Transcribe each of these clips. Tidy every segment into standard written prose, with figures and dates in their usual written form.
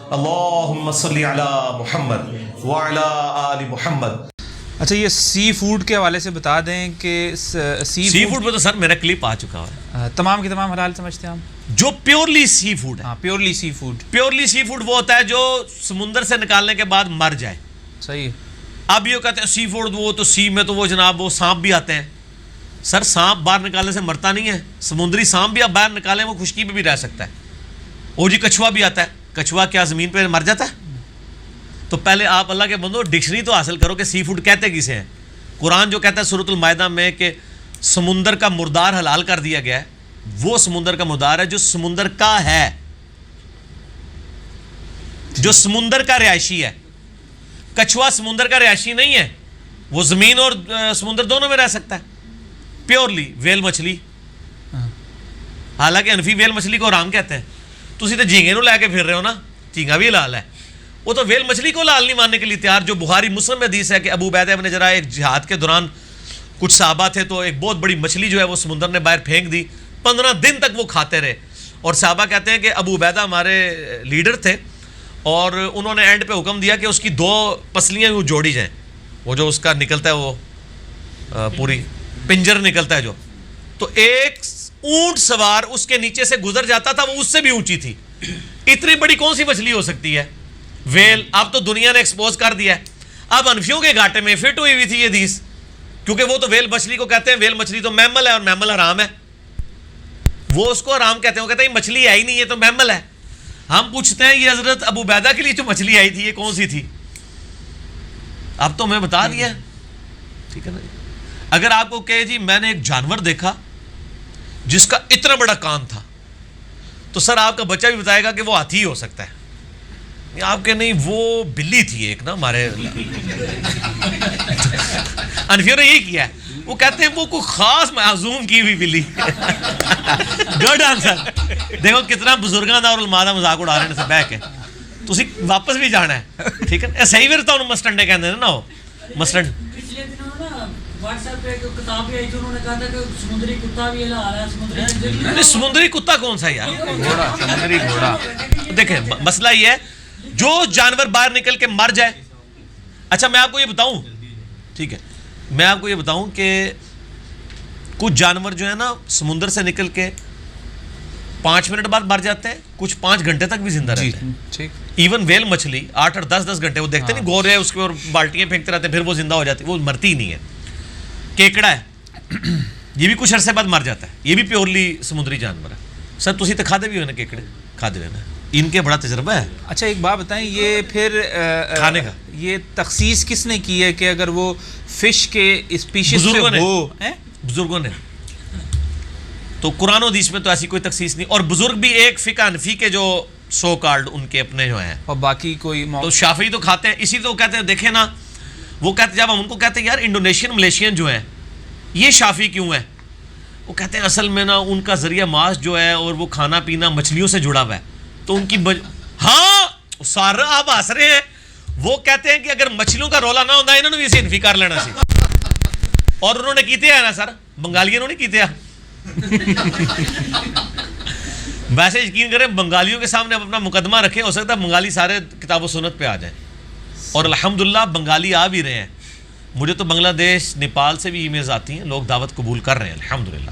اللہم صلی علی محمد وعلی آل محمد. اچھا یہ سی فوڈ کے حوالے سے بتا دیں کہ سی فوڈ پہ تو سر میرا کلپ آ چکا ہے. تمام کے تمام حلال سمجھتے ہیں ہم؟ جو پیورلی سی فوڈ ہے. ہاں پیورلی سی فوڈ. پیورلی سی فوڈ وہ ہوتا ہے جو سمندر سے نکالنے کے بعد مر جائے. صحیح. اب یہ کہتے ہیں سی فوڈ وہ تو سی میں تو وہ جناب وہ سانپ بھی آتے ہیں. سر سانپ باہر نکالنے سے مرتا نہیں ہے. سمندری سانپ بھی آپ باہر نکالیں وہ خشکی پہ بھی رہ سکتا ہے. وہ جی کچھوا بھی آتا ہے. کچھوا کیا زمین پہ مر جاتا ہے؟ تو پہلے آپ اللہ کے بندو ڈکشنری تو حاصل کرو کہ سی فوڈ کہتے کسے ہیں. قرآن جو کہتا ہے سورۃ المائدہ میں کہ سمندر کا مردار حلال کر دیا گیا ہے، وہ سمندر کا مردار ہے جو سمندر کا ہے، جو سمندر کا رہائشی ہے. کچھوا سمندر کا رہائشی نہیں ہے، وہ زمین اور سمندر دونوں میں رہ سکتا ہے. پیورلی ویل مچھلی، حالانکہ انفی ویل مچھلی کو حرام کہتے ہیں. تسی تو جھینگے نو لے کے پھر رہے ہو نا، جھینگا بھی حلال ہے. وہ تو ویل مچھلی کو حلال نہیں ماننے کے لیے تیار. جو بخاری مسلم میں حدیث ہے کہ ابو عبیدہ ابن جراح ایک جہاد کے دوران کچھ صحابہ تھے تو ایک بہت بڑی مچھلی جو ہے وہ سمندر نے باہر پھینک دی. 15 دن تک وہ کھاتے رہے. اور صحابہ کہتے ہیں کہ ابو عبیدہ ہمارے لیڈر تھے اور انہوں نے اینڈ پہ حکم دیا کہ اس کی 2 پسلیاں وہ جوڑی جائیں. وہ جو اس کا نکلتا ہے وہ پوری پنجر نکلتا ہے جو، تو ایک اونٹ سوار اس کے نیچے سے گزر جاتا تھا، وہ اس سے بھی اونچی تھی. اتنی بڑی کون سی مچھلی ہو سکتی ہے؟ ویل. اب تو دنیا نے ایکسپوز کر دیا ہے. اب انفیوں کے گھاٹے میں فٹ ہوئی ہوئی تھی یہ حدیث، کیونکہ وہ تو ویل مچھلی کو کہتے ہیں ویل مچھلی تو میمل ہے اور میمل حرام ہے. وہ اس کو حرام کہتے ہیں، وہ کہتے ہیں یہ مچھلی آئی نہیں، یہ تو میمل ہے. ہم پوچھتے ہیں یہ حضرت ابو عبیدہ کے لیے جو مچھلی آئی تھی یہ کون سی تھی؟ اب تو میں بتا دیا. ٹھیک ہے نا. اگر آپ کو کہے جی میں نے ایک جانور دیکھا جس کا اتنا بڑا کان تھا، تو سر آپ کا بچہ بھی بتائے گا کہ وہ ہاتھی ہی ہو سکتا ہے. آپ کے نہیں، وہ بلی تھی ایک نا ہمارے انفیوں نے یہی کیا ہے. وہ کہتے ہیں وہ کوئی خاص معزوم کی ہوئی بلی. Good answer. دیکھو کتنا بزرگاں دا اور علماء دا مذاق اڑا رہے ہیں بہ کے. تسی واپس بھی جانا ہے. ٹھیک ہے. اے صحیح ورتا انہوں مسٹنڈے کہندے نے نا، وہ مسٹنڈ. پچھلے دنوں نا واٹس ایپ پہ ایک کتاب بھی آئی تھی، انہوں نے کہا تھا کہ سمندری کتا بھی حلال ہے. سمندری کتا کون سا یار؟ گھوڑا. سمندری گھوڑا. دیکھیں مسئلہ یہ ہے جو جانور باہر نکل کے مر جائے. اچھا میں آپ کو یہ بتاؤں، ٹھیک ہے، میں آپ کو یہ بتاؤں کہ کچھ جانور جو ہے نا سمندر سے نکل کے 5 منٹ بعد مر جاتے ہیں، کچھ 5 گھنٹے تک بھی زندہ رہتے ہیں. ایون ویل مچھلی 8 اور 10 گھنٹے وہ دیکھتے نہیں گور ہے اس کے اور بالٹیاں پھینکتے رہتے ہیں، پھر وہ زندہ ہو جاتی ہے، وہ مرتی ہی نہیں ہے. کیکڑا ہے، یہ بھی کچھ عرصے بعد مر جاتا ہے، یہ بھی پیورلی سمندری جانور ہے. سر تسی تو کھادے بھی ہوئے نا کیکڑے؟ کھادے ہوئے نا، ان کے بڑا تجربہ ہے. اچھا ایک بات بتائیں، یہ پھر کھانے کا یہ تخصیص کس نے کی ہے کہ اگر وہ فش کے اسپیشیز سے ہو؟ بزرگوں نے. تو قرآن و حدیث میں تو ایسی کوئی تخصیص نہیں. اور بزرگ بھی ایک فقہ حنفی کے جو سو کارڈ ان کے اپنے جو ہیں، اور باقی کوئی تو شافعی تو کھاتے ہیں. اسی تو کہتے ہیں دیکھیں نا، وہ کہتے جب ہم ان کو کہتے ہیں یار انڈونیشین ملیشین جو ہیں یہ شافعی کیوں ہیں، وہ کہتے ہیں اصل میں نا ان کا ذریعہ معاش جو ہے اور وہ کھانا پینا مچھلیوں سے جڑا ہوا ہے، تو ان کی ہاں سارا آپ ہنس رہے ہیں. وہ کہتے ہیں کہ اگر مچھلیوں کا رولا نہ ہوتا انہوں نے بھی اسے انفی کر لینا سی. اور انہوں نے کیتے ہیں نا سر، بنگالیوں نے نہیں کیتے ہیں. ویسے یقین کریں بنگالیوں کے سامنے اپنا مقدمہ رکھیں، ہو سکتا ہے بنگالی سارے کتاب و سنت پہ آ جائیں. اور الحمدللہ بنگالی آ بھی رہے ہیں. مجھے تو بنگلہ دیش نیپال سے بھی ای میلز آتی ہیں، لوگ دعوت قبول کر رہے ہیں الحمدللہ.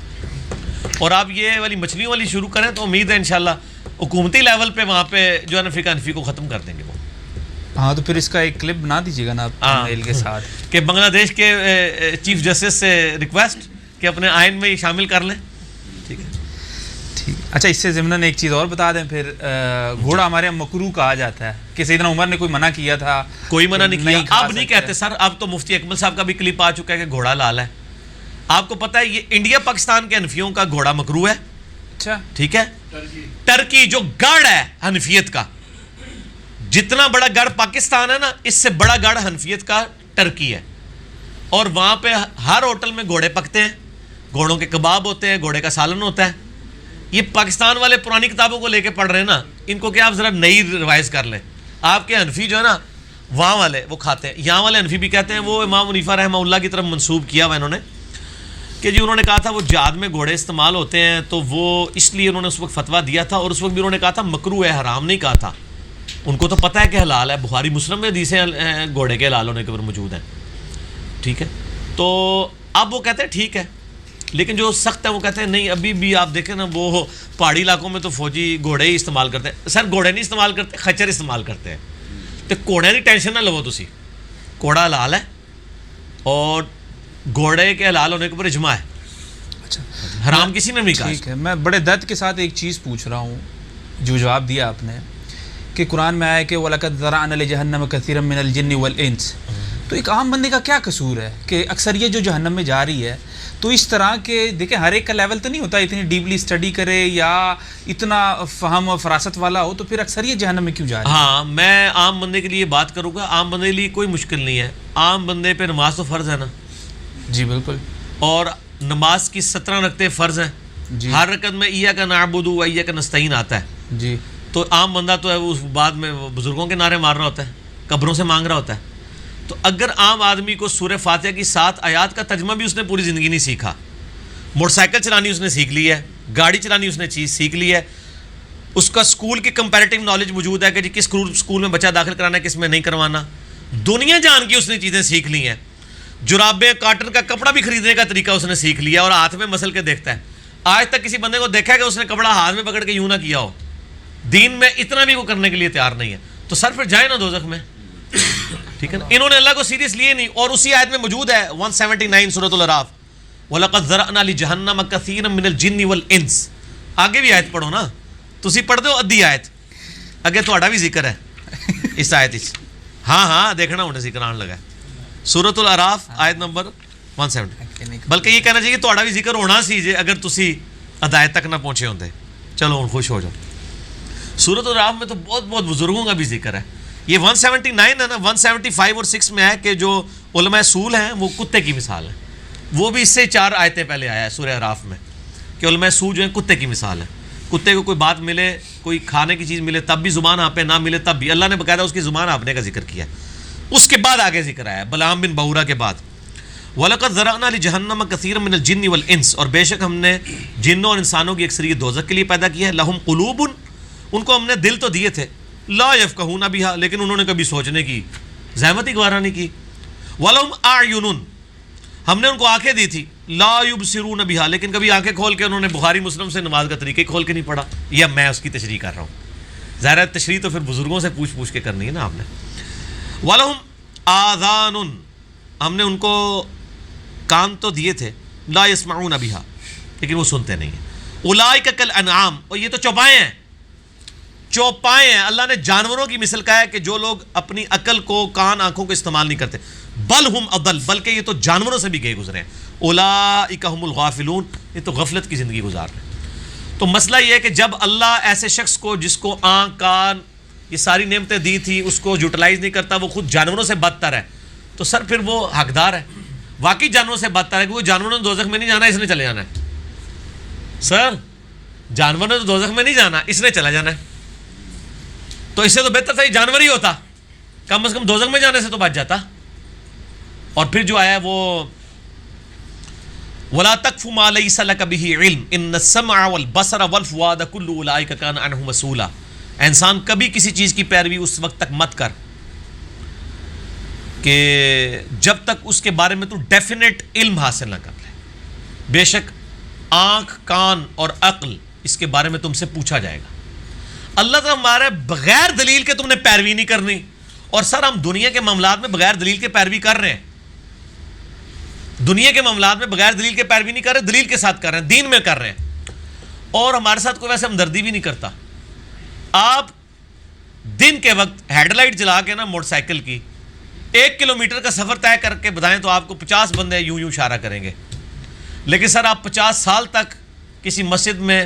اور آپ یہ والی مچھلیوں والی شروع کریں تو امید ہے انشاءاللہ حکومتی لیول پہ وہاں پہ جو ہے نا فقہ حنفی کو ختم کر دیں گے وہ. ہاں تو پھر اس کا ایک کلپ بنا دیجیے گا نا آپ میل کے ساتھ، کہ بنگلہ دیش کے چیف جسٹس سے ریکویسٹ کہ اپنے آئین میں یہ شامل کر لیں. ٹھیک ہے ٹھیک. اچھا اس سے ضمن ایک چیز اور بتا دیں پھر، گھوڑا ہمارے یہاں مکروہ کہا جاتا ہے کہ سیدنا عمر نے کوئی منع کیا تھا. کوئی منع نہیں کیا. اب نہیں کہتے سر، اب تو مفتی اکمل صاحب کا بھی کلپ آ چکا ہے کہ گھوڑا لال ہے. آپ کو پتہ ہے یہ انڈیا پاکستان کے حنفیوں کا گھوڑا مکروہ ہے. اچھا ٹھیک ہے. ٹرکی جو گڑھ ہے حنفیت کا، جتنا بڑا گڑھ پاکستان ہے نا اس سے بڑا گڑھ حنفیت کا ٹرکی ہے. اور وہاں پہ ہر ہوٹل میں گھوڑے پکتے ہیں، گھوڑوں کے کباب ہوتے ہیں، گھوڑے کا سالن ہوتا ہے. یہ پاکستان والے پرانی کتابوں کو لے کے پڑھ رہے ہیں نا، ان کو کیا آپ ذرا نئی ریوائز کر لیں. آپ کے حنفی جو ہے نا وہاں والے وہ کھاتے ہیں. یہاں والے حنفی بھی کہتے ہیں، وہ امام حنیفہ رحمہ اللہ کی طرف منسوب کیا ہوا انہوں نے کہ جی انہوں نے کہا تھا وہ جہاد میں گھوڑے استعمال ہوتے ہیں، تو وہ اس لیے انہوں نے اس وقت فتویٰ دیا تھا. اور اس وقت بھی انہوں نے کہا تھا مکروہ ہے، حرام نہیں کہا تھا. ان کو تو پتہ ہے کہ حلال ہے. بخاری مسلم میں حدیثیں گھوڑے کے حلال ہونے کے اوپر موجود ہیں. ٹھیک ہے, تو اب وہ کہتے ہیں ٹھیک ہے, لیکن جو سخت ہے وہ کہتے ہیں نہیں, ابھی بھی آپ دیکھیں نا وہ پہاڑی علاقوں میں تو فوجی گھوڑے ہی استعمال کرتے ہیں. سر گھوڑے نہیں استعمال کرتے, خچر استعمال کرتے ہیں. تو گھوڑے کی ٹینشن نہ لو تسی, گھوڑا حلال ہے اور گھوڑے کے حلال ہونے کے اوپر اجماع ہے. حرام کسی نے نہیں کہا. ٹھیک ہے, میں بڑے درد کے ساتھ ایک چیز پوچھ رہا ہوں, جو جواب دیا آپ نے کہ قرآن میں آیا کہ وَلَقَدْ ذَرَعْنَا لِجَهَنَّمَ كَثِيرًا مِنَ الْجِنِّ وَالْإِنسِ. تو ایک عام بندے کا کیا قصور ہے کہ اکثر یہ جو جہنم میں جا رہی ہے, تو اس طرح کے دیکھیں ہر ایک کا لیول تو نہیں ہوتا اتنی ڈیپلی اسٹڈی کرے یا اتنا فہم و فراست والا ہو, تو پھر اکثر یہ جہنم میں کیوں جا رہی ہے؟ ہاں, میں عام بندے کے لیے بات کروں گا. عام بندے کے لیے کوئی مشکل نہیں ہے. عام بندے پہ نماز تو فرض ہے نا. جی بالکل. اور نماز کی 17 رکعتیں فرض ہیں. جی. ہر رکعت میں ایاک نعبد و ایاک نستعین آتا ہے. جی. تو عام بندہ تو ہے اس بعد میں بزرگوں کے نعرے مار رہا ہوتا ہے, قبروں سے مانگ رہا ہوتا ہے. تو اگر عام آدمی کو سورہ فاتحہ کی 7 آیات کا ترجمہ بھی اس نے پوری زندگی نہیں سیکھا, موٹر سائیکل چلانی اس نے سیکھ لی ہے, گاڑی چلانی اس نے چیز سیکھ لی ہے, اس کا اسکول کی کمپیریٹیو نالج موجود ہے کہ جی کس اسکول میں بچہ داخل کرانا ہے, کس میں نہیں کروانا, دنیا جان کی اس نے چیزیں سیکھ لی ہیں. جرابیں, کاٹن کا کپڑا بھی خریدنے کا طریقہ اس نے سیکھ لیا اور ہاتھ میں مسل کے دیکھتا ہے. آج تک کسی بندے کو دیکھا ہے کہ اس نے کپڑا ہاتھ میں پکڑ کے یوں نہ کیا ہو. دین میں اتنا بھی وہ کرنے کے لیے تیار نہیں ہے. تو سر پھر جائے نا دوزخ میں. ٹھیک ہے نا, انہوں نے اللہ کو سیریس لیے نہیں. اور اسی آیت میں موجود ہے 179 سورۃ الاعراف, وَلَقَدْ ذَرَعْنَا لِجَهَنَّمَ كَثِيرًا مِنَ الْجِنِّ وَالْإِنسِ. آگے بھی آیت پڑھو نا, تسی پڑھ دو ادھی آیت, اگے تھوڑا بھی ذکر ہے اس آیت وچ. ہاں دیکھنا ہونے ذکر آن لگا ہے. سورۃ الاعراف آیت نمبر 170. بلکہ یہ کہنا چاہیے تھوڑا بھی ذکر ہونا سی جے اگر تسی ہدایت تک نہ پہنچے ہوندے. چلو ہن خوش ہو جاؤ. سورۃ الاعراف میں تو بہت بزرگوں کا بھی ذکر ہے. یہ 179 ہے نا, 175 اور 6 میں ہے کہ جو علماء اصول ہیں وہ کتے کی مثال ہے. وہ بھی اس سے 4 آیتیں پہلے آیا ہے سورہ اعراف میں کہ علماء اصول جو ہیں کتے کی مثال ہے. کتے کو کوئی بات ملے, کوئی کھانے کی چیز ملے تب بھی زبان ہانپے, نہ ملے تب بھی. اللہ نے باقاعدہ اس کی زبان ہانپنے کا ذکر کیا ہے. اس کے بعد آگے ذکر آیا بلعام بن بعورہ کے بعد, وَلَقَدْ ذَرَعْنَا لِجَهَنَّمَ كَثِيرًا مِنَ الْجِنِّ وَالْإِنسِ. اور بے شک ہم نے جنوں اور انسانوں کی اکثریت دوزخ کے لیے پیدا کی ہے. لَهُمْ قُلُوبٌ, ان کو ہم نے دل تو دیے تھے, لا یفقہون بہا, لیکن انہوں نے کبھی سوچنے کی زحمت ہی گوارا نہیں کی. وَلَهُمْ أَعْيُنٌ, ہم نے ان کو آنکھیں دی تھی, لا یبصرون بہا, لیکن کبھی آنکھیں کھول کے انہوں نے بخاری مسلم سے نماز کا طریقہ کھول کے نہیں پڑھا. یہ میں اس کی تشریح کر رہا ہوں. ظاہر ہے تشریح تو پھر بزرگوں سے پوچھ کے کرنی ہے نا آپ نے. وَلَهُمْ آذَانٌ, ہم نے ان کو کان تو دیے تھے, لا یسمعون بہا, لیکن وہ سنتے نہیں ہیں. اولئک کالانعام, اور یہ تو چوپائے ہیں. اللہ نے جانوروں کی مثل کہا ہے کہ جو لوگ اپنی عقل کو, کان, آنکھوں کو استعمال نہیں کرتے. بل ہم اضل, بلکہ یہ تو جانوروں سے بھی گئے گزرے ہیں. اولئک هم الغافلون, یہ تو غفلت کی زندگی گزار رہے ہیں. تو مسئلہ یہ ہے کہ جب اللہ ایسے شخص کو جس کو آنکھ, کان, یہ ساری نعمتیں دی تھی, اس کو یوٹیلائز نہیں کرتا, وہ خود جانوروں سے بدتر ہے, تو سر پھر وہ حقدار ہے. واقعی جانوروں سے بدتر ہے کہ وہ جانوروں نے دوزخ میں نہیں جانا, اس نے چلے جانا ہے. سر جانوروں نے تو دوزخ میں نہیں جانا, اس نے چلا جانا ہے. تو اس سے تو بہتر تھا یہ جانور ہی ہوتا, کم از کم دوزخ میں جانے سے تو بچ جاتا. اور پھر جو آیا وہ وَلَا تَقْفُ مَا لَيْسَ لَكَ بِهِ عِلْمٌ إِنَّ السَّمْعَ وَالْبَصَرَ وَالْفُؤَادَ كُلُّ أُولَئِكَ كَانَ عَنْهُ مسؤولا. انسان کبھی کسی چیز کی پیروی اس وقت تک مت کر کہ جب تک اس کے بارے میں تو ڈیفینیٹ علم حاصل نہ کر لے. بے شک آنکھ, کان اور عقل, اس کے بارے میں تم سے پوچھا جائے گا. اللہ تعالیٰ ہمارے بغیر دلیل کے تم نے پیروی نہیں کرنی. اور سر ہم دنیا کے معاملات میں بغیر دلیل کے پیروی کر رہے ہیں. دنیا کے معاملات میں بغیر دلیل کے پیروی نہیں کر رہے, دلیل کے ساتھ کر رہے ہیں, دین میں کر رہے ہیں. اور ہمارے ساتھ کوئی ویسے ہمدردی بھی نہیں کرتا. آپ دن کے وقت ہیڈ لائٹ جلا کے نا موٹر سائیکل کی 1 کلومیٹر کا سفر طے کر کے بتائیں تو آپ کو 50 بندے یوں اشارہ کریں گے. لیکن سر آپ 50 سال تک کسی مسجد میں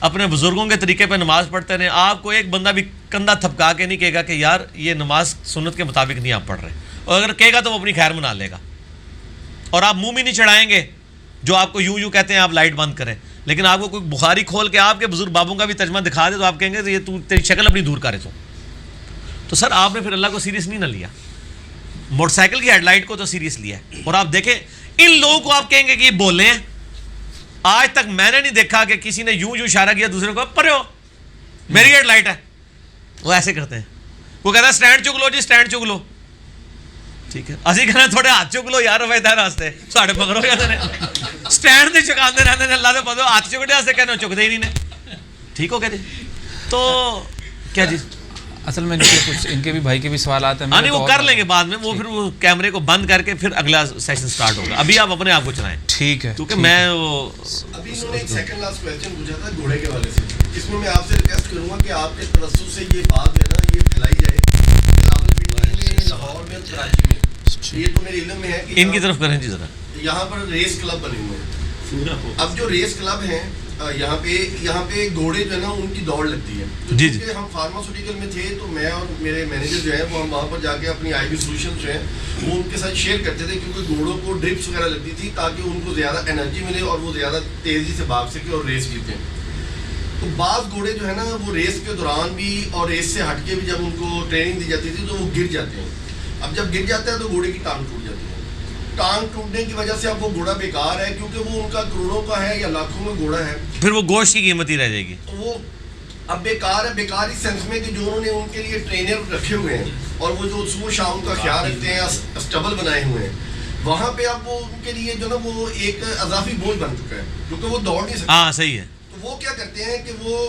اپنے بزرگوں کے طریقے پہ نماز پڑھتے رہے, آپ کو ایک بندہ بھی کندھا تھپکا کے نہیں کہے گا کہ یار یہ نماز سنت کے مطابق نہیں آپ پڑھ رہے. اور اگر کہے گا تو وہ اپنی خیر منا لے گا. اور آپ منہ بھی نہیں چڑھائیں گے جو آپ کو یوں کہتے ہیں آپ لائٹ بند کریں. لیکن آپ کو کوئی بخاری کھول کے آپ کے بزرگ بابوں کا بھی ترجمہ دکھا دے تو آپ کہیں گے یہ تو تیری شکل اپنی دور کرے. تو سر آپ نے پھر اللہ کو سیریس نہیں نہ لیا, موٹر سائیکل کی ہیڈ لائٹ کو تو سیریس لیا ہے. اور آپ دیکھیں ان لوگوں کو آپ کہیں گے کہ یہ بولے ہیں, آج تک میں نے نہیں دیکھا کہ کسی نے یوں اشارہ کیا دوسرے کو, پرے ہو میری ہیڈ لائٹ ہے. وہ ایسے کرتے ہیں. وہ کہتا ہے سٹینڈ چک لو جی سٹینڈ چک لو, ٹھیک ہے اسی کہنا تھوڑے ہاتھ چک لو یار ویدہ راستے ساڑھے مگر ہو جاتے ہیں سٹینڈ نہیں چکاندے رہتے ہیں اللہ سے پتہ ہاتھ چکتے واسطے کہنا چکتے ہی نہیں نے, ٹھیک ہو گیا جی. تو کیا جی اصل میں ان کے بھی بھائی کے بھی سوالات ہیں, نہیں وہ کر لیں گے بعد میں, وہ پھر وہ کیمرے کو بند کر کے پھر اگلا سیشن سٹارٹ ہوگا, ابھی آپ اپنے آپ کو چلائیں. ٹھیک ہے کیونکہ میں وہ ابھی انہوں نے ایک سیکنڈ لاسٹ کویسچن پوچھا تھا گھوڑے کے حوالے سے, اس میں آپ سے ریکویسٹ کروں گا کہ آپ کے ترسل سے یہ بات ہے نا یہ پھیلائی جائے راولپنڈی میں, لاہور میں, کراچی میں. یہ تو میرے علم میں ہے کہ ان کی طرف کریں جی ذرا. یہاں پر ریس کلب بنے ہوئے ہیں. اب جو ریس کلب ہیں یہاں پہ گھوڑے جو ہے نا ان کی دوڑ لگتی ہے. جی جی. ہم فارماسیوٹیکل میں تھے تو میں اور میرے مینیجر جو ہیں وہ ہم وہاں پر جا کے اپنی آئی بی سولوشن جو ہیں وہ ان کے ساتھ شیئر کرتے تھے, کیونکہ گھوڑوں کو ڈرپس وغیرہ لگتی تھی تاکہ ان کو زیادہ انرجی ملے اور وہ زیادہ تیزی سے بھاگ سکے اور ریس جیتے. تو بعض گھوڑے جو ہے نا وہ ریس کے دوران بھی اور ریس سے ہٹ کے بھی جب ان کو ٹریننگ دی جاتی تھی تو وہ گر جاتے ہیں. اب جب گر جاتا ہے تو گھوڑے کی ٹانگ ٹوٹ جاتی ہے. ٹانگ ٹوٹنے کی وجہ سے اب وہ گھوڑا بیکار ہے, کیونکہ وہ ان کا کروڑوں کا ہے یا لاکھوں میں گھوڑا ہے, پھر وہ گوشت کی قیمت ہی رہ جائے گی. تو وہ اب بیکار ہے. بیکار اس سینس میں کہ جو انہوں نے ان کے لیے ٹرینر رکھے ہوئے ہیں اور وہ جو صبح شام کا خیال رکھتے ہیں, اسٹبل بنائے ہوئے ہیں, وہاں پہ اب وہ ان کے لیے جو نا وہ ایک اضافی بوجھ بن چکا ہے, کیونکہ وہ دوڑ نہیں سکتے. ہاں صحیح ہے. تو وہ کیا کرتے ہیں کہ وہ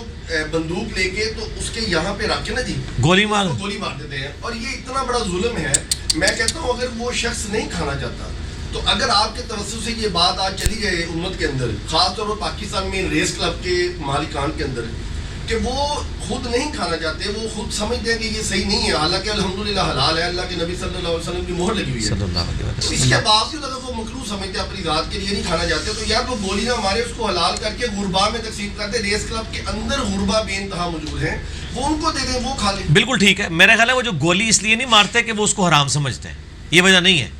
بندوق لے کے تو اس کے یہاں پہ رکھ کے نا جی گولی مار گولی مار دیتے ہیں. اور یہ اتنا بڑا ظلم ہے. میں کہتا ہوں اگر وہ شخص نہیں کھانا چاہتا تو اگر آپ کے توسط سے یہ بات آج چلی جائے امت کے اندر, خاص طور پر پاکستان میں ریس کلب کے مالکان کے اندر, کہ وہ خود نہیں کھانا چاہتے, وہ خود سمجھتے ہیں کہ یہ صحیح نہیں ہے, حالانکہ الحمدللہ حلال ہے, اللہ کے نبی صلی اللہ علیہ وسلم کی مہر لگی ہوئی ہے. صلی اللہ علیہ تو وسلم. اس کے باوجود اگر وہ مکروہ سمجھتے اپنی ذات کے لیے نہیں کھانا چاہتے تو یار وہ گولی نہ مارے, اس کو حلال کر کے غربا میں تقسیم کرتے. ریس کلب کے اندر غربا بے انتہا موجود ہیں, وہ ان کو دے دیں, وہ کھا لیں. بالکل ٹھیک ہے. میرا خیال ہے وہ جو گولی اس لیے نہیں مارتے کہ وہ اس کو حرام سمجھتے ہیں, یہ وجہ نہیں ہے.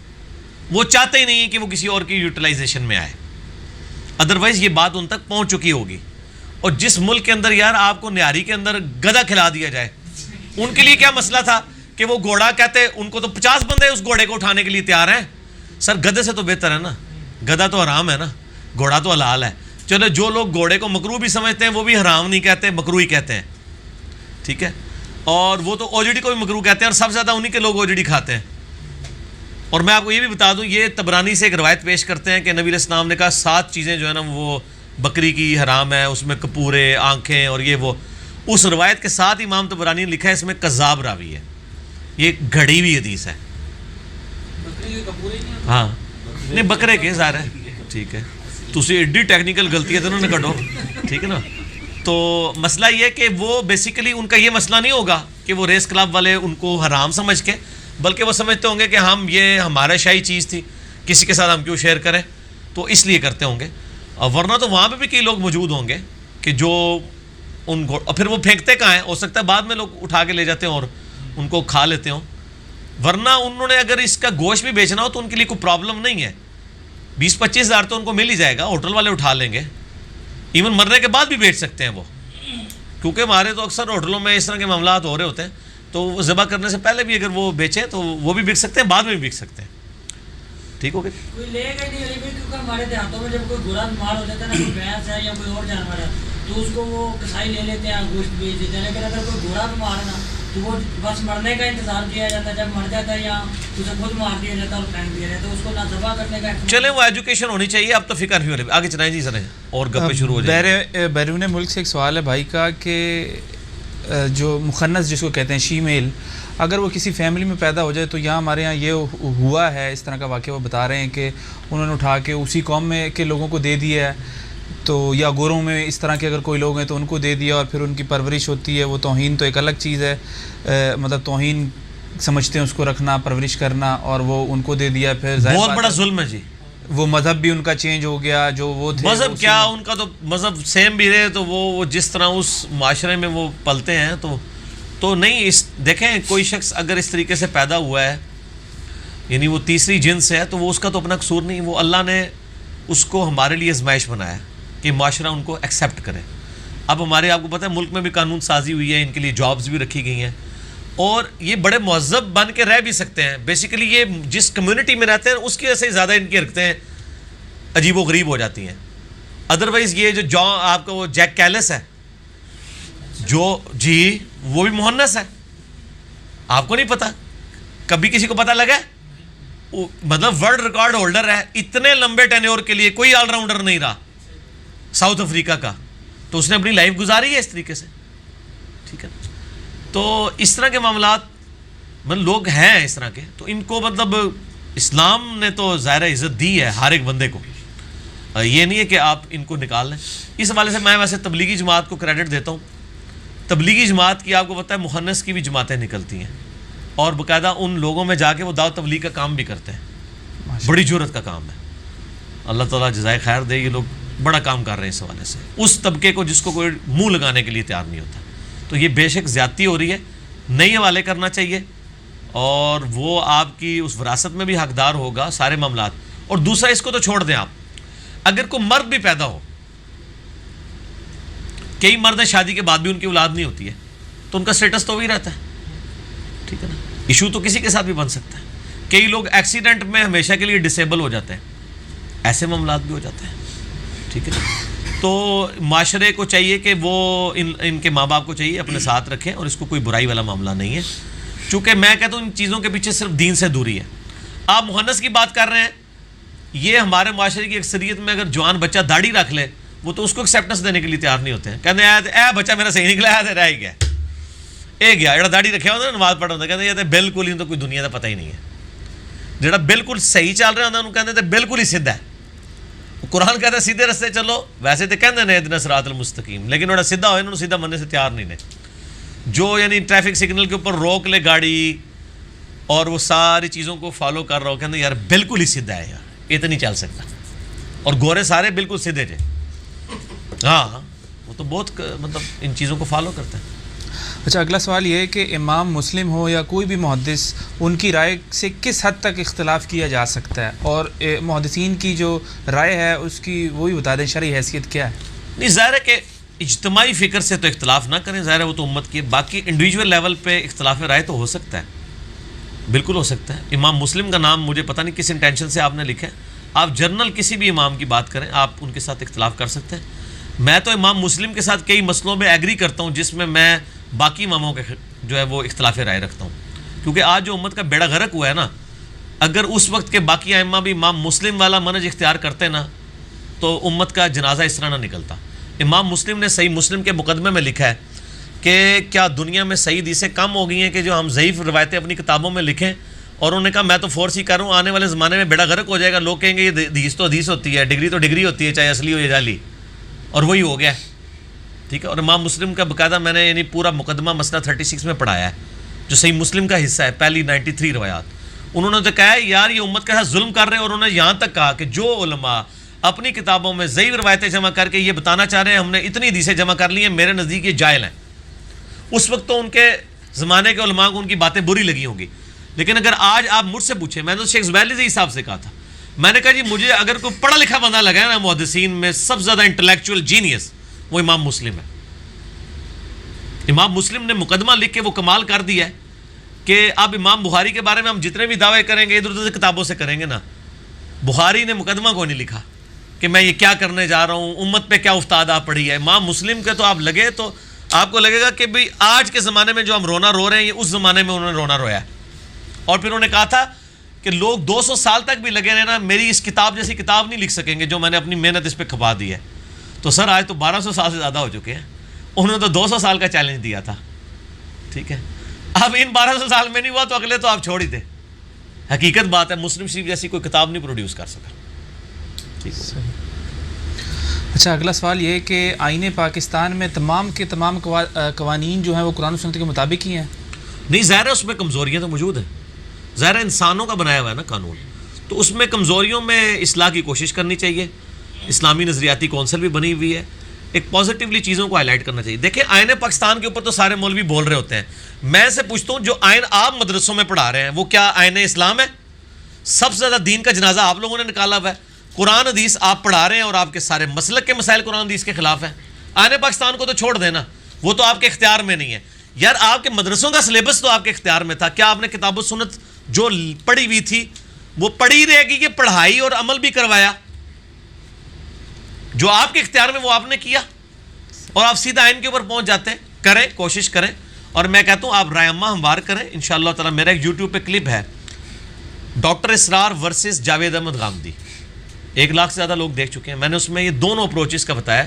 وہ چاہتے ہی نہیں ہے کہ وہ کسی اور کی یوٹیلائزیشن میں آئے, ادروائز یہ بات ان تک پہنچ چکی ہوگی. اور جس ملک کے اندر یار آپ کو نیاری کے اندر گدھا کھلا دیا جائے, ان کے لیے کیا مسئلہ تھا کہ وہ گھوڑا کہتے, ان کو تو 50 بندے اس گھوڑے کو اٹھانے کے لیے تیار ہیں. سر گدھے سے تو بہتر ہے نا, گدھا تو حرام ہے نا, گھوڑا تو حلال ہے. چلو جو لوگ گھوڑے کو مکروہ بھی سمجھتے ہیں وہ بھی حرام نہیں کہتے, مکروہ ہی کہتے ہیں, ٹھیک ہے. اور وہ تو اوجڑی کو بھی مکروہ کہتے ہیں, اور سب سے زیادہ انہی کے لوگ اوجڑی کھاتے ہیں. اور میں آپ کو یہ بھی بتا دوں, یہ طبرانی سے ایک روایت پیش کرتے ہیں کہ نبی علیہ السلام نے کہا 7 چیزیں جو ہے نا وہ بکری کی حرام ہے, اس میں کپورے, آنکھیں اور یہ وہ. اس روایت کے ساتھ امام طبرانی نے لکھا ہے اس میں کذاب راوی ہے, یہ گھڑی ہوئی حدیث ہے. ہاں نہیں بکرے کے ظاہر ہے, ٹھیک ہے. تسی ایڈی ٹیکنیکل غلطی ہے تو انہوں نے کٹو, ٹھیک ہے نا. تو مسئلہ یہ کہ وہ بیسیکلی ان کا یہ مسئلہ نہیں ہوگا کہ وہ ریس کلب والے ان کو حرام سمجھ کے, بلکہ وہ سمجھتے ہوں گے کہ ہم یہ ہمارا شاہی چیز تھی, کسی کے ساتھ ہم کیوں شیئر کریں, تو اس لیے کرتے ہوں گے. ورنہ تو وہاں پہ بھی کئی لوگ موجود ہوں گے کہ جو ان کو, اور پھر وہ پھینکتے کہاں ہیں, ہو سکتا ہے بعد میں لوگ اٹھا کے لے جاتے ہیں اور ان کو کھا لیتے ہوں. ورنہ انہوں نے اگر اس کا گوشت بھی بیچنا ہو تو ان کے لیے کوئی پرابلم نہیں ہے, 20-25 ہزار تو ان کو مل ہی جائے گا, ہوٹل والے اٹھا لیں گے. ایون مرنے کے بعد بھی بیچ سکتے ہیں وہ, کیونکہ ہمارے تو اکثر ہوٹلوں میں اس طرح کے معاملات ہو رہے ہوتے ہیں, تو وہ ذبح کرنے سے پہلے بھی اگر وہ بیچیں تو وہ بھی بک سکتے ہیں, بعد میں بھی بک سکتے ہیں. ٹھیک ہو گیا. کوئی لے گا نہیں علی بھائی, کیونکہ ہمارے دیہاتوں میں جب کوئی گھوڑا بیمار ہو جاتا ہے نا, کوئی بھینس ہے یا کوئی اور جانور ہے, تو اس کو وہ کسائی لے لیتے ہیں, گوشت بیچ دیتے ہیں. لیکن اگر کوئی گھوڑا بیمار ہے نا تو وہ بس مرنے کا انتظار کیا جاتا ہے, جب مر جاتا ہے یا اسے خود مار دیا جاتا ہے اور پھینک دیا جاتا ہے, اس کو نہ ذبح کرنے کا. چلیں وہ ایجوکیشن ہونی چاہیے. اب تو فکر نہیں ہو رہی, آگے چلائیں جی ذرا اور گپیں شروع ہو جائیں. بیرون ملک سے ایک سوال ہے بھائی کا کہ جو مخنث جس کو کہتے ہیں شیمیل, اگر وہ کسی فیملی میں پیدا ہو جائے, تو یہاں ہمارے یہاں یہ ہوا ہے, اس طرح کا واقعہ وہ بتا رہے ہیں کہ انہوں نے اٹھا کے اسی قوم میں کے لوگوں کو دے دیا ہے, تو یا گوروں میں اس طرح کے اگر کوئی لوگ ہیں تو ان کو دے دیا, اور پھر ان کی پرورش ہوتی ہے. وہ توہین تو ایک الگ چیز ہے, مطلب توہین سمجھتے ہیں اس کو رکھنا, پرورش کرنا, اور وہ ان کو دے دیا. پھر بہت بڑا ظلم ہے جی. وہ مذہب بھی ان کا چینج ہو گیا, جو وہ تھے مذہب کیا, ان کا تو مذہب سیم بھی رہے, تو وہ جس طرح اس معاشرے میں وہ پلتے ہیں تو نہیں. اس دیکھیں کوئی شخص اگر اس طریقے سے پیدا ہوا ہے, یعنی وہ تیسری جنس ہے, تو وہ اس کا تو اپنا قصور نہیں. وہ اللہ نے اس کو ہمارے لیے آزمائش بنایا کہ معاشرہ ان کو ایکسیپٹ کرے. اب ہمارے آپ کو پتہ ہے ملک میں بھی قانون سازی ہوئی ہے, ان کے لیے جابز بھی رکھی گئی ہیں, اور یہ بڑے مہذب بن کے رہ بھی سکتے ہیں. بیسیکلی یہ جس کمیونٹی میں رہتے ہیں اس کی وجہ سے زیادہ ان کی حرکتیں عجیب و غریب ہو جاتی ہیں. ادروائز یہ جو آپ کا وہ جیک کیلس ہے جو جی, وہ بھی مہنس ہے, آپ کو نہیں پتا؟ کبھی کسی کو پتا لگا؟ مطلب ورلڈ ریکارڈ ہولڈر ہے اتنے لمبے ٹینیور کے لیے، کوئی آل راؤنڈر نہیں رہا ساؤتھ افریقہ کا، تو اس نے اپنی لائف گزاری ہے اس طریقے سے، ٹھیک ہے. تو اس طرح کے معاملات مطلب لوگ ہیں اس طرح کے، تو ان کو مطلب اسلام نے تو ظاہر عزت دی ہے ہر ایک بندے کو، یہ نہیں ہے کہ آپ ان کو نکال لیں. اس حوالے سے میں ویسے تبلیغی جماعت کو کریڈٹ دیتا ہوں. تبلیغی جماعت کی آپ کو پتہ ہے مخنث کی بھی جماعتیں نکلتی ہیں، اور باقاعدہ ان لوگوں میں جا کے وہ دعوت تبلیغ کا کام بھی کرتے ہیں. بڑی جرت کا کام ہے. اللہ تعالیٰ جزائے خیر دے. یہ لوگ بڑا کام کر رہے ہیں اس حوالے سے، اس طبقے کو جس کو کوئی منہ لگانے کے لیے تیار نہیں ہوتا. تو یہ بے شک زیادتی ہو رہی ہے، نہیں حوالے کرنا چاہیے، اور وہ آپ کی اس وراثت میں بھی حقدار ہوگا سارے معاملات. اور دوسرا اس کو تو چھوڑ دیں آپ، اگر کوئی مرد بھی پیدا ہو، کئی مرد ہیں شادی کے بعد بھی ان کی اولاد نہیں ہوتی ہے، تو ان کا سٹیٹس تو وہی رہتا ہے، ٹھیک ہے نا. ایشو تو کسی کے ساتھ بھی بن سکتا ہے. کئی لوگ ایکسیڈنٹ میں ہمیشہ کے لیے ڈسیبل ہو جاتے ہیں، ایسے معاملات بھی ہو جاتے ہیں، ٹھیک ہے نا. تو معاشرے کو چاہیے کہ وہ ان کے ماں باپ کو چاہیے اپنے ساتھ رکھیں، اور اس کو کوئی برائی والا معاملہ نہیں ہے. چونکہ میں کہتا ہوں ان چیزوں کے پیچھے صرف دین سے دوری ہے. آپ مہنس کی بات کر رہے ہیں، یہ ہمارے معاشرے کی اکثریت میں اگر جوان بچہ داڑھی رکھ لے، وہ تو اس کو ایکسیپٹنس دینے کے لیے تیار نہیں ہوتے ہیں. کہتے ہیں اے بچہ میرا صحیح نکلا ہے، رہ گیا اے گیا جڑا داڑھی رکھا ہوتا ہے نماز پڑھا ہوتا. کہتے ہیں بالکل ہی تو کوئی دنیا کا پتہ ہی نہیں ہے. جڑا بالکل صحیح چل رہا ہوتا ہے انہوں کہتے ہیں بالکل ہی سیدھا ہے. قرآن کہتا ہے سیدھے رستے چلو، ویسے تو کہتے ہیں اہدنا صراط المستقیم، لیکن وہ سیدھا ہوئے انہوں سیدھا مننے سے تیار نہیں نے. جو یعنی ٹریفک سگنل کے اوپر روک لے گاڑی اور وہ ساری چیزوں کو فالو کر رہا ہو، کہتے ہیں یار بالکل ہی سیدھا ہے، یار یہ تو نہیں چل سکتا. اور گورے سارے بالکل سیدھے تھے. ہاں وہ تو بہت مطلب ان چیزوں کو فالو کرتے ہیں. اچھا، اگلا سوال یہ ہے کہ امام مسلم ہو یا کوئی بھی محدث، ان کی رائے سے کس حد تک اختلاف کیا جا سکتا ہے، اور محدثین کی جو رائے ہے اس کی وہی بتا دیں شرعی حیثیت کیا ہے؟ نہیں، ظاہر ہے کہ اجتماعی فکر سے تو اختلاف نہ کریں، ظاہر ہے وہ تو امت کی. باقی انڈیویجول لیول پہ اختلاف رائے تو ہو سکتا ہے، بالکل ہو سکتا ہے. امام مسلم کا نام مجھے پتہ نہیں کس انٹینشن سے آپ نے لکھا ہے. آپ جنرل کسی بھی امام کی بات کریں، آپ ان کے ساتھ اختلاف کر سکتے ہیں. میں تو امام مسلم کے ساتھ کئی مسئلوں میں ایگری کرتا ہوں جس میں باقی اماموں کے جو ہے وہ اختلاف رائے رکھتا ہوں. کیونکہ آج جو امت کا بیڑا غرق ہوا ہے نا، اگر اس وقت کے باقی ائمہ بھی امام مسلم والا منہج اختیار کرتے نا، تو امت کا جنازہ اس طرح نہ نکلتا. امام مسلم نے صحیح مسلم کے مقدمے میں لکھا ہے کہ کیا دنیا میں صحیح حدیثیں کم ہو گئی ہیں کہ جو ہم ضعیف روایتیں اپنی کتابوں میں لکھیں. اور انہوں نے کہا میں تو فورس ہی کر رہا ہوں، آنے والے زمانے میں بیڑا غرق ہو جائے گا، لوگ کہیں گے یہ حدیث تو حدیث ہوتی ہے، ڈگری تو ڈگری ہوتی ہے، چاہے اصلی ہو یا جعلی. اور وہی ہو گیا، ٹھیک ہے. اور امام مسلم کا باقاعدہ میں نے یعنی پورا مقدمہ مسئلہ 36 میں پڑھایا ہے، جو صحیح مسلم کا حصہ ہے، پہلی 93 روایات. انہوں نے تو کہا ہے یار یہ امت کے ساتھ ظلم کر رہے ہیں. اور انہوں نے یہاں تک کہا کہ جو علماء اپنی کتابوں میں ضعیف روایتیں جمع کر کے یہ بتانا چاہ رہے ہیں ہم نے اتنی حدیثیں جمع کر لی ہیں، میرے نزدیک یہ جاہل ہیں. اس وقت تو ان کے زمانے کے علماء کو ان کی باتیں بری لگی ہوں گی. لیکن اگر آج آپ مجھ سے پوچھیں، میں نے تو شیخ زبیر علی صاحب سے کہا تھا، میں نے کہا جی مجھے اگر کوئی پڑھا لکھا بندہ لگا ہے نا محدثین میں سب سے زیادہ انٹلیکچوئل جینیس، وہ امام مسلم ہے. امام مسلم نے مقدمہ لکھ کے وہ کمال کر دیا ہے کہ اب امام بخاری کے بارے میں ہم جتنے بھی دعوے کریں گے ادھر ادھر کتابوں سے کریں گے نا، بخاری نے مقدمہ کو نہیں لکھا کہ میں یہ کیا کرنے جا رہا ہوں، امت پہ کیا افتاد آ پڑی ہے. امام مسلم کے تو آپ لگے تو آپ کو لگے گا کہ بھئی آج کے زمانے میں جو ہم رونا رو رہے ہیں یہ اس زمانے میں انہوں نے رونا رویا ہے. اور پھر انہوں نے کہا تھا کہ لوگ 200 سال تک بھی لگے رہنا میری اس کتاب جیسی کتاب نہیں لکھ سکیں گے جو میں نے اپنی محنت اس پہ کھپا دی ہے. تو سر آج تو 1200 سال سے زیادہ ہو چکے ہیں، انہوں نے تو 200 سال کا چیلنج دیا تھا، ٹھیک ہے. اب ان 1200 سال میں نہیں ہوا تو اگلے تو آپ چھوڑ ہی دیں. حقیقت بات ہے مسلم شریف جیسی کوئی کتاب نہیں پروڈیوس کر سکا. ٹھیک ہے. اچھا، اگلا سوال یہ ہے کہ آئین پاکستان میں تمام کے تمام قوانین جو ہیں وہ قرآن و سنت کے مطابق ہی ہیں؟ نہیں، ظاہر ہے اس میں کمزوریاں تو موجود ہیں. ظاہر ہے انسانوں کا بنایا ہوا ہے نا قانون، تو اس میں کمزوریوں میں اصلاح کی کوشش کرنی چاہیے. اسلامی نظریاتی کونسل بھی بنی ہوئی ہے، ایک پازیٹیولی چیزوں کو ہائی لائٹ کرنا چاہیے. دیکھیں آئین پاکستان کے اوپر تو سارے مولوی بول رہے ہوتے ہیں. میں سے پوچھتا ہوں جو آئین آپ مدرسوں میں پڑھا رہے ہیں وہ کیا آئین اسلام ہے؟ سب سے زیادہ دین کا جنازہ آپ لوگوں نے نکالا ہوا ہے. قرآن حدیث آپ پڑھا رہے ہیں اور آپ کے سارے مسلک کے مسائل قرآن حدیث کے خلاف ہیں. آئین پاکستان کو تو چھوڑ دینا، وہ تو آپ کے اختیار میں نہیں ہے. یار آپ کے مدرسوں کا سلیبس تو آپ کے اختیار میں تھا. کیا آپ نے کتاب و سنت جو پڑھی ہوئی تھی وہ پڑھی رہے گی کہ پڑھائی اور عمل بھی کروایا؟ جو آپ کے اختیار میں وہ آپ نے کیا، اور آپ سیدھا آئین کے اوپر پہنچ جاتے ہیں. کریں، کوشش کریں. اور میں کہتا ہوں آپ رائے ہموار کریں انشاءاللہ تعالی. میرا ایک یوٹیوب پہ کلپ ہے ڈاکٹر اسرار ورسز جاوید احمد غامدی, 1 لاکھ سے زیادہ لوگ دیکھ چکے ہیں. میں نے اس میں یہ دونوں اپروچز کا بتایا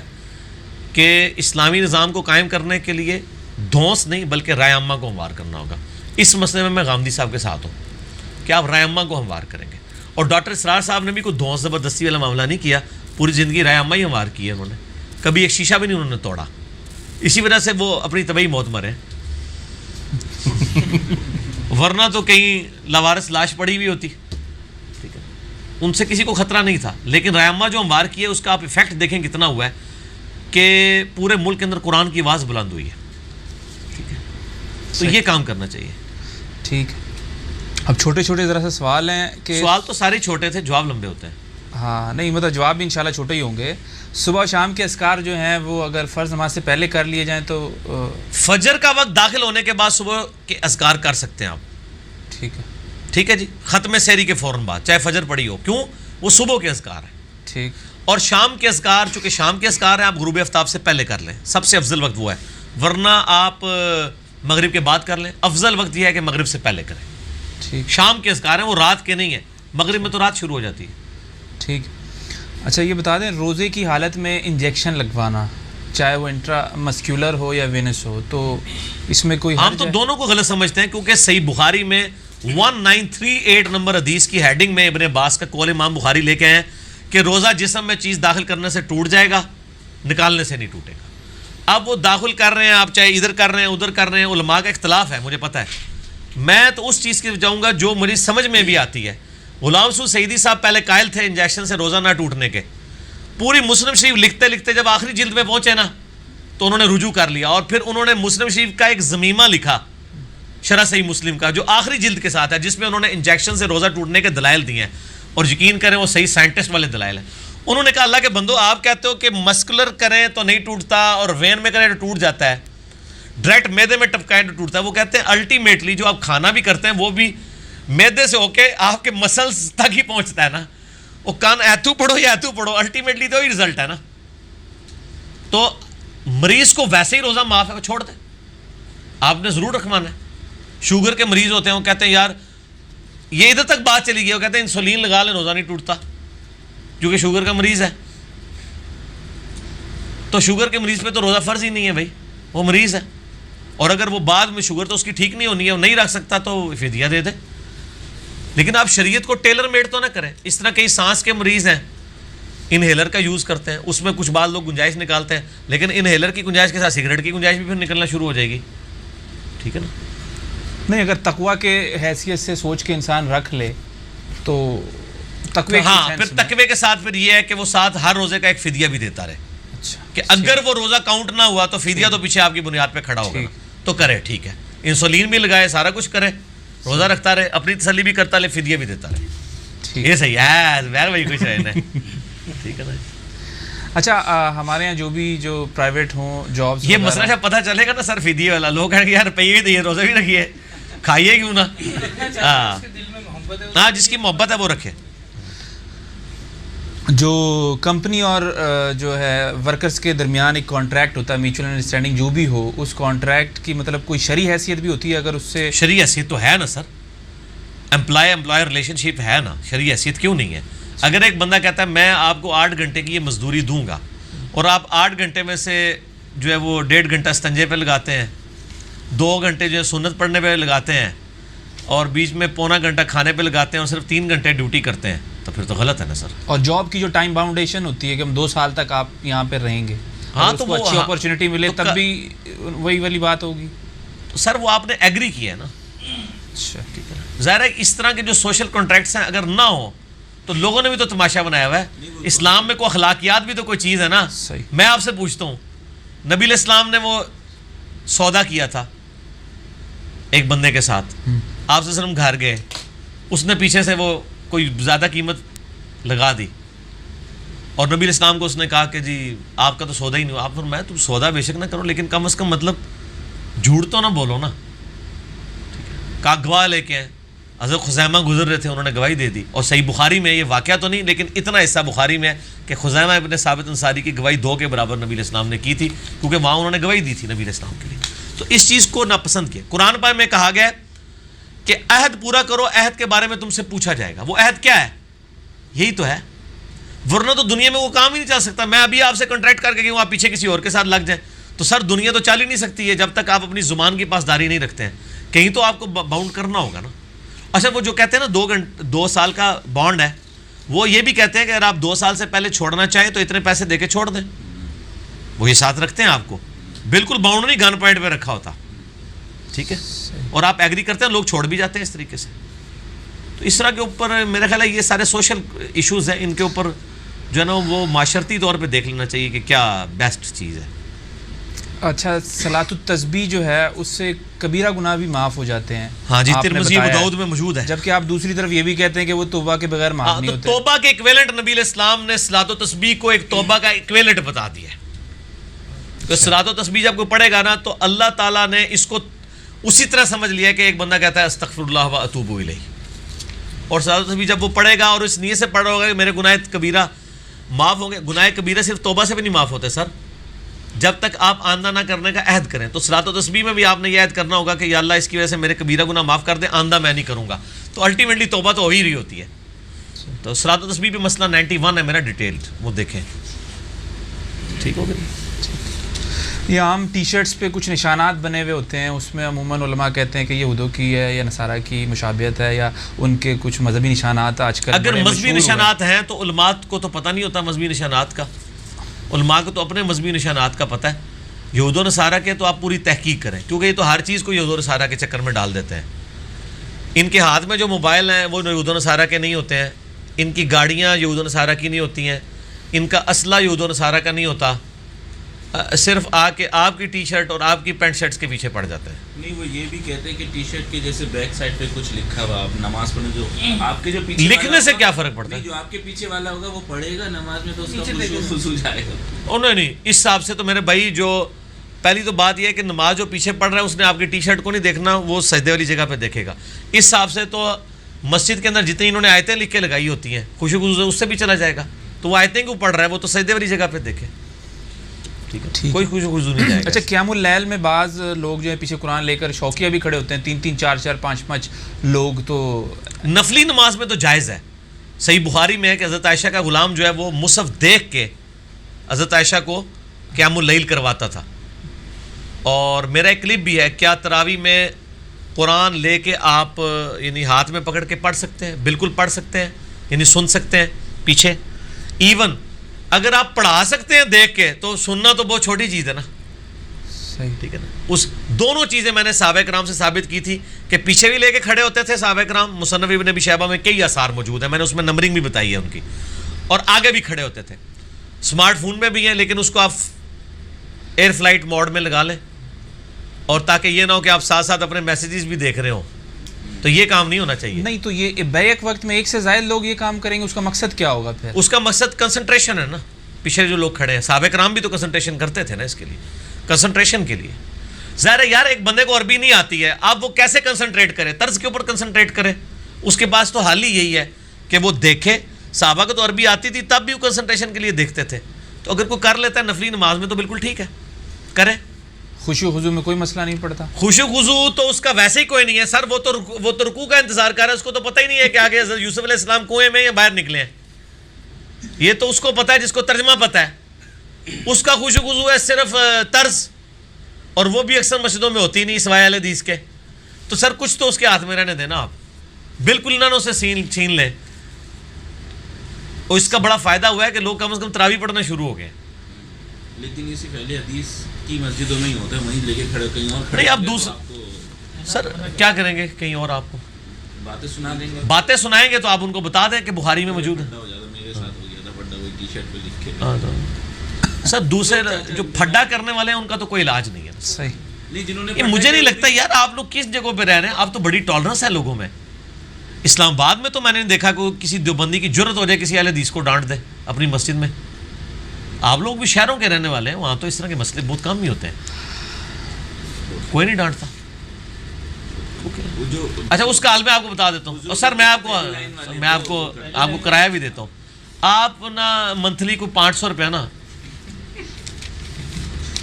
کہ اسلامی نظام کو قائم کرنے کے لیے دھونس نہیں بلکہ رائے عامہ کو ہموار کرنا ہوگا. اس مسئلے میں غامدی صاحب کے ساتھ ہوں کہ آپ رائے عامہ کو ہموار کریں گے. اور ڈاکٹر اسرار صاحب نے بھی کوئی دھونس زبردستی والا معاملہ نہیں کیا, پوری زندگی رائے عامہ ہی ہموار کی ہے انہوں نے, کبھی ایک شیشہ بھی نہیں انہوں نے توڑا. اسی وجہ سے وہ اپنی طبعی موت مرے, ورنہ تو کہیں لاوارث لاش پڑی ہوئی ہوتی. ٹھیک ہے, ان سے کسی کو خطرہ نہیں تھا. لیکن رائے عامہ جو ہموار کی ہے اس کا آپ ایفیکٹ دیکھیں کتنا ہوا ہے کہ پورے ملک کے اندر قرآن کی آواز بلند ہوئی ہے. ٹھیک ہے, تو یہ کام کرنا چاہیے. ٹھیک. اب چھوٹے چھوٹے ذرا سے سوال ہیں کہ سوال تو سارے چھوٹے تھے, جواب لمبے ہوتے ہیں. ہاں نہیں مطلب جواب بھی انشاءاللہ چھوٹے ہی ہوں گے. صبح و شام کے اذکار جو ہیں وہ اگر فرض نماز سے پہلے کر لیے جائیں تو فجر کا وقت داخل ہونے کے بعد صبح کے اذکار کر سکتے ہیں آپ. ٹھیک ہے. ٹھیک ہے جی, ختم سحری کے فوراً بعد چاہے فجر پڑی ہو, کیوں, وہ صبح کے اذکار ہیں. ٹھیک. اور شام کے اذکار, چونکہ شام کے اذکار ہیں, آپ غروب آفتاب سے پہلے کر لیں, سب سے افضل وقت وہ ہے. ورنہ آپ مغرب کے بعد کر لیں, افضل وقت یہ ہے کہ مغرب سے پہلے کریں. ٹھیک. شام کے اذکار ہیں وہ رات کے نہیں ہیں, مغرب میں تو رات شروع ہو جاتی ہے. ٹھیک. اچھا یہ بتا دیں روزے کی حالت میں انجیکشن لگوانا چاہے وہ انٹرا مسکولر ہو یا وینس ہو تو اس میں کوئی ہم تو دونوں کو غلط سمجھتے ہیں, کیونکہ صحیح بخاری میں 1938 نمبر حدیث کی ہیڈنگ میں ابن عباس کا قول امام بخاری لے کے ہیں کہ روزہ جسم میں چیز داخل کرنے سے ٹوٹ جائے گا, نکالنے سے نہیں ٹوٹے گا. اب وہ داخل کر رہے ہیں, آپ چاہے ادھر کر رہے ہیں ادھر کر رہے ہیں, علماء کا اختلاف ہے, مجھے پتہ ہے. میں تو اس چیز کی جاؤں گا جو مجھے سمجھ میں بھی آتی ہے. غلام سعود سعیدی صاحب پہلے قائل تھے انجیکشن سے روزہ نہ ٹوٹنے کے. پوری مسلم شریف لکھتے لکھتے جب آخری جلد میں پہنچے نا تو انہوں نے رجوع کر لیا, اور پھر انہوں نے مسلم شریف کا ایک ضمیمہ لکھا شرح صحیح مسلم کا, جو آخری جلد کے ساتھ ہے, جس میں انہوں نے انجیکشن سے روزہ ٹوٹنے کے دلائل دیے ہیں, اور یقین کریں وہ صحیح سائنٹسٹ والے دلائل ہیں. انہوں نے کہا اللہ کے بندو آپ کہتے ہو کہ مسکولر کریں تو نہیں ٹوٹتا اور وین میں کریں تو ٹوٹ جاتا ہے, ڈائریکٹ میدے میں ٹپکائیں تو ٹوٹتا ہے. وہ کہتے ہیں الٹیمیٹلی جو آپ کھانا بھی کرتے ہیں وہ بھی میدے سے ہو کے آپ کے مسلز تک ہی پہنچتا ہے نا. وہ کان ایتھو پڑھو یا ایتھو پڑھو, الٹیمیٹلی تو وہی رزلٹ ہے نا. تو مریض کو ویسے ہی روزہ معاف ہے, وہ چھوڑ دیں, آپ نے ضرور رکھوانا ہے. شوگر کے مریض ہوتے ہیں وہ کہتے ہیں یار یہ ادھر تک بات چلی گئی, وہ کہتے ہیں انسولین لگا لیں روزہ نہیں ٹوٹتا, کیونکہ شوگر کا مریض ہے. تو شوگر کے مریض پہ تو روزہ فرض ہی نہیں ہے بھائی, وہ مریض ہے, اور اگر وہ بعد میں شوگر تو اس کی ٹھیک نہیں ہونی ہے, وہ نہیں رکھ سکتا تو فدیہ دے دے. لیکن آپ شریعت کو ٹیلر میڈ تو نہ کریں. اس طرح کئی سانس کے مریض ہیں انہیلر کا یوز کرتے ہیں, اس میں کچھ بعض لوگ گنجائش نکالتے ہیں, لیکن انہیلر کی گنجائش کے ساتھ سگریٹ کی گنجائش بھی پھر نکلنا شروع ہو جائے گی. ٹھیک ہے نا. نہیں اگر تقویٰ کے حیثیت سے سوچ کے انسان رکھ لے تو تقوی, ہاں پھر تقوی کے ساتھ پھر یہ ہے کہ وہ ساتھ ہر روزے کا ایک فدیہ بھی دیتا رہے. اچھا کہ اگر وہ روزہ کاؤنٹ نہ ہوا تو فدیہ تو پیچھے آپ کی بنیاد پہ کھڑا ہوگا تو کرے. ٹھیک ہے, انسولین بھی لگائے, سارا کچھ کرے, روزہ رکھتا رہے, اپنی تسلی بھی کرتا رہے, فدیہ بھی دیتا رہے. یہ صحیح ہے, بہر بھائی خوش رہے. ٹھیک ہے نا. اچھا ہمارے یہاں جو بھی جو پرائیویٹ ہوں جابس, یہ مسئلہ جب پتہ چلے گا نا سر فدیے والا, لوگ کہیں گے یار روپیے بھی دیے, روزہ بھی رکھیے, کھائیے کیوں نہ. ہاں جس کی محبت ہے وہ رکھے. جو کمپنی اور جو ہے ورکرز کے درمیان ایک کانٹریکٹ ہوتا ہے, میوچل انڈرسٹینڈنگ جو بھی ہو, اس کانٹریکٹ کی مطلب کوئی شرعی حیثیت بھی ہوتی ہے اگر اس سے؟ شرعی حیثیت تو ہے نا سر, امپلائر ریلیشن شپ ہے نا, شرعی حیثیت کیوں نہیں ہے. اگر ایک بندہ کہتا ہے میں آپ کو 8 گھنٹے کی یہ مزدوری دوں گا, اور آپ 8 گھنٹے میں سے جو ہے وہ 1.5 گھنٹہ استنجے پہ لگاتے ہیں, 2 گھنٹے جو ہے سنت پڑھنے پہ لگاتے ہیں, اور بیچ میں پونا گھنٹہ کھانے پہ لگاتے ہیں, اور صرف 3 گھنٹے ڈیوٹی کرتے ہیں, تو پھر تو غلط ہے نا سر. اور جاب کی جو ٹائم باؤنڈیشن ہوتی ہے کہ ہم 2 سال تک آپ یہاں پہ رہیں گے, ہاں تو وہ اچھی اپرچونٹی ملے تب بھی وہی والی بات ہوگی. تو سر وہ آپ نے ایگری کیا ہے نا. اچھا ٹھیک ہے. ظاہر ہے اس طرح کے جو سوشل کانٹریکٹس ہیں اگر نہ ہوں تو لوگوں نے بھی تو تماشا بنایا ہوا ہے. اسلام میں کوئی اخلاقیات بھی تو کوئی چیز ہے نا. میں آپ سے پوچھتا ہوں, نبی علیہ السلام نے وہ سودا کیا تھا ایک بندے کے ساتھ, آپ سے وسلم گھر گئے, اس نے پیچھے سے وہ کوئی زیادہ قیمت لگا دی, اور نبی علیہ السلام کو اس نے کہا کہ جی آپ کا تو سودا ہی نہیں ہوا. آپ فرمایا تم سودا بے شک نہ کرو, لیکن کم از کم مطلب جھوٹ تو نہ بولو نا. کہا گواہ لے کے ہیں. حضرت خزیمہ گزر رہے تھے, انہوں نے گواہی دے دی, اور صحیح بخاری میں یہ واقعہ تو نہیں لیکن اتنا حصہ بخاری میں ہے کہ خزیمہ ابن ثابت انصاری کی گواہی 2 کے برابر نبی علیہ السلام نے کی تھی, کیونکہ وہاں انہوں نے گواہی دی تھی نبی علیہ السلام کے لیے. تو اس چیز کو ناپسند کیا. قرآن پاک میں کہا گیا کہ عہد پورا کرو, عہد کے بارے میں تم سے پوچھا جائے گا. وہ عہد کیا ہے؟ یہی تو ہے, ورنہ تو دنیا میں وہ کام ہی نہیں چل سکتا. میں ابھی آپ سے کنٹریکٹ کر کے کہ آپ پیچھے کسی اور کے ساتھ لگ جائیں تو سر دنیا تو چل ہی نہیں سکتی ہے جب تک آپ اپنی زبان کی پاسداری نہیں رکھتے ہیں. کہیں تو آپ کو باؤنڈ کرنا ہوگا نا. اچھا وہ جو کہتے ہیں نا 2 سال کا بانڈ ہے, وہ یہ بھی کہتے ہیں کہ اگر آپ 2 سال سے پہلے چھوڑنا چاہیں تو اتنے پیسے دے کے چھوڑ دیں. وہ یہ ساتھ رکھتے ہیں آپ کو, بالکل باؤنڈ نہیں گن پوائنٹ پہ رکھا ہوتا. ٹھیک ہے, اور آپ ایگری کرتے ہیں, لوگ چھوڑ بھی جاتے ہیں اس طریقے سے. تو اس طرح کے اوپر میرا خیال ہے یہ سارے سوشل ایشوز ہیں, ان کے اوپر جو ہے نا وہ معاشرتی طور پہ دیکھ لینا چاہیے کہ کیا بیسٹ چیز ہے. اچھا, صلاۃ التسبیح جو ہے اس سے کبیرہ گناہ بھی معاف ہو جاتے ہیں. ہاں جی, آپ نے ترمذی بتایا ابو داؤد میں موجود ہے. جبکہ آپ دوسری طرف یہ بھی کہتے ہیں کہ وہ توبہ کے بغیر معاف نہیں تو ہوتے. توبہ کے ایکویلنٹ نبی علیہ السلام نے صلاۃ التسبیح کو ایک توبہ کا ایکویلنٹ بتا دیا ہے. تو صلاۃ التسبیح جب کوئی پڑھے گا نا تو اللہ تعالیٰ نے اس کو اسی طرح سمجھ لیا کہ ایک بندہ کہتا ہے استغفر اللہ و اتوب الیہ, اور صلاۃ التسبیح جب وہ پڑھے گا اور اس نیت سے پڑھ رہا ہوگا کہ میرے گناہ کبیرہ معاف ہوں گے. گناہ کبیرہ صرف توبہ سے بھی نہیں معاف ہوتے سر, جب تک آپ آندہ نہ کرنے کا عہد کریں. تو صلاۃ التسبیح میں بھی آپ نے یہ عہد کرنا ہوگا کہ یا اللہ اس کی وجہ سے میرے کبیرہ گناہ معاف کر دے, آندہ میں نہیں کروں گا. تو الٹیمیٹلی توبہ تو ہو ہی رہی ہوتی ہے. تو صلاۃ التسبیح پہ مسئلہ 91 ہے میرا ڈیٹیلڈ, وہ دیکھیں. ٹھیک ہو گیا. یہ عام ٹی شرٹس پہ کچھ نشانات بنے ہوئے ہوتے ہیں, اس میں عموماً علماء کہتے ہیں کہ یہودوں کی ہے یا نصارہ کی مشابہت ہے یا ان کے کچھ مذہبی نشانات آج کل اگر بڑے مذہبی مشہور ہوئے. نشانات ہیں تو علماء کو تو پتہ نہیں ہوتا مذہبی نشانات کا. علماء کو تو اپنے مذہبی نشانات کا پتہ ہے. یہود و نصارہ کے تو آپ پوری تحقیق کریں, کیونکہ یہ تو ہر چیز کو یہود و نصارہ کے چکر میں ڈال دیتے ہیں. ان کے ہاتھ میں جو موبائل ہیں وہ یہود و نصارہ کے نہیں ہوتے ہیں, ان کی گاڑیاں یہود و نصارہ کی نہیں ہوتی ہیں, ان کا اسلحہ یہود و نصارہ کا نہیں ہوتا. صرف آ کے آپ کی ٹی شرٹ اور آپ کی پینٹ شرٹس کے پیچھے پڑ جاتے ہیں. نہیں, وہ یہ بھی کہتے ہیں کہ ٹی شرٹ کے جیسے بیک سائڈ پہ کچھ لکھا ہوا, آپ نماز پڑھنے جو آپ کے جو پیچھے لکھنے سے کیا فرق پڑتا ہے؟ جو آپ کے پیچھے والا ہوگا وہ پڑھے گا نماز میں تو اس کا خشوع جائے گا. نہیں, اس حساب سے تو میرے بھائی جو پہلی تو بات یہ ہے کہ نماز جو پیچھے پڑھ رہا ہے اس نے آپ کی ٹی شرٹ کو نہیں دیکھنا, وہ سجدے والی جگہ پہ دیکھے گا. اس حساب سے تو مسجد کے اندر جتنی انہوں نے آیتیں لکھ کے لگائی ہوتی ہیں خوشی خصوصی اس سے بھی چلا جائے گا. تو وہ آیتیں کیوں پڑھ رہا ہے, وہ تو سجدے والی جگہ پہ دیکھے. ٹھیک ہے, کوئی خوشی خصوصی نہیں جائے گا. اچھا, قیام اللیل میں بعض لوگ جو ہے پیچھے قرآن لے کر شوقیہ بھی کھڑے ہوتے ہیں, 3 4 5 لوگ. تو نفلی نماز میں تو جائز ہے. صحیح بخاری میں ہے کہ حضرت عائشہ کا غلام جو ہے وہ مصحف دیکھ کے حضرت عائشہ کو قیام اللیل کرواتا تھا. اور میرا ایک کلپ بھی ہے, کیا تراویح میں قرآن لے کے آپ یعنی ہاتھ میں پکڑ کے پڑھ سکتے ہیں؟ بالکل پڑھ سکتے ہیں, یعنی سن سکتے ہیں پیچھے. ایون اگر آپ پڑھا سکتے ہیں دیکھ کے تو سننا تو بہت چھوٹی چیز ہے نا. صحیح, ٹھیک ہے نا. اس دونوں چیزیں میں نے صحابہ کرام سے ثابت کی تھی کہ پیچھے بھی لے کے کھڑے ہوتے تھے صحابہ کرام. مصنف ابن ابی شیبہ میں کئی آثار موجود ہیں, میں نے اس میں نمبرنگ بھی بتائی ہے ان کی, اور آگے بھی کھڑے ہوتے تھے. اسمارٹ فون میں بھی ہیں لیکن اس کو آپ ایئر فلائٹ موڈ میں لگا لیں, اور تاکہ یہ نہ ہو کہ آپ ساتھ ساتھ اپنے میسیجز بھی دیکھ رہے ہوں. تو یہ کام نہیں ہونا چاہیے. نہیں, تو یہ بیک وقت میں 1 سے زائد لوگ یہ کام کریں گے, اس کا مقصد کیا ہوگا پھر؟ اس کا مقصد کنسنٹریشن ہے نا. پیچھے جو لوگ کھڑے ہیں صحابہ کرام بھی تو کنسنٹریشن کرتے تھے نا, اس کے لیے کنسنٹریشن کے لیے. ظاہر ہے یار, ایک بندے کو عربی نہیں آتی ہے, آپ وہ کیسے کنسنٹریٹ کرے, طرز کے اوپر کنسنٹریٹ کرے. اس کے پاس تو حال ہی یہی ہے کہ وہ دیکھے. صحابہ کو تو عربی آتی تھی تب بھی وہ کنسنٹریشن کے لیے دیکھتے تھے. تو اگر کوئی کر لیتا ہے نفلی نماز میں تو بالکل ٹھیک ہے, کرے. خشوع خضوع میں کوئی مسئلہ نہیں پڑتا. خوشو خضوع تو اس کا ویسے ہی کوئی نہیں ہے سر. وہ تو رکوع کا انتظار کر رہا ہے, اس کو تو پتہ ہی نہیں ہے کہ آگے حضرت یوسف علیہ السلام کنویں میں یا باہر نکلے ہیں. یہ تو اس کو پتہ ہے جس کو ترجمہ پتہ ہے. اس کا خوشو خضوع ہے صرف طرز, اور وہ بھی اکثر مسجدوں میں ہوتی نہیں سوائے اہل حدیث کے. تو سر کچھ تو اس کے ہاتھ میں رہنے دینا آپ, بالکل نہ اسے چھین لیں. اور اس کا بڑا فائدہ ہوا ہے کہ لوگ کم از کم تراویح پڑھنا شروع ہو گئے. لیکن یہ صرف اہل حدیث کی مسجدوں میں ہی ہوتا ہے, وہیں لے کے کھڑے کہیں اور نہیں, آپ سر کیا کریں گے, کہیں اور آپ کو باتیں سنا دیں گے, باتیں سنائیں گے تو آپ ان کو بتا دیں کہ بخاری میں موجود ہے. میرے ساتھ ہو گیا تھا پڈا, وہی ٹی شرٹ پہ لکھ کے. سر دوسرے جو پھڈا کرنے والے ہیں ان کا تو کوئی علاج نہیں ہے. صحیح. نہیں, جنہوں نے یہ مجھے نہیں لگتا یار, آپ لوگ کس جگہ پہ رہ رہے ہیں. آپ تو بڑی ٹالرنس ہے لوگوں میں. اسلام آباد میں تو میں نے دیکھا کہ کسی دیوبندی کی جرت ہو جائے کسی اہل حدیث کو ڈانٹ دے اپنی مسجد میں. آپ لوگ بھی شہروں کے رہنے والے ہیں, وہاں تو اس طرح کے مسئلے بہت کم ہی ہوتے ہیں, کوئی نہیں ڈانٹتا. اچھا اس کا حال میں آپ کو بتا دیتا ہوں, اور سر میں آپ کو کرایہ بھی دیتا ہوں. آپ نا منتھلی کو 500 روپیہ نا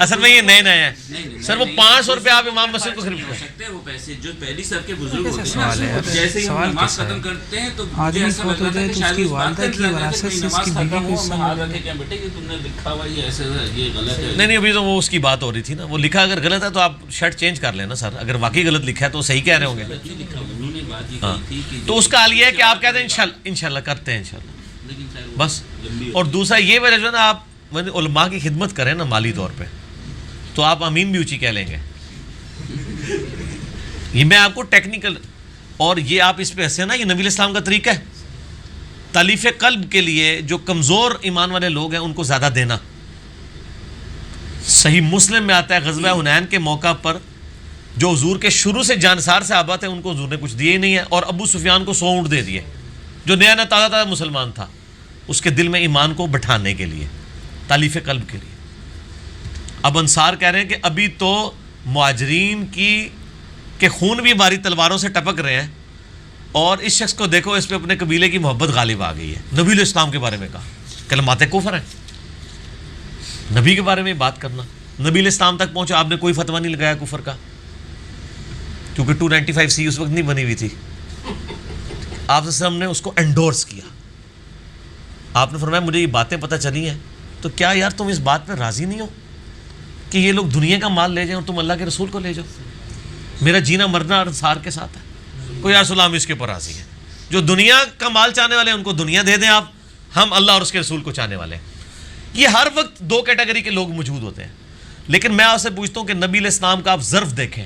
اصل میں یہ نئے نئے ہیں سر. وہ 500 روپے آپ امام مسجد کو خرید لیں. سکتے ہیں وہ پیسے جو پہلی سر کے بزرگ ہوتے ہیں نا, جیسے ہی ہم نماز ختم کرتے ہیں تو مجھے ایسا لگتا تھا کہ شاید اس بات کا انتظار ہے کہ نماز ختم ہو میں ہاتھ رکھے کیا بیٹے کہ تم نے لکھا ہوا یہ ایسا یہ غلط ہے. نہیں ابھی تو وہ اس کی بات ہو رہی تھی نا, وہ لکھا اگر غلط ہے تو آپ شرٹ چینج کر لینا سر. اگر واقعی غلط لکھا ہے تو صحیح کہہ رہے ہوں گے. انہوں نے بات یہ کہی تھی کہ تو اس کا حال یہ ہے کہ آپ کہتے ہیں انشاءاللہ کرتے ہیں انشاءاللہ بس. اور دوسرا یہ وجہ جو ہے نا, آپ علماء کی خدمت کریں نا مالی طور پہ, تو آپ امین بھی اونچی کہہ لیں گے. یہ میں آپ کو ٹیکنیکل, اور یہ آپ اس پہ ہنسے نا, یہ نبی علیہ السلام کا طریقہ ہے تالیف قلب کے لیے. جو کمزور ایمان والے لوگ ہیں ان کو زیادہ دینا. صحیح مسلم میں آتا ہے غزوہ حنین کے موقع پر جو حضور کے شروع سے جانسار صحابہ تھے ان کو حضور نے کچھ دیے ہی نہیں ہے, اور ابو سفیان کو 100 اونٹ دے دیے جو نیا تازہ مسلمان تھا, اس کے دل میں ایمان کو بٹھانے کے لیے, تالیف قلب کے لیے. اب انصار کہہ رہے ہیں کہ ابھی تو مہاجرین کے خون بھی ہماری تلواروں سے ٹپک رہے ہیں, اور اس شخص کو دیکھو اس پہ اپنے قبیلے کی محبت غالب آ گئی ہے. نبی علیہ السلام کے بارے میں کہا کلمات کفر ہیں. نبی کے بارے میں بات کرنا, نبی علیہ السلام تک پہنچا, آپ نے کوئی فتویٰ نہیں لگایا کفر کا, کیونکہ 295C اس وقت نہیں بنی ہوئی تھی. آپ صلی اللہ علیہ وسلم نے اس کو انڈورس کیا. آپ نے فرمایا مجھے یہ باتیں پتہ چلی ہیں, تو کیا یار تم اس بات پہ راضی نہیں ہو کہ یہ لوگ دنیا کا مال لے جائیں اور تم اللہ کے رسول کو لے جاؤ؟ میرا جینا مرنا انصار کے ساتھ ہے. کوئی یا رسول اللہ ہم اس کے اوپر راضی ہیں. جو دنیا کا مال چاہنے والے ہیں ان کو دنیا دے دیں آپ, ہم اللہ اور اس کے رسول کو چاہنے والے ہیں. یہ ہر وقت دو کیٹیگری کے لوگ موجود ہوتے ہیں. لیکن میں آپ سے پوچھتا ہوں کہ نبی علیہ السلام کا آپ ظرف دیکھیں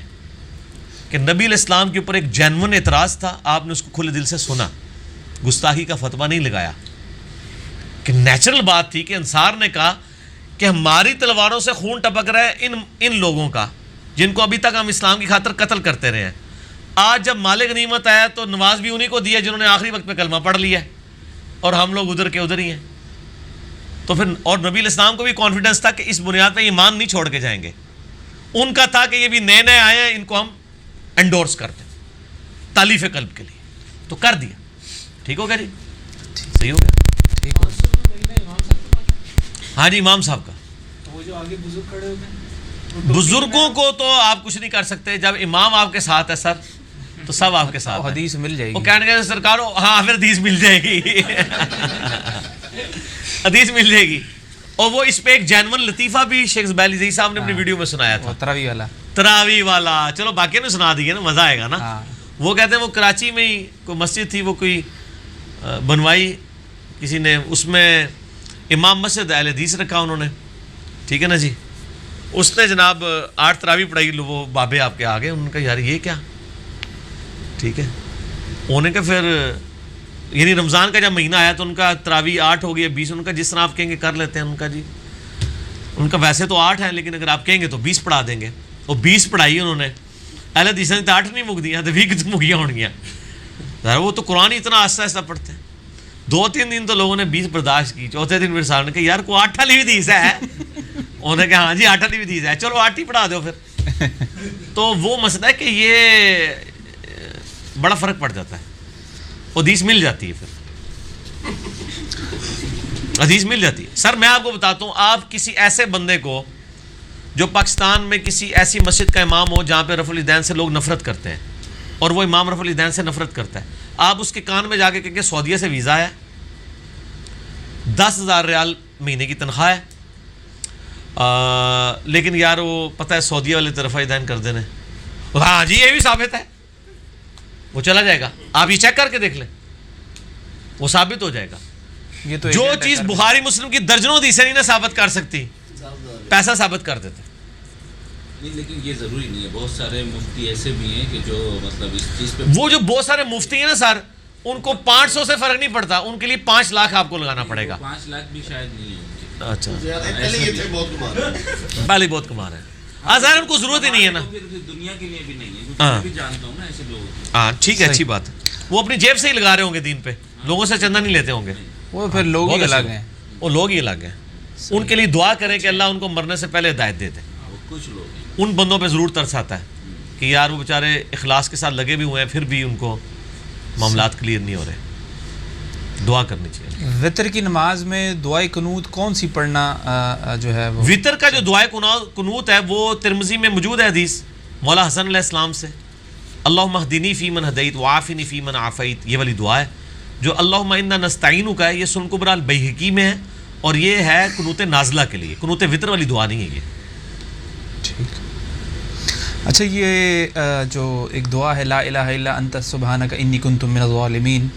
کہ نبی علیہ السلام کے اوپر ایک جینون اعتراض تھا, آپ نے اس کو کھلے دل سے سنا, گستاخی کا فتویٰ نہیں لگایا. کہ نیچرل بات تھی کہ انصار نے کہا کہ ہماری تلواروں سے خون ٹپک رہا ہے ان لوگوں کا جن کو ابھی تک ہم اسلام کی خاطر قتل کرتے رہے ہیں. آج جب مال غنیمت آیا تو نواز بھی انہیں کو دیا جنہوں نے آخری وقت پہ کلمہ پڑھ لیا ہے, اور ہم لوگ ادھر کے ادھر ہی ہیں. تو پھر اور نبی علیہ السلام کو بھی کانفیڈنس تھا کہ اس بنیاد پہ ایمان نہیں چھوڑ کے جائیں گے. ان کا تھا کہ یہ بھی نئے نئے آئے ہیں, ان کو ہم انڈورس کر دیں تالیف قلب کے لیے, تو کر دیا. ٹھیک ہو گیا جی, صحیح ہو گیا. ہاں جی امام صاحب کا. وہ جو آگے بزرگ کھڑے ہوتے ہیں بزرگوں کو تو آپ کچھ نہیں کر سکتے, جب امام آپ کے ساتھ ہے سر تو سب آپ کے ساتھ. حدیث مل جائے گی, وہ کہنے گے سرکار ہاں پھر حدیث مل جائے گی. حدیث مل جائے گی. اور وہ اس پہ ایک جینون لطیفہ بھی شیخ زبیلی زئی صاحب نے اپنی ویڈیو میں سنایا تھا, تراوی والا. چلو باقی نے سنا دیے نا, مزہ آئے گا نا. وہ کہتے ہیں وہ کراچی میں ہی کوئی مسجد تھی, وہ کوئی بنوائی کسی نے, اس میں امام مسجد اہل حدیث رکھا انہوں نے, ٹھیک ہے نا جی. اس نے جناب 8 تراوی پڑھائی, وہ بابے آپ کے آگے, انہوں نے کہا یار یہ کیا, ٹھیک ہے. انہوں نے کہا پھر یعنی رمضان کا جب مہینہ آیا تو ان کا تراوی 8 ہو گئی 20, ان کا جس طرح آپ کہیں گے کر لیتے ہیں. ان کا جی ان کا ویسے تو 8 ہیں, لیکن اگر آپ کہیں گے تو 20 پڑھا دیں گے. اور 20 پڑھائی انہوں نے. اہل حدیث نے تو 8 نہیں مک دیا, تو 20 مکیاں ہو گیا. وہ تو قرآن اتنا آہستہ آہستہ پڑھتے ہیں. 2-3 دن تو لوگوں نے 20 برداشت کی, چوتھے دن میرے صاحب نے کہا یار کو 8 والی بھی حدیث ہے. انہوں نے کہا ہاں جی 8 والی بھی حدیث ہے, چلو 8 ہی پڑھا دو پھر. تو وہ مسئلہ ہے کہ یہ بڑا فرق پڑ جاتا ہے. حدیث مل جاتی ہے, پھر حدیث مل جاتی ہے. سر میں آپ کو بتاتا ہوں, آپ کسی ایسے بندے کو جو پاکستان میں کسی ایسی مسجد کا امام ہو جہاں پہ رفع الیدین سے لوگ نفرت کرتے ہیں, اور وہ امام رفع الیدین سے نفرت کرتا ہے, آپ اس کے کان میں جا کے کہیں کہ سعودیہ سے ویزا ہے, 10,000 ریال مہینے کی تنخواہ ہے, لیکن یار وہ پتہ ہے سعودیہ والے طرف الیدین کر دینے, ہاں جی یہ بھی ثابت ہے, وہ چلا جائے گا. آپ یہ چیک کر کے دیکھ لیں, وہ ثابت ہو جائے گا. یہ تو جو چیز بخاری مسلم کی درجنوں حدیثیں نہیں نہ ثابت کر سکتی, پیسہ ثابت کر دیتے. نہیں لیکن یہ ضروری نہیں ہے, بہت سارے مفتی ایسے بھی ہیں کہ جو مطلب اس چیز پہ, وہ جو بہت سارے مفتی ہیں نا سر, ان کو 500 سے فرق نہیں پڑتا, ان کے لیے 5 لاکھ آپ کو لگانا پڑے گا. 5 لاکھ بھی شاید نہیں ہے. اچھا پہلے یہ تھے بہت کمار ہے. پہلے بہت کما رہے ہیں, ظاہر ان کو ضرورت ہی نہیں ہے نا. دنیا کے لیے بھی نہیں ہے, کیونکہ میں بھی جانتا ہوں نا ایسے لوگ. ہاں ٹھیک ہے, اچھی بات ہے. وہ اپنی جیب سے ہی لگا رہے ہوں گے دین پہ, لوگوں سے چندہ نہیں لیتے ہوں گے. وہ پھر لوگ ہی الگ ہیں, وہ لوگ ہی الگ ہیں. ان کے لیے دعا کریں کہ اللہ ان کو مرنے سے پہلے ہدایت دے دے. کچھ لوگ ہیں ان بندوں پہ ضرور ترس آتا ہے کہ یار وہ بیچارے اخلاص کے ساتھ لگے بھی ہوئے ہیں, پھر بھی ان کو معاملات کلیئر نہیں ہو رہے. دعا کرنی چاہیے. وطر کی نماز میں دعائے قنوت کون سی پڑھنا جو ہے وہ وطر کا جو دعائے قنوت ہے وہ ترمذی میں موجود ہے حدیث مولا حسن علیہ السلام سے. اللہم اہدنی فی من ہدیت وعافنی فی من عافیت، یہ والی دعا ہے. جو اللہم انا نستعینک کا ہے یہ سنن کبری البیہقی میں ہے، اور یہ ہے قنوت نازلہ کے لیے، قنوت وطر والی دعا نہیں ہے یہ. ٹھیک. اچھا، یہ جو ایک دعا ہے لا الہ الا انت سبحانک انی کنت من الظالمین،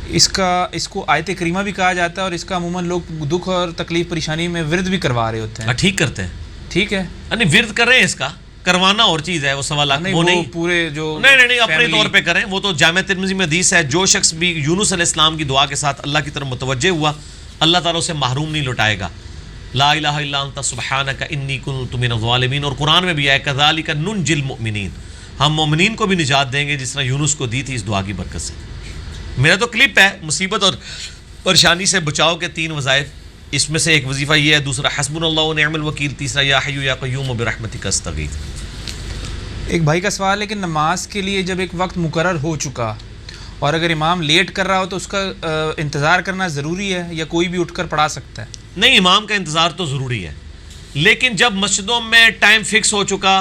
اس کو آیت کریمہ بھی کہا جاتا ہے، اور اس کا عموماً لوگ دکھ اور تکلیف پریشانی میں ورد بھی کروا رہے ہوتے ہیں. ٹھیک کرتے ہیں. ٹھیک ہے، یعنی ورد کر رہے ہیں، اس کا کروانا اور چیز ہے، وہ سوالات نہیں، وہ نہیں پورے جو نہیں اپنے طور پہ کریں. وہ تو جامع ترمذی میں حدیث ہے، جو شخص بھی یونس علیہ السلام کی دعا کے ساتھ اللہ کی طرف متوجہ ہوا اللہ تعالیٰ اسے محروم نہیں لوٹائے گا. لا الہ الا انت سبحانک انی کنت من الظالمین. اور قرآن میں بھی ہے کذالک ننجی المؤمنین، ہم مومنین کو بھی نجات دیں گے جس طرح یونس کو دی تھی اس دعا کی برکت سے. میرا تو کلپ ہے مصیبت اور پریشانی سے بچاؤ کے 3 وظائف، اس میں سے ایک وظیفہ یہ ہے، دوسرا حسبنا اللہ ونعم الوکیل، تیسرا یا حی یا قیوم برحمتک استغیث. ایک بھائی کا سوال ہے کہ نماز کے لیے جب ایک وقت مقرر ہو چکا اور اگر امام لیٹ کر رہا ہو تو اس کا انتظار کرنا ضروری ہے یا کوئی بھی اٹھ کر پڑھا سکتا ہے؟ نہیں، امام کا انتظار تو ضروری ہے، لیکن جب مسجدوں میں ٹائم فکس ہو چکا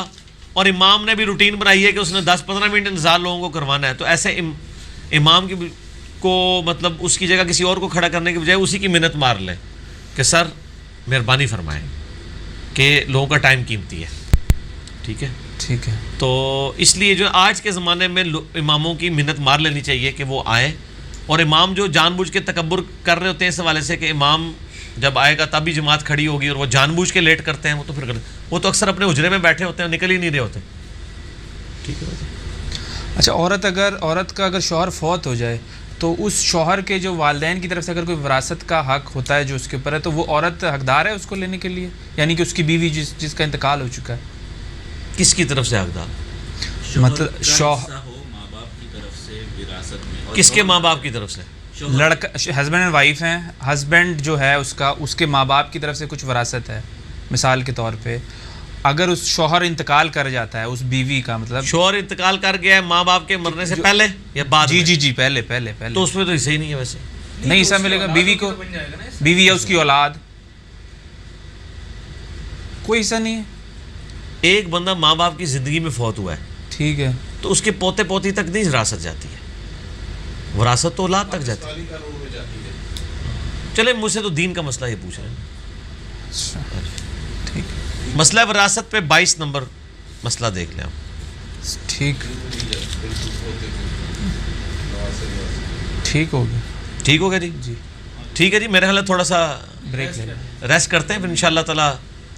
اور امام نے بھی روٹین بنائی ہے کہ اس نے 10-15 منٹ انتظار لوگوں کو کروانا ہے، تو ایسے امام کو مطلب اس کی جگہ کسی اور کو کھڑا کرنے کے بجائے اسی کی منت مار لیں کہ سر مہربانی فرمائیں کہ لوگوں کا ٹائم قیمتی ہے. ٹھیک ہے. ٹھیک ہے. تو اس لیے جو آج کے زمانے میں اماموں کی منت مار لینی چاہیے کہ وہ آئیں. اور امام جو جان بوجھ کے تکبر کر رہے ہوتے ہیں اس حوالے سے کہ امام جب آئے گا تب بھی جماعت کھڑی ہوگی اور وہ جان بوجھ کے لیٹ کرتے ہیں، وہ تو اکثر اپنے حجرے میں بیٹھے ہوتے ہیں، نکل ہی نہیں رہے ہوتے. ٹھیک ہے. اچھا، عورت کا اگر شوہر فوت ہو جائے تو اس شوہر کے جو والدین کی طرف سے اگر کوئی وراثت کا حق ہوتا ہے جو اس کے اوپر ہے، تو وہ عورت حقدار ہے اس کو لینے کے لیے، یعنی کہ اس کی بیوی جس کا انتقال ہو چکا ہے؟ کس کی طرف سے حقدار؟ مطلب شوہر ہو ماں باپ کی طرف سے وراثت میں. کس کے ماں باپ کی طرف سے؟ لڑکا ہسبینڈ اینڈ وائف ہیں، ہسبینڈ جو ہے اس کے ماں باپ کی طرف سے کچھ وراثت ہے. مثال کے طور پہ اگر اس شوہر انتقال کر جاتا ہے، اس بیوی کا مطلب شوہر انتقال کر گیا ہے ماں باپ کے مرنے سے پہلے یا بعد میں؟ جی پہلے تو اس میں تو حصہ ہی نہیں ہے. ویسے نہیں حصہ ملے گا بیوی کو، بیوی یا اس کی اولاد، کوئی حصہ نہیں ہے. ایک بندہ ماں باپ کی زندگی میں فوت ہوا ہے، ٹھیک ہے، تو اس کے پوتے پوتی تک نہیں وراثت جاتی ہے، وراثت تو اولاد تک جاتی ہے. چلے مجھ سے تو دین کا مسئلہ یہ پوچھ رہے ہیں. ٹھیک مسئلہ وراثت پہ 22 نمبر مسئلہ دیکھ لیں. ٹھیک ٹھیک ہو گیا. ٹھیک ہو گیا جی. ٹھیک ہے جی. میرے خیال ہے تھوڑا سا بریک لے لیں، ریسٹ کرتے ہیں، پھر انشاءاللہ تعالیٰ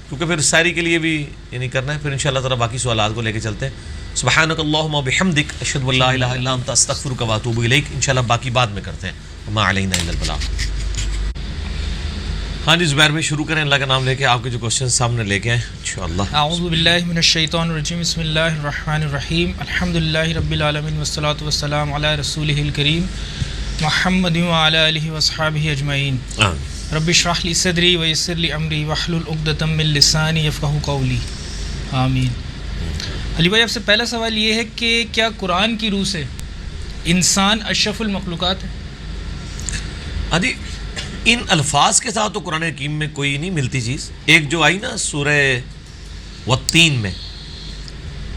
کیونکہ پھر ساری کے لیے بھی یہ نہیں کرنا ہے، پھر انشاءاللہ تعالیٰ باقی سوالات کو لے کے چلتے ہیں. سبحانک اللہم و بحمدک اشہد ان لا الہ الا انت استغفرک و اتوب الیک. انشاءاللہ باقی بعد میں کرتے ہیں. وما علینا الا البلاغ. ہاں جی زبیر بھائی شروع کریں، اللہ کا نام لے کے آپ کے جو کوشچن سامنے لے کے آئیں انشاءاللہ. اعوذ باللہ من الشیطان الرجیم، بسم اللہ الرحمن الرحیم، الحمدللہ رب العالمین والصلاة والسلام علی رسولہ الکریم محمد وعلی آلہ واصحابہ اجمعین. رب اشرح لی صدری ویسر لی امری واحلل عقدۃ من لسانی یفقہوا قولی. آمین. علی بھائی آپ سے پہلا سوال یہ ہے کہ کیا قرآن کی روح سے انسان اشرف المخلوقات ہے؟ ادی ان الفاظ کے ساتھ تو قرآن حکیم میں کوئی نہیں ملتی چیز. ایک جو آئی نا سورہ والتین میں،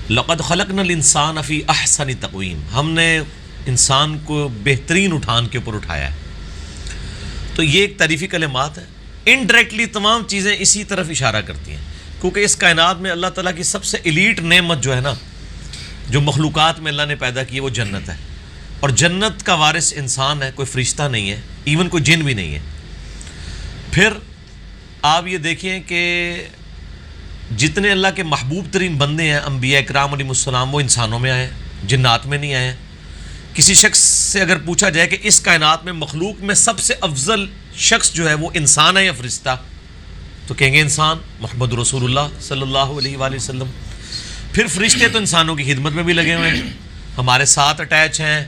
لقد خلقنا الانسان فی احسن تقویم، ہم نے انسان کو بہترین اٹھان کے اوپر اٹھایا ہے. تو یہ ایک تعریفی کلمات ہے. انڈائریکٹلی تمام چیزیں اسی طرف اشارہ کرتی ہیں، کیونکہ اس کائنات میں اللہ تعالیٰ کی سب سے ایلیٹ نعمت جو ہے نا، جو مخلوقات میں اللہ نے پیدا کی ہے، وہ جنت ہے. اور جنت کا وارث انسان ہے، کوئی فرشتہ نہیں ہے، ایون کوئی جن بھی نہیں ہے. پھر آپ یہ دیکھیں کہ جتنے اللہ کے محبوب ترین بندے ہیں انبیاء اکرام علیہ السلام، وہ انسانوں میں آئے ہیں، جنات میں نہیں آئے ہیں. کسی شخص سے اگر پوچھا جائے کہ اس کائنات میں مخلوق میں سب سے افضل شخص جو ہے وہ انسان ہے یا فرشتہ، تو کہیں گے انسان، محمد رسول اللہ صلی اللہ علیہ وآلہ وسلم. پھر فرشتے تو انسانوں کی خدمت میں بھی لگے ہوئے ہیں، ہمارے ساتھ اٹیچ ہیں،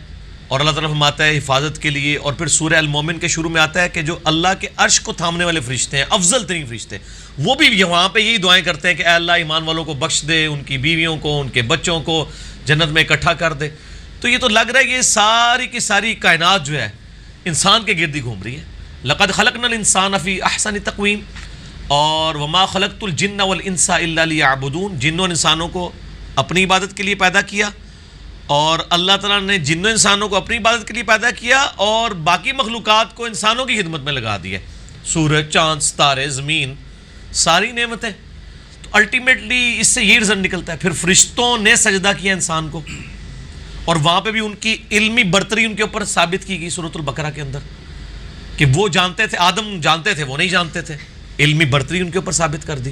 اور اللہ تعالیٰ فرماتا ہے حفاظت کے لیے. اور پھر سورہ المومن کے شروع میں آتا ہے کہ جو اللہ کے عرش کو تھامنے والے فرشتے ہیں، افضل ترین فرشتے، وہ بھی وہاں پہ یہی دعائیں کرتے ہیں کہ اے اللہ ایمان والوں کو بخش دے، ان کی بیویوں کو، ان کے بچوں کو جنت میں اکٹھا کر دے. تو یہ تو لگ رہا ہے کہ یہ ساری کی ساری کائنات جو ہے انسان کے گرد ہی گھوم رہی ہے. لقد خلقنا الانسان فی احسن تقویم، اور وما خلقت الجن والانس الا لیعبدون، جنوں اور انسانوں کو اپنی عبادت کے لیے پیدا کیا، اور اللہ تعالیٰ نے جنوں انسانوں کو اپنی عبادت کے لیے پیدا کیا اور باقی مخلوقات کو انسانوں کی خدمت میں لگا دیا. سورج، چاند، ستارے، زمین، ساری نعمتیں. تو الٹیمیٹلی اس سے یہ رزلٹ نکلتا ہے. پھر فرشتوں نے سجدہ کیا انسان کو، اور وہاں پہ بھی ان کی علمی برتری ان کے اوپر ثابت کی گئی سورۃ البقرہ کے اندر، کہ وہ جانتے تھے، آدم جانتے تھے، وہ نہیں جانتے تھے. علمی برتری ان کے اوپر ثابت کر دی،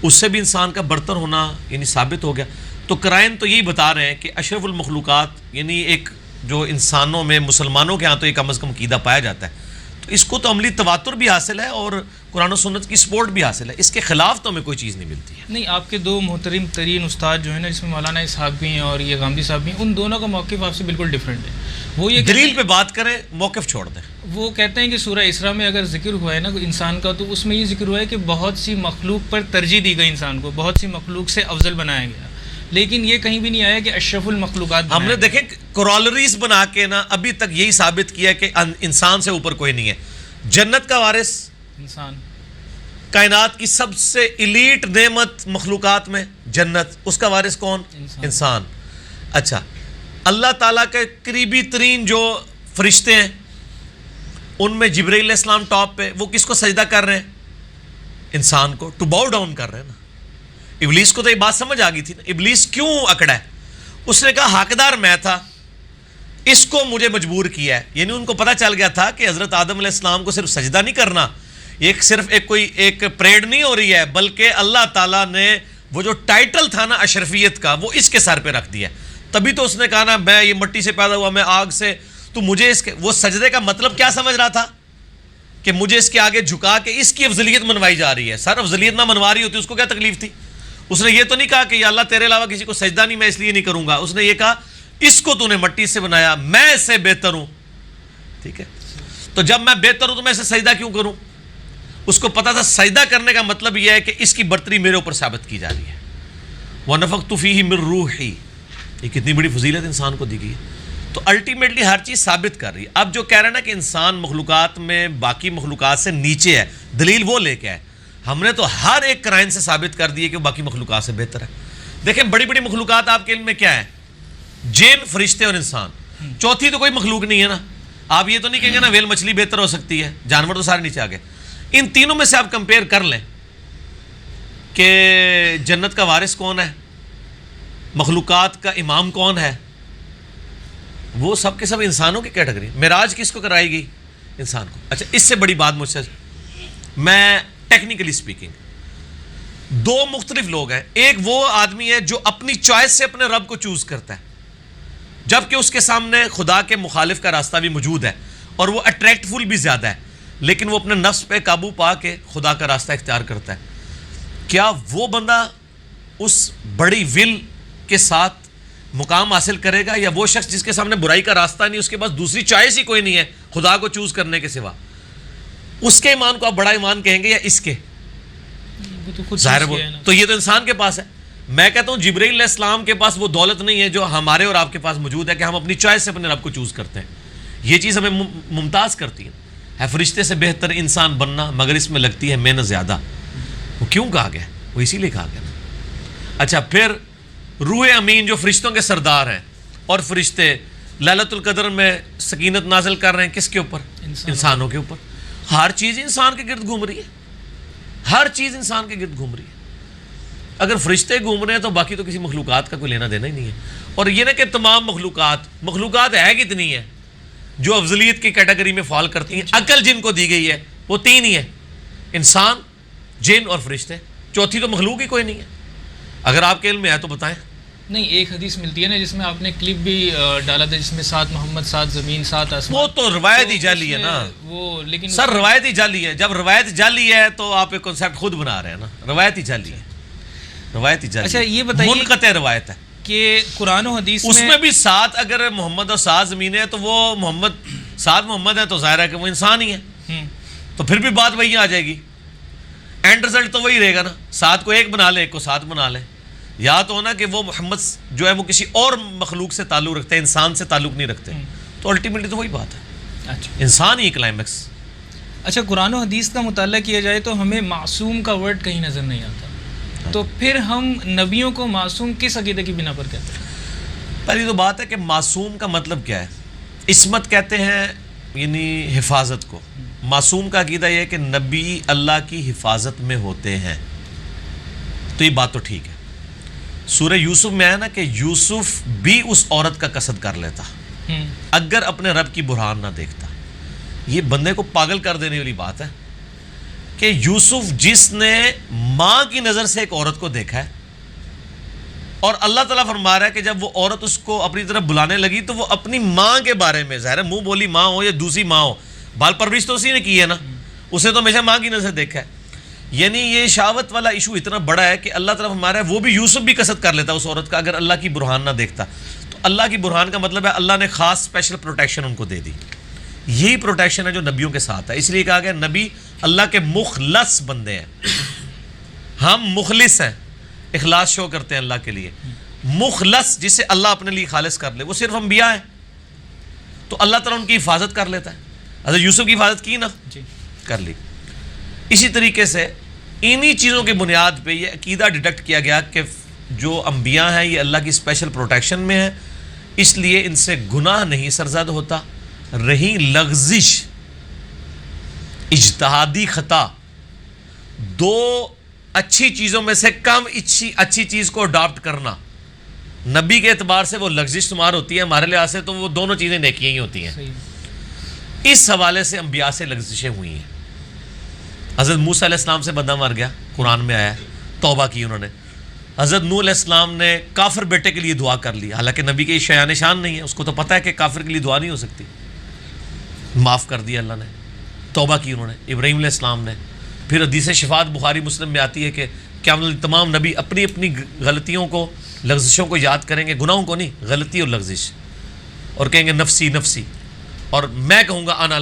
اس سے بھی انسان کا برتر ہونا یعنی ثابت ہو گیا. تو قرائن تو یہی بتا رہے ہیں کہ اشرف المخلوقات یعنی ایک جو انسانوں میں مسلمانوں کے ہاں تو یہ کم از کم عقیدہ پایا جاتا ہے. تو اس کو تو عملی تواتر بھی حاصل ہے اور قرآن و سنت کی سپورٹ بھی حاصل ہے. اس کے خلاف تو ہمیں کوئی چیز نہیں ملتی ہے. نہیں، آپ کے دو محترم ترین استاد جو ہیں نا، جس میں مولانا اسحاق بھی ہیں اور یہ غامدی صاحب بھی ہیں، ان دونوں کا موقف آپ سے بالکل ڈیفرنٹ ہے. وہ یہ دلیل پہ بات کریں، موقف چھوڑ دیں. وہ کہتے ہیں کہ سورہ اسراء میں اگر ذکر ہوا ہے نا انسان کا، تو اس میں یہ ذکر ہوا ہے کہ بہت سی مخلوق پر ترجیح دی گئی، انسان کو بہت سی مخلوق سے افضل بنایا گیا، لیکن یہ کہیں بھی نہیں آیا کہ اشرف المخلوقات. ہم نے دیکھیں کورالریز بنا کے نا ابھی تک یہی ثابت کیا کہ انسان سے اوپر کوئی نہیں ہے. جنت کا وارث انسان، کائنات کی سب سے ایلیٹ نعمت مخلوقات میں جنت، اس کا وارث کون؟ انسان. اچھا، اللہ تعالیٰ کے قریبی ترین جو فرشتے ہیں ان میں جبرائیل علیہ السلام ٹاپ پہ، وہ کس کو سجدہ کر رہے ہیں؟ انسان کو، ٹو باؤ ڈاؤن کر رہے ہیں نا. ابلیس کو تو یہ بات سمجھ آ گئی تھی نا. ابلیس کیوں اکڑا ہے؟ اس نے کہا حقدار میں تھا، اس کو مجھے مجبور کیا ہے. یعنی ان کو پتہ چل گیا تھا کہ حضرت آدم علیہ السلام کو صرف سجدہ نہیں کرنا، صرف ایک پریڈ نہیں ہو رہی ہے، بلکہ اللہ تعالیٰ نے وہ جو ٹائٹل تھا نا اشرفیت کا، وہ اس کے سر پہ رکھ دیا. تبھی تو اس نے کہا نا میں یہ مٹی سے پیدا ہوا، میں آگ سے، تو مجھے اس کے، وہ سجدے کا مطلب کیا سمجھ رہا تھا؟ کہ مجھے اس کے آگے جھکا کے اس کی افضلیت منوائی جا رہی ہے. سر افضلیت نہ منوا رہی ہوتی اس کو کیا تکلیف تھی؟ اس نے یہ تو نہیں کہا کہ یا اللہ تیرے علاوہ کسی کو سجدہ نہیں، میں اس لیے نہیں کروں گا. اس نے یہ کہا اس کو تو نے مٹی سے بنایا، میں اس سے بہتر ہوں. ٹھیک ہے، تو جب میں بہتر ہوں تو میں اسے سجدہ کیوں کروں؟ اس کو پتا تھا سجدہ کرنے کا مطلب یہ ہے کہ اس کی برتری میرے اوپر ثابت کی جا رہی ہے. وَنَفَخْتُ فِيهِ مِن رُوحِي، یہ کتنی بڑی فضیلت انسان کو دی گئی ہے. تو الٹیمیٹلی ہر چیز ثابت کر رہی ہے. اب جو کہہ رہے ہیں نا کہ انسان مخلوقات میں باقی مخلوقات سے نیچے ہے، دلیل وہ لے کے آئے. ہم نے تو ہر ایک قرائن سے ثابت کر دی کہ وہ باقی مخلوقات سے بہتر ہے. دیکھیں بڑی بڑی مخلوقات آپ کے علم میں کیا ہے؟ جن، فرشتے اور انسان. چوتھی تو کوئی مخلوق نہیں ہے نا. آپ یہ تو نہیں کہیں گے نا ویل مچھلی بہتر ہو سکتی ہے، جانور تو سارے نیچے آ گئے. ان تینوں میں سے آپ کمپیئر کر لیں کہ جنت کا وارث کون ہے، مخلوقات کا امام کون ہے. وہ سب کے سب انسانوں کی کیٹیگری. معراج کس کو کرائی گئی؟ انسان کو. اچھا، اس سے بڑی بات مجھ سے، میں ٹیکنیکلی سپیکنگ، دو مختلف لوگ ہیں. ایک وہ آدمی ہے جو اپنی چوائس سے اپنے رب کو چوز کرتا ہے، جبکہ اس کے سامنے خدا کے مخالف کا راستہ بھی موجود ہے اور وہ اٹریکٹ فل بھی زیادہ ہے، لیکن وہ اپنے نفس پہ قابو پا کے خدا کا راستہ اختیار کرتا ہے. کیا وہ بندہ اس بڑی ول کے ساتھ مقام حاصل کرے گا، یا وہ شخص جس کے سامنے برائی کا راستہ نہیں، اس کے پاس دوسری چوائس ہی کوئی نہیں ہے خدا کو چوز کرنے کے سوا؟ اس کے ایمان کو آپ بڑا ایمان کہیں گے یا اس کے؟ ظاہر وہ تو یہ تو انسان کے پاس ہے. میں کہتا ہوں جبرائیل علیہ السلام کے پاس وہ دولت نہیں ہے جو ہمارے اور آپ کے پاس موجود ہے کہ ہم اپنی چوائس سے اپنے رب کو چوز کرتے ہیں. یہ چیز ہمیں ممتاز کرتی ہے فرشتے سے بہتر انسان بننا، مگر اس میں لگتی ہے محنت زیادہ. وہ کیوں کہا گیا؟ وہ اسی لیے کہا گیا. اچھا، پھر روح امین جو فرشتوں کے سردار ہیں، اور فرشتے لیلۃ القدر میں سکینت نازل کر رہے ہیں کس کے اوپر؟ انسانوں کے اوپر. ہر چیز انسان کے گرد گھوم رہی ہے، ہر چیز انسان کے گرد گھوم رہی ہے. اگر فرشتے گھوم رہے ہیں تو باقی تو کسی مخلوقات کا کوئی لینا دینا ہی نہیں ہے. اور یہ نہ کہ تمام مخلوقات ہے کتنی ہے جو افضلیت کی کیٹیگری میں فال کرتی ہیں. عقل جن کو دی گئی ہے وہ تین ہی ہے، انسان، جن اور فرشتے. چوتھی تو مخلوق ہی کوئی نہیں ہے. اگر آپ کے علم میں ہے تو بتائیں. نہیں، ایک حدیث ملتی ہے نا جس میں آپ نے کلپ بھی ڈالا تھا، جس میں 7 محمد 7 زمین 7 آسمان. وہ تو روایت ہی جعلی ہے نا وہ، لیکن سر روایت ہی جعلی ہے. جب روایت جعلی ہے تو آپ ایک کنسیپٹ خود بنا رہے ہیں نا. روایت ہی جعلی ہے، روایت ہی جعلی. اچھا، یہ بتائیے منقطع روایت ہے کہ قرآن و حدیث اس میں بھی 7 اگر محمد اور 7 زمینیں ہیں تو وہ 7 محمد ہیں تو ظاہر ہے کہ وہ انسان ہی ہے. تو پھر بھی بات وہی آ جائے گی، اینڈ رزلٹ تو وہی رہے گا نا. 7 کو 1 بنا لیں، 1 کو 7 بنا لیں. یا تو ہونا کہ وہ محمد جو ہے وہ کسی اور مخلوق سے تعلق رکھتے ہیں، انسان سے تعلق نہیں رکھتے. تو الٹیمیٹلی تو وہی بات ہے. اچھا انسان ہی کلائمیکس. اچھا قرآن و حدیث کا مطالعہ کیا جائے تو ہمیں معصوم کا ورڈ کہیں نظر نہیں آتا, تو پھر ہم نبیوں کو معصوم کس عقیدے کی بنا پر کہتے ہیں؟ پہلی تو بات ہے کہ معصوم کا مطلب کیا ہے. عصمت کہتے ہیں یعنی حفاظت کو. معصوم کا عقیدہ یہ ہے کہ نبی اللہ کی حفاظت میں ہوتے ہیں, تو یہ بات تو ٹھیک ہے. سورہ یوسف میں ہے نا کہ یوسف بھی اس عورت کا قصد کر لیتا اگر اپنے رب کی برہان نہ دیکھتا. یہ بندے کو پاگل کر دینے والی بات ہے کہ یوسف جس نے ماں کی نظر سے ایک عورت کو دیکھا ہے, اور اللہ تعالیٰ فرما رہا ہے کہ جب وہ عورت اس کو اپنی طرف بلانے لگی تو وہ اپنی ماں کے بارے میں, ظاہر ہے منہ بولی ماں ہو یا دوسری ماں ہو, بال پرورش تو اسی نے کی ہے نا, اسے تو ہمیشہ ماں کی نظر دیکھا ہے. یعنی یہ شہوت والا ایشو اتنا بڑا ہے کہ اللہ تعالیٰ فرما رہا ہے وہ بھی یوسف بھی قصد کر لیتا اس عورت کا اگر اللہ کی برہان نہ دیکھتا. تو اللہ کی برہان کا مطلب ہے اللہ نے خاص اسپیشل پروٹیکشن ان کو دے دی. یہی پروٹیکشن ہے جو نبیوں کے ساتھ ہے. اس لیے کہا گیا نبی اللہ کے مخلص بندے ہیں. ہم مخلص ہیں, اخلاص شو کرتے ہیں اللہ کے لیے. مخلص جسے اللہ اپنے لیے خالص کر لے وہ صرف انبیاء ہیں, تو اللہ تعالیٰ ان کی حفاظت کر لیتا ہے. حضرت یوسف کی حفاظت کی نا, کر لی. اسی طریقے سے انہی چیزوں کی بنیاد پہ یہ عقیدہ ڈیڈکٹ کیا گیا کہ جو انبیاء ہیں یہ اللہ کی اسپیشل پروٹیکشن میں ہیں, اس لیے ان سے گناہ نہیں سرزد ہوتا. رہی لغزش, اجتہادی خطا, دو اچھی چیزوں میں سے کم اچھی چیز کو اڈاپٹ کرنا, نبی کے اعتبار سے وہ لغزش شمار ہوتی ہے, ہمارے لحاظ سے تو وہ دونوں چیزیں نیکیاں ہی ہوتی ہیں. اس حوالے سے انبیاء سے لغزشیں ہوئی ہیں. حضرت موسیٰ علیہ السلام سے بندہ مر گیا, قرآن میں آیا, توبہ کی انہوں نے. حضرت نوح علیہ السلام نے کافر بیٹے کے لیے دعا کر لی, حالانکہ نبی کے شایان شان نہیں ہے, اس کو تو پتہ ہے کہ کافر کے لیے دعا نہیں ہو سکتی, معاف کر دیا اللہ نے, توبہ کی انہوں نے. ابراہیم علیہ السلام نے. پھر حدیث شفاعت بخاری مسلم میں آتی ہے کہ کیا تمام نبی اپنی اپنی غلطیوں کو, لغزشوں کو یاد کریں گے, گناہوں کو نہیں, غلطی اور لغزش, اور کہیں گے نفسی نفسی, اور میں کہوں گا انا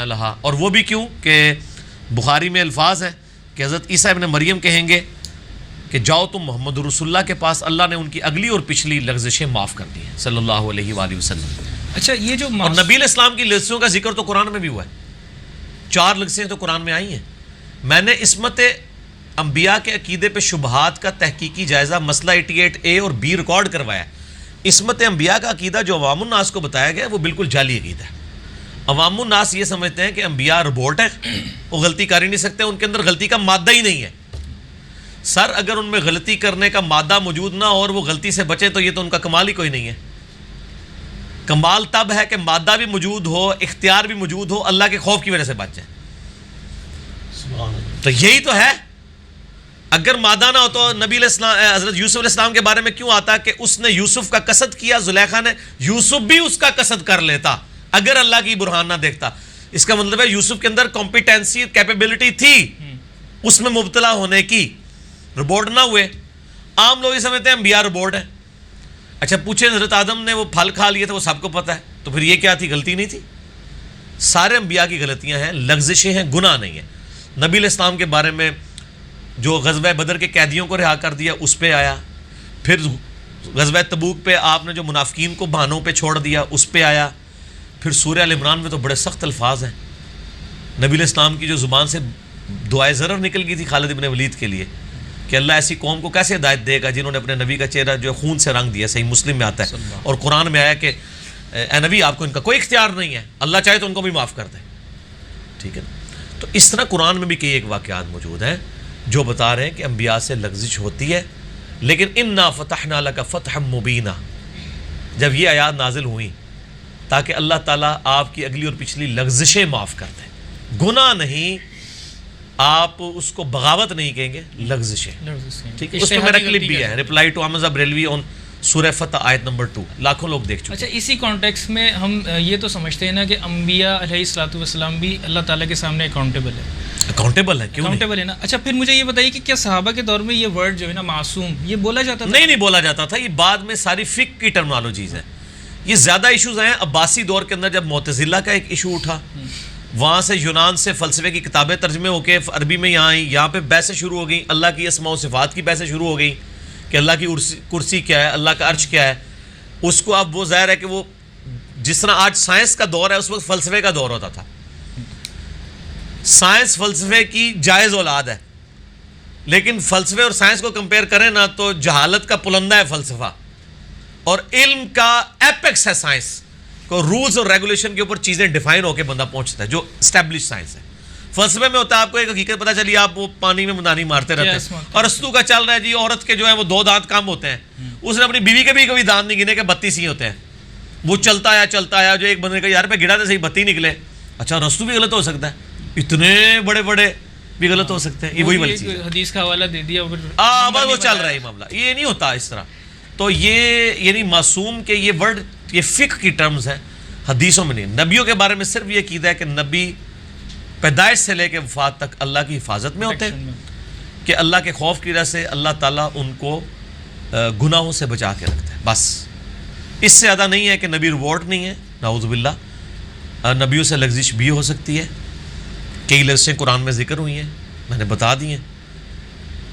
لہا. اور وہ بھی کیوں کہ بخاری میں الفاظ ہے کہ حضرت عیسیٰ ابن مریم کہیں گے کہ جاؤ تم محمد رسول اللہ کے پاس, اللہ نے ان کی اگلی اور پچھلی لغزشیں معاف کر دی ہیں صلی اللہ علیہ وآلہ وسلم. اچھا یہ جو اور نبی علیہ السلام کی لغزشوں کا ذکر تو قرآن میں بھی ہوا ہے, 4 لغزشیں تو قرآن میں آئی ہیں. میں نے عصمت انبیاء کے عقیدے پہ شبہات کا تحقیقی جائزہ مسئلہ 88A اور B ریکارڈ کروایا. عصمت انبیاء کا عقیدہ جو عوام الناس کو بتایا گیا وہ بالکل جعلی عقیدہ ہے. عوام الناس یہ سمجھتے ہیں کہ انبیاء روبوٹ ہیں, وہ غلطی کر ہی نہیں سکتے, ان کے اندر غلطی کا مادہ ہی نہیں ہے. سر اگر ان میں غلطی کرنے کا مادہ موجود نہ ہو اور وہ غلطی سے بچے تو یہ تو ان کا کمال ہی کوئی نہیں ہے. کمال تب ہے کہ مادہ بھی موجود ہو, اختیار بھی موجود ہو, اللہ کے خوف کی وجہ سے بچ جائے. تو یہی تو ہے. اگر مادہ نہ ہو تو نبی علیہ السلام حضرت یوسف علیہ السلام کے بارے میں کیوں آتا کہ اس نے یوسف کا قصد کیا, زلیخا نے یوسف بھی اس کا قصد کر لیتا اگر اللہ کی برہان نہ دیکھتا. اس کا مطلب ہے یوسف کے اندر کمپیٹنسی کیپیبلٹی تھی اس میں مبتلا ہونے کی, روبوٹ نہ ہوئے. عام لوگ یہ سمجھتے ہیں انبیاء روبوٹ ہیں. اچھا پوچھیں حضرت آدم نے وہ پھل کھا لیے تھے, وہ سب کو پتہ ہے, تو پھر یہ کیا تھی, غلطی نہیں تھی؟ سارے انبیاء کی غلطیاں ہیں, لغزشیں ہیں, گناہ نہیں ہیں. نبی علیہ السلام کے بارے میں جو غزوہ بدر کے قیدیوں کو رہا کر دیا اس پہ آیا, پھر غزوہ تبوک پہ آپ نے جو منافقین کو بہانوں پہ چھوڑ دیا اس پہ آیا, پھر سورہ ال عمران میں تو بڑے سخت الفاظ ہیں. نبی علیہ السلام کی جو زبان سے دعائے ضرر نکل گئی تھی خالد ابن ولید کے لیے کہ اللہ ایسی قوم کو کیسے ہدایت دے گا جنہوں نے اپنے نبی کا چہرہ جو خون سے رنگ دیا. صحیح مسلم میں آتا ہے, اور قرآن میں آیا کہ اے نبی آپ کو ان کا کوئی اختیار نہیں ہے, اللہ چاہے تو ان کو بھی معاف کر دے. ٹھیک ہے نا. تو اس طرح قرآن میں بھی کئی ایک واقعات موجود ہیں جو بتا رہے ہیں کہ انبیاء سے لغزش ہوتی ہے. لیکن انا فتحنا لک فتحا مبینا, جب یہ آیات نازل ہوئیں تاکہ اللہ تعالیٰ آپ کی اگلی اور پچھلی لغزشیں معاف کر دیں, گناہ نہیں, آپ اس کو بغاوت نہیں کہیں گے, لغزشیں. ٹھیک ہے, اس میں میرا کلپ بھی ہے, رپلائی ٹو احمد بریلوی آن سورہ فتح آیت نمبر 2, لاکھوں لوگ دیکھ چکے. اچھا اسی کانٹیکس میں ہم یہ تو سمجھتے ہیں نا کہ انبیاء علیہ الصلوۃ والسلام بھی اللہ تعالیٰ کے سامنے اکاؤنٹیبل ہے. اکاؤنٹیبل ہے, کیوں اکاؤنٹیبل ہے نا. اچھا پھر مجھے یہ بتائیے کہ کیا صحابہ کے دور میں یہ ورڈ جو ہے نا معصوم, یہ بولا جاتا تھا؟ نہیں بولا جاتا تھا, یہ بعد میں ساری فقہ کی ٹرمنالوجیز ہیں. یہ زیادہ ایشوز ہیں عباسی دور کے اندر, جب معتزلہ کا ایک ایشو اٹھا, وہاں سے یونان سے فلسفے کی کتابیں ترجمے ہو کے عربی میں یہاں آئیں, یہاں پہ بحثیں شروع ہو گئیں, اللہ کی اسماء و صفات کی بحثیں شروع ہو گئیں کہ اللہ کی کرسی کیا ہے, اللہ کا عرش کیا ہے. اس کو اب وہ ظاہر ہے کہ وہ جس طرح آج سائنس کا دور ہے اس وقت فلسفے کا دور ہوتا تھا. سائنس فلسفے کی جائز اولاد ہے, لیکن فلسفے اور سائنس کو کمپیئر کریں نا تو جہالت کا پلندہ ہے فلسفہ, اور علم کا ایپیکس ہے سائنس. کو رولز اور ریگولیشن کے اوپر چیزیں ڈیفائن ہو کے بندہ پہنچتا ہے, جو اسٹیبلش سائنس ہے. فلسفے میں ہوتا ہے آپ کو ایک حقیقت پتہ چلی, آپ وہ پانی میں مدانی مارتے رہتے ہیں. اور ارسطو کا چل رہا ہے جی عورت کے جو ہے وہ 2 دانت کم ہوتے ہیں, اس نے اپنی بیوی کے بھی کبھی دانت نہیں گنے کہ 32 ہی ہوتے ہیں. وہ چلتا آیا جو ایک بندے کا یار پہ گرا تو صحیح 32 نکلے. اچھا ارسطو بھی غلط ہو سکتا ہے, اتنے بڑے بڑے بھی غلط ہو سکتے ہیں. یہ وہی والی چیز ہے, حدیث کا حوالہ دے دیا بس وہ چل رہا ہے معاملہ, یہ نہیں ہوتا اس طرح. تو یہ یعنی معصوم کے یہ ورڈ یہ فقہ کی ٹرمز ہیں, حدیثوں میں نہیں. نبیوں کے بارے میں صرف یہ عقیدہ ہے کہ نبی پیدائش سے لے کے وفات تک اللہ کی حفاظت میں ہوتے ہیں, کہ اللہ کے خوف کی وجہ سے اللہ تعالیٰ ان کو گناہوں سے بچا کے رکھتا ہے. بس اس سے زیادہ نہیں ہے کہ نبی ریوارڈ نہیں ہے, نعوذ باللہ. نبیوں سے لغزش بھی ہو سکتی ہے, کئی لغزشیں قرآن میں ذکر ہوئی ہیں, میں نے بتا دی ہیں.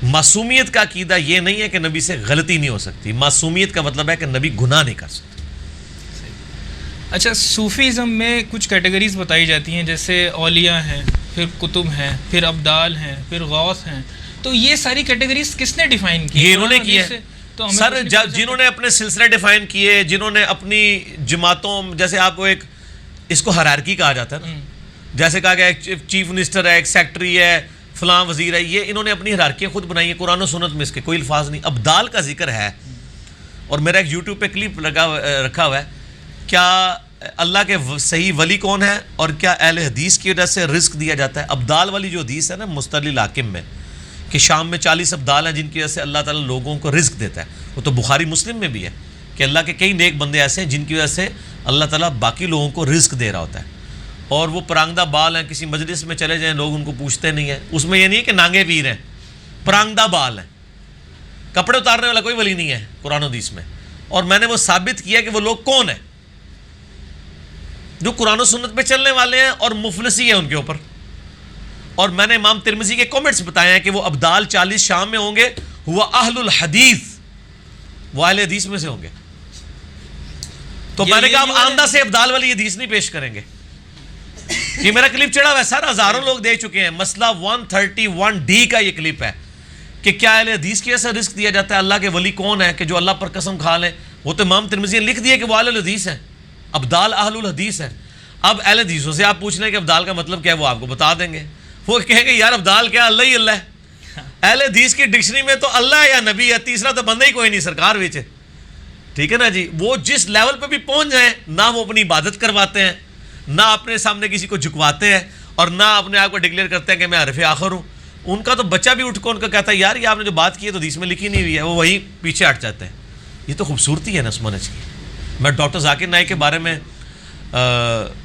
معصومیت کا عقیدہ یہ نہیں ہے کہ نبی سے غلطی نہیں ہو سکتی. معصومیت کا مطلب ہے کہ نبی گناہ نہیں کر سکتے. اچھا, صوفیزم میں کچھ کیٹیگریز بتائی جاتی ہیں, جیسے اولیاء ہیں, پھر کتب ہیں, پھر ابدال ہیں, پھر غوث ہیں. تو یہ ساری کیٹیگریز کس نے ڈیفائن کی؟ یہ انہوں نے کی ہے سر, جنہوں نے اپنے سلسلے ڈیفائن کیے, جنہوں نے اپنی جماعتوں, جیسے آپ کو ایک اس کو ہرارکی کہا جاتا ہے نا, جیسے کہا گیا ایک چیف منسٹر ہے, ایک سیکٹری ہے, فلاں وزیر ہے, یہ انہوں نے اپنی ہرارکیاں خود بنائی ہیں. قرآن و سنت میں اس کے کوئی الفاظ نہیں. ابدال کا ذکر ہے, اور میرا ایک یوٹیوب پہ کلپ رکھا ہوا ہے. کیا اللہ کے صحیح ولی کون ہے, اور کیا اہل حدیث کی وجہ سے رزق دیا جاتا ہے؟ ابدال والی جو حدیث ہے نا مستدل حاکم میں, کہ شام میں 40 ابدال ہیں جن کی وجہ سے اللہ تعالیٰ لوگوں کو رزق دیتا ہے, وہ تو بخاری مسلم میں بھی ہے کہ اللہ کے کئی نیک بندے ایسے ہیں جن کی وجہ سے اللہ تعالیٰ باقی لوگوں کو رزق دے رہا ہوتا ہے. اور وہ پرانگدہ بال ہیں, کسی مجلس میں چلے جائیں لوگ ان کو پوچھتے نہیں ہیں. اس میں یہ نہیں ہے کہ نانگے پیر ہیں, پرانگدہ بال ہیں. کپڑے اتارنے والا کوئی ولی نہیں ہے قرآن و حدیث میں. اور میں نے وہ ثابت کیا کہ وہ لوگ کون ہیں جو قرآن و سنت پہ چلنے والے ہیں اور مفلسی ہے ان کے اوپر. اور میں نے امام ترمذی کے کامنٹس بتائے ہیں کہ وہ ابدال 40 شام میں ہوں گے, ہوا اہل الحدیث, وہ اہل حدیث میں سے ہوں گے. تو میں نے کہا اب آمدہ سے ابدال والی حدیث نہیں پیش کریں گے. یہ میرا کلپ چڑھا ہوا ہے سر, ہزاروں لوگ دیکھ چکے ہیں. مسئلہ 131D کا یہ کلپ ہے کہ کیا اہل حدیث کی ایسا رزق دیا جاتا ہے, اللہ کے ولی کون ہے کہ جو اللہ پر قسم کھا لیں. وہ تو امام ترمذی نے لکھ دیا کہ وہ اہل الحدیث ہیں, ابدال اہل الحدیث ہے. اب اہل حدیثوں سے آپ پوچھ لیں کہ ابدال کا مطلب کیا ہے, وہ آپ کو بتا دیں گے. وہ کہیں گے یار ابدال کیا, اللہ ہی اللہ ہے. اہل حدیث کی ڈکشنری میں تو اللہ ہے یا نبی ہے, تیسرا تو بندہ ہی کوئی نہیں سرکار بیچے. ٹھیک ہے نا جی. وہ جس لیول پہ بھی پہنچ جائیں, نہ وہ اپنی عبادت کرواتے ہیں, نہ اپنے سامنے کسی کو جھکواتے ہیں, اور نہ اپنے آپ کو ڈکلیئر کرتے ہیں کہ میں عارف آخر ہوں. ان کا تو بچہ بھی اٹھ کر ان کا کہتا ہے یار یہ آپ نے جو بات کی ہے تو حدیث میں لکھی نہیں ہوئی ہے, وہ وہی پیچھے ہٹ جاتے ہیں. یہ تو خوبصورتی ہے نا اس منہج کی. میں ڈاکٹر ذاکر نائک کے بارے میں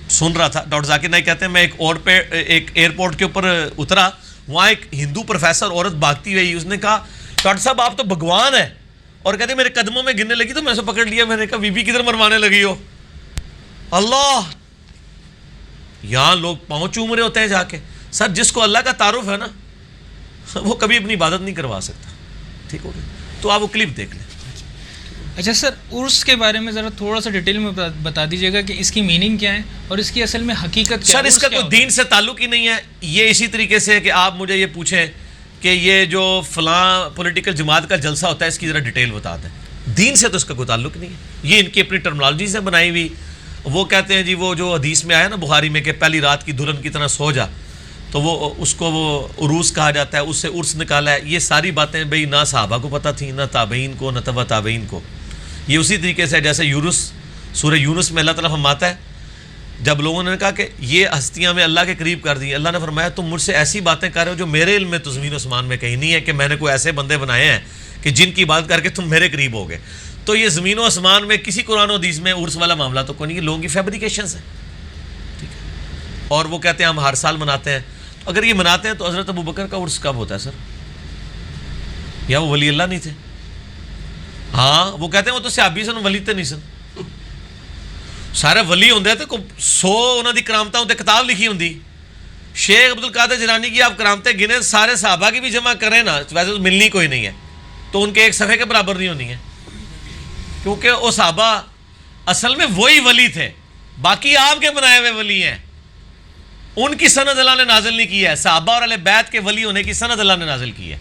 سن رہا تھا. ڈاکٹر ذاکر نائک کہتے ہیں میں ایک ایئرپورٹ کے اوپر اترا, وہاں ایک ہندو پروفیسر عورت بھاگتی ہوئی, اس نے کہا ڈاکٹر صاحب آپ تو بھگوان ہیں, اور کہتے میرے قدموں میں گرنے لگی تو میں اسے پکڑ لیا. میں نے کہا بی بی کدھر مروانے لگی ہو, اللہ. یہاں لوگ پاؤں چوم رہے ہوتے ہیں جا کے. سر جس کو اللہ کا تعارف ہے نا وہ کبھی اپنی عبادت نہیں کروا سکتا. ٹھیک ہو گیا, تو آپ وہ کلپ دیکھ لیں. اچھا سر, عرس کے بارے میں ذرا تھوڑا سا ڈیٹیل میں بتا دیجیے گا کہ اس کی میننگ کیا ہے اور اس کی اصل میں حقیقت کیا ہے. سر اس کا کوئی دین سے تعلق ہی نہیں ہے. یہ اسی طریقے سے کہ آپ مجھے یہ پوچھیں کہ یہ جو فلاں پولیٹیکل جماعت کا جلسہ ہوتا ہے اس کی ذرا ڈیٹیل بتا دیں. دین سے تو اس کا کوئی تعلق نہیں ہے. یہ ان کی اپنی ٹرمنالوجی سے بنائی ہوئی. وہ کہتے ہیں جی وہ جو حدیث میں آیا نا بخاری میں کہ پہلی رات کی دلہن کی طرح سو جا, تو وہ اس کو وہ عروس کہا جاتا ہے, اس سے عرس نکالا ہے. یہ ساری باتیں بھئی نہ صحابہ کو پتہ تھیں, نہ تابعین کو, نہ تبع تابعین کو. یہ اسی طریقے سے جیسے یونس, سورہ یونس میں اللہ تعالیٰ فرماتا ہے جب لوگوں نے کہا کہ یہ ہستیاں میں اللہ کے قریب کر دی, اللہ نے فرمایا تم مجھ سے ایسی باتیں کر رہے ہو جو میرے علم میں تو زمین و آسمان میں کہیں نہیں ہے کہ میں نے کوئی ایسے بندے بنائے ہیں کہ جن کی بات کر کے تم میرے قریب ہو گئے. تو یہ زمین و آسمان میں کسی قرآن و حدیث میں عرس والا معاملہ تو کوئی نہیں, لوگوں کی فیبریکیشنز ہیں. ٹھیک ہے, اور وہ کہتے ہیں ہم ہر سال مناتے ہیں. تو اگر یہ مناتے ہیں تو حضرت ابوبکر کا عرس کب ہوتا ہے سر؟ یا وہ ولی اللہ نہیں تھے؟ ہاں وہ کہتے ہیں وہ تو صحابی سن, ولی تے نہیں سن. سارے ولی ہوندے تے کو 100 انہاں دی کرامتاں تے کتاب لکھی ہوندی. شیخ عبد القادر جیلانی کی آپ کرامتیں گنے سارے صحابہ کی بھی جمع کریں نا, ویسے تو ملنی کوئی نہیں ہے, تو ان کے ایک صفحے کے برابر نہیں ہونی ہے, کیونکہ وہ صحابہ اصل میں وہی ولی تھے باقی آپ کے بنائے ہوئے ولی ہیں، ان کی سند اللہ نے نازل نہیں کی ہے. صحابہ اور اہل بیت کے ولی ہونے کی سند اللہ نے نازل کی ہے.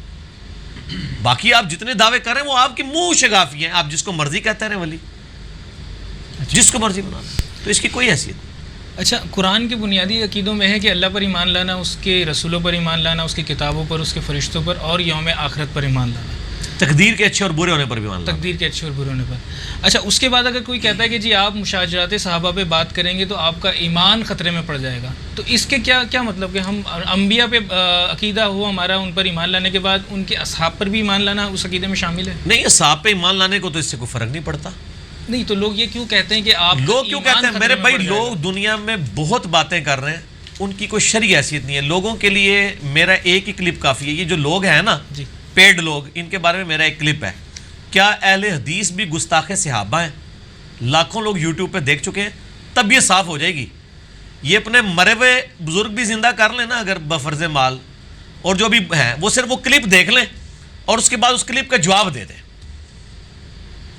باقی آپ جتنے دعوے کر رہے ہیں وہ آپ کے منہ شگافی ہیں. آپ جس کو مرضی کہتے رہے ولی، جس کو مرضی بنانا، تو اس کی کوئی حیثیت نہیں. اچھا، قرآن کے بنیادی عقیدوں میں ہے کہ اللہ پر ایمان لانا، اس کے رسولوں پر ایمان لانا، اس کی کتابوں پر، اس کے فرشتوں پر، اور یوم آخرت پر ایمان لانا، تقدیر کے اچھے اور برے ہونے پر بھی ایمان لانا. تقدیر کے اچھے اور برے ہونے پر. اچھا، اس کے بعد اگر کوئی کہتا ہے کہ جی آپ مشاجرات صحابہ پہ بات کریں گے تو آپ کا ایمان خطرے میں پڑ جائے گا، تو اس کے کیا مطلب کہ ہم انبیاء پہ عقیدہ ہوا ہمارا، ان پر ایمان لانے کے بعد ان کے اصحاب پر بھی ایمان لانا اس عقیدے میں شامل ہے؟ نہیں، اصحاب پہ ایمان لانے کو تو اس سے کوئی فرق نہیں پڑتا. نہیں، تو لوگ یہ کیوں کہتے ہیں کہ آپ لوگ کیوں کہتے ہیں؟ میرے بھائی، لوگ دنیا میں بہت باتیں کر رہے ہیں، ان کی کوئی شرعی حیثیت نہیں ہے. لوگوں کے لیے میرا ایک ہی کلپ کافی ہے. یہ جو لوگ ہیں نا جی پیڈ لوگ، ان کے بارے میں میرا ایک کلپ ہے. کیا اہل حدیث بھی گستاخ صحابہ ہیں؟ لاکھوں لوگ یوٹیوب پہ دیکھ چکے ہیں، تب یہ صاف ہو جائے گی. یہ اپنے مرے ہوئے بزرگ بھی زندہ کر لیں نا اگر بفرض مال، اور جو بھی ہیں وہ صرف وہ کلپ دیکھ لیں اور اس کے بعد اس کلپ کا جواب دے دیں.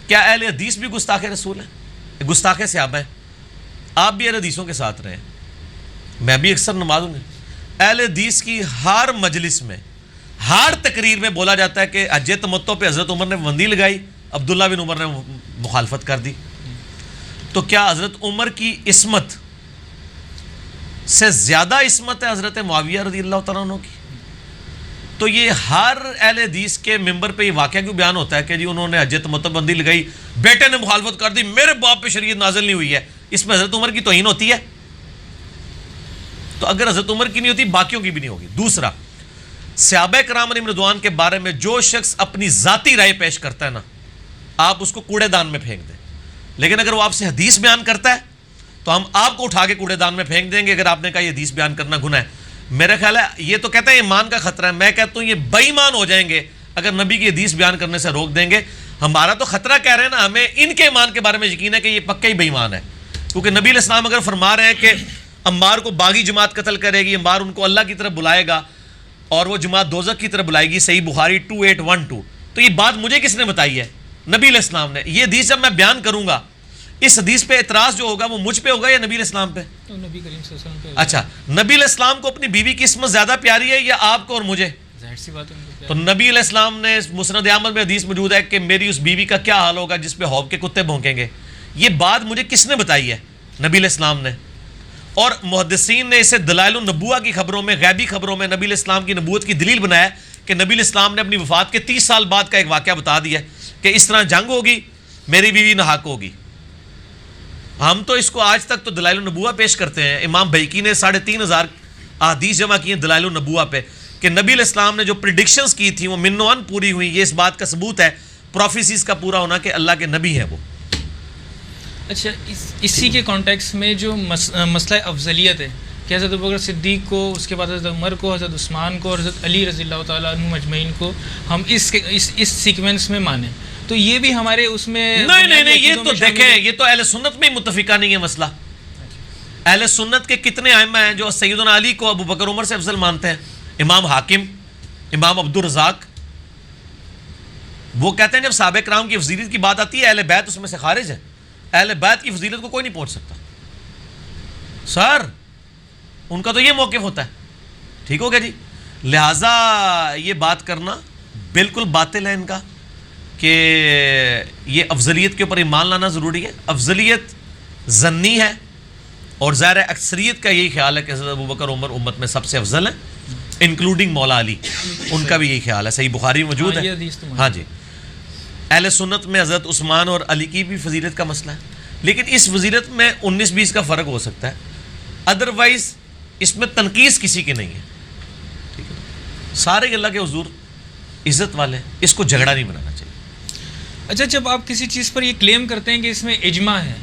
کیا اہل حدیث بھی گستاخ رسول ہیں، گستاخ صحابہ ہیں؟ آپ بھی اہل حدیثوں کے ساتھ رہے ہیں، میں بھی اکثر نمازوں میں اہل حدیث کی ہر مجلس میں، ہر تقریر میں بولا جاتا ہے کہ حج تمتع پہ حضرت عمر نے پابندی لگائی، عبداللہ بن عمر نے مخالفت کر دی. تو کیا حضرت عمر کی عصمت سے زیادہ عصمت ہے حضرت معاویہ رضی اللہ تعالیٰ عنہ کی؟ تو یہ ہر اہل حدیث کے ممبر پہ یہ واقعہ کیوں بیان ہوتا ہے کہ جی انہوں نے حج تمتع پابندی لگائی، بیٹے نے مخالفت کر دی، میرے باپ پہ شریعت نازل نہیں ہوئی ہے؟ اس میں حضرت عمر کی توہین ہوتی ہے. تو اگر حضرت عمر کی نہیں ہوتی باقیوں کی بھی نہیں ہوگی. دوسرا، صحابہ کرام علیہم رضوان کے بارے میں جو شخص اپنی ذاتی رائے پیش کرتا ہے نا، آپ اس کو کوڑے دان میں پھینک دیں. لیکن اگر وہ آپ سے حدیث بیان کرتا ہے تو ہم آپ کو اٹھا کے کوڑے دان میں پھینک دیں گے اگر آپ نے کہا یہ حدیث بیان کرنا گناہ ہے. میرا خیال ہے یہ تو کہتے ہیں ایمان کا خطرہ ہے، میں کہتا ہوں یہ بے ایمان ہو جائیں گے اگر نبی کی حدیث بیان کرنے سے روک دیں گے. ہمارا تو خطرہ کہہ رہے ہیں نا، ہمیں ان کے ایمان کے بارے میں یقین ہے کہ یہ پکا ہی بے ایمان ہے. کیونکہ نبی علیہ السلام اگر فرما رہے ہیں کہ عمار کو باغی جماعت قتل کرے گی، عمار ان کو اللہ کی طرف بلائے گا اور وہ جماعت دوزخ کی طرف بلائے گی، صحیح بخاری 2812، تو یہ بات مجھے کس نے بتائی ہے؟ نبی علیہ السلام نے. یہ حدیث جب میں بیان کروں گا، اس حدیث پہ اعتراض جو ہوگا وہ مجھ پہ ہوگا یا نبی علیہ السلام پہ؟ نبی کریم صلی اللہ علیہ وسلم پہ. اچھا، نبی علیہ السلام کو اپنی بیوی کی عصمت زیادہ پیاری ہے یا آپ کو اور مجھے؟ ظاہر سی بات ہے. تو نبی علیہ السلام نے مسند احمد میں حدیث موجود ہے کہ میری اس بیوی کا کیا حال ہوگا جس پہ حوض کے کتے بھونکیں گے. یہ بات مجھے کس نے بتائی ہے؟ نبی علیہ السلام نے. اور محدثین نے اسے دلائل النبوہ کی خبروں میں، غیبی خبروں میں نبی علیہ السلام کی نبوت کی دلیل بنایا کہ نبی علیہ السلام نے اپنی وفات کے 30 سال بعد کا ایک واقعہ بتا دیا کہ اس طرح جنگ ہوگی، میری بیوی ناحق ہوگی. ہم تو اس کو آج تک تو دلائل النبوہ پیش کرتے ہیں. امام بہقی نے 3500 احادیث جمع کی ہیں دلائل النبوہ پہ کہ نبی علیہ السلام نے جو پریڈکشنز کی تھیں وہ من و عن پوری ہوئی. یہ اس بات کا ثبوت ہے پروفیسیز کا پورا ہونا کہ اللہ کے نبی ہیں وہ. اچھا، اسی کے کانٹیکس میں جو مسئلہ افضلیت ہے کہ حضرت ابوبکر صدیق کو، اس کے بعد حضرت عمر کو، حضرت عثمان کو اور حضرت علی رضی اللہ تعالیٰ عنہ مجمعین کو ہم اس سیکوینس میں مانیں، تو یہ بھی ہمارے اس میں نہیں، یہ تو دیکھیں، یہ تو اہل سنت میں متفقہ نہیں ہے مسئلہ. اہل سنت کے کتنے ائمہ ہیں جو سیدنا علی کو ابو بکر عمر سے افضل مانتے ہیں؟ امام حاکم، امام عبدالرزاق، وہ کہتے ہیں جب صحابہ کرام کی فضیلت کی بات آتی ہے اہل بیت اس میں سے خارج ہے. اہل بیت کی فضیلت کو کوئی نہیں پہنچ سکتا سر، ان کا تو یہ موقف ہوتا ہے. ٹھیک ہو گیا جی. لہٰذا یہ بات کرنا بالکل باطل ہے ان کا کہ یہ افضلیت کے اوپر ایمان لانا ضروری ہے. افضلیت ظنی ہے اور ظاہر اکثریت کا یہی خیال ہے کہ حضرت ابوبکر عمر امت میں سب سے افضل ہیں، انکلوڈنگ مولا علی. ان کا بھی یہی خیال ہے، صحیح بخاری میں موجود ہے. ہاں جی. اہل سنت میں حضرت عثمان اور علی کی بھی فضیلت کا مسئلہ ہے، لیکن اس فضیلت میں 19-20 کا فرق ہو سکتا ہے. ادروائز اس میں تنقیص کسی کی نہیں ہے. ٹھیک ہے، سارے اللہ کے حضور عزت والے ہیں، اس کو جھگڑا نہیں بنانا چاہیے. اچھا، جب آپ کسی چیز پر یہ کلیم کرتے ہیں کہ اس میں اجماع ہے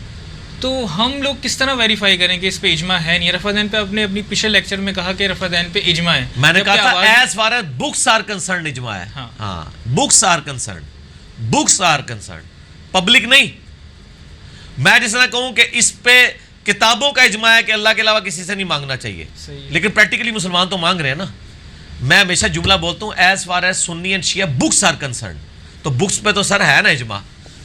تو ہم لوگ کس طرح ویریفائی کریں کہ اس پہ اجماع ہے نہیں؟ رفع دین پہ آپ نے اپنی پچھلے لیکچر میں کہا کہ رفع دین پہ اجماع ہے. میں نے کہا تھا as far as books are concerned اجماع ہے. ہاں، بکس آر کنسرنڈ، پبلک نہیں. میں جس طرح کہوں کہ اس پہ کتابوں کا اجماع ہے کہ اللہ کے علاوہ کسی سے نہیں مانگنا چاہیے، لیکن پریکٹیکلی مسلمان تو مانگ رہے ہیں نا. میں ہمیشہ جملہ بولتا ہوں as far as Sunni and Shia books are concerned, تو بکس پہ تو سر ہے نا اجماع.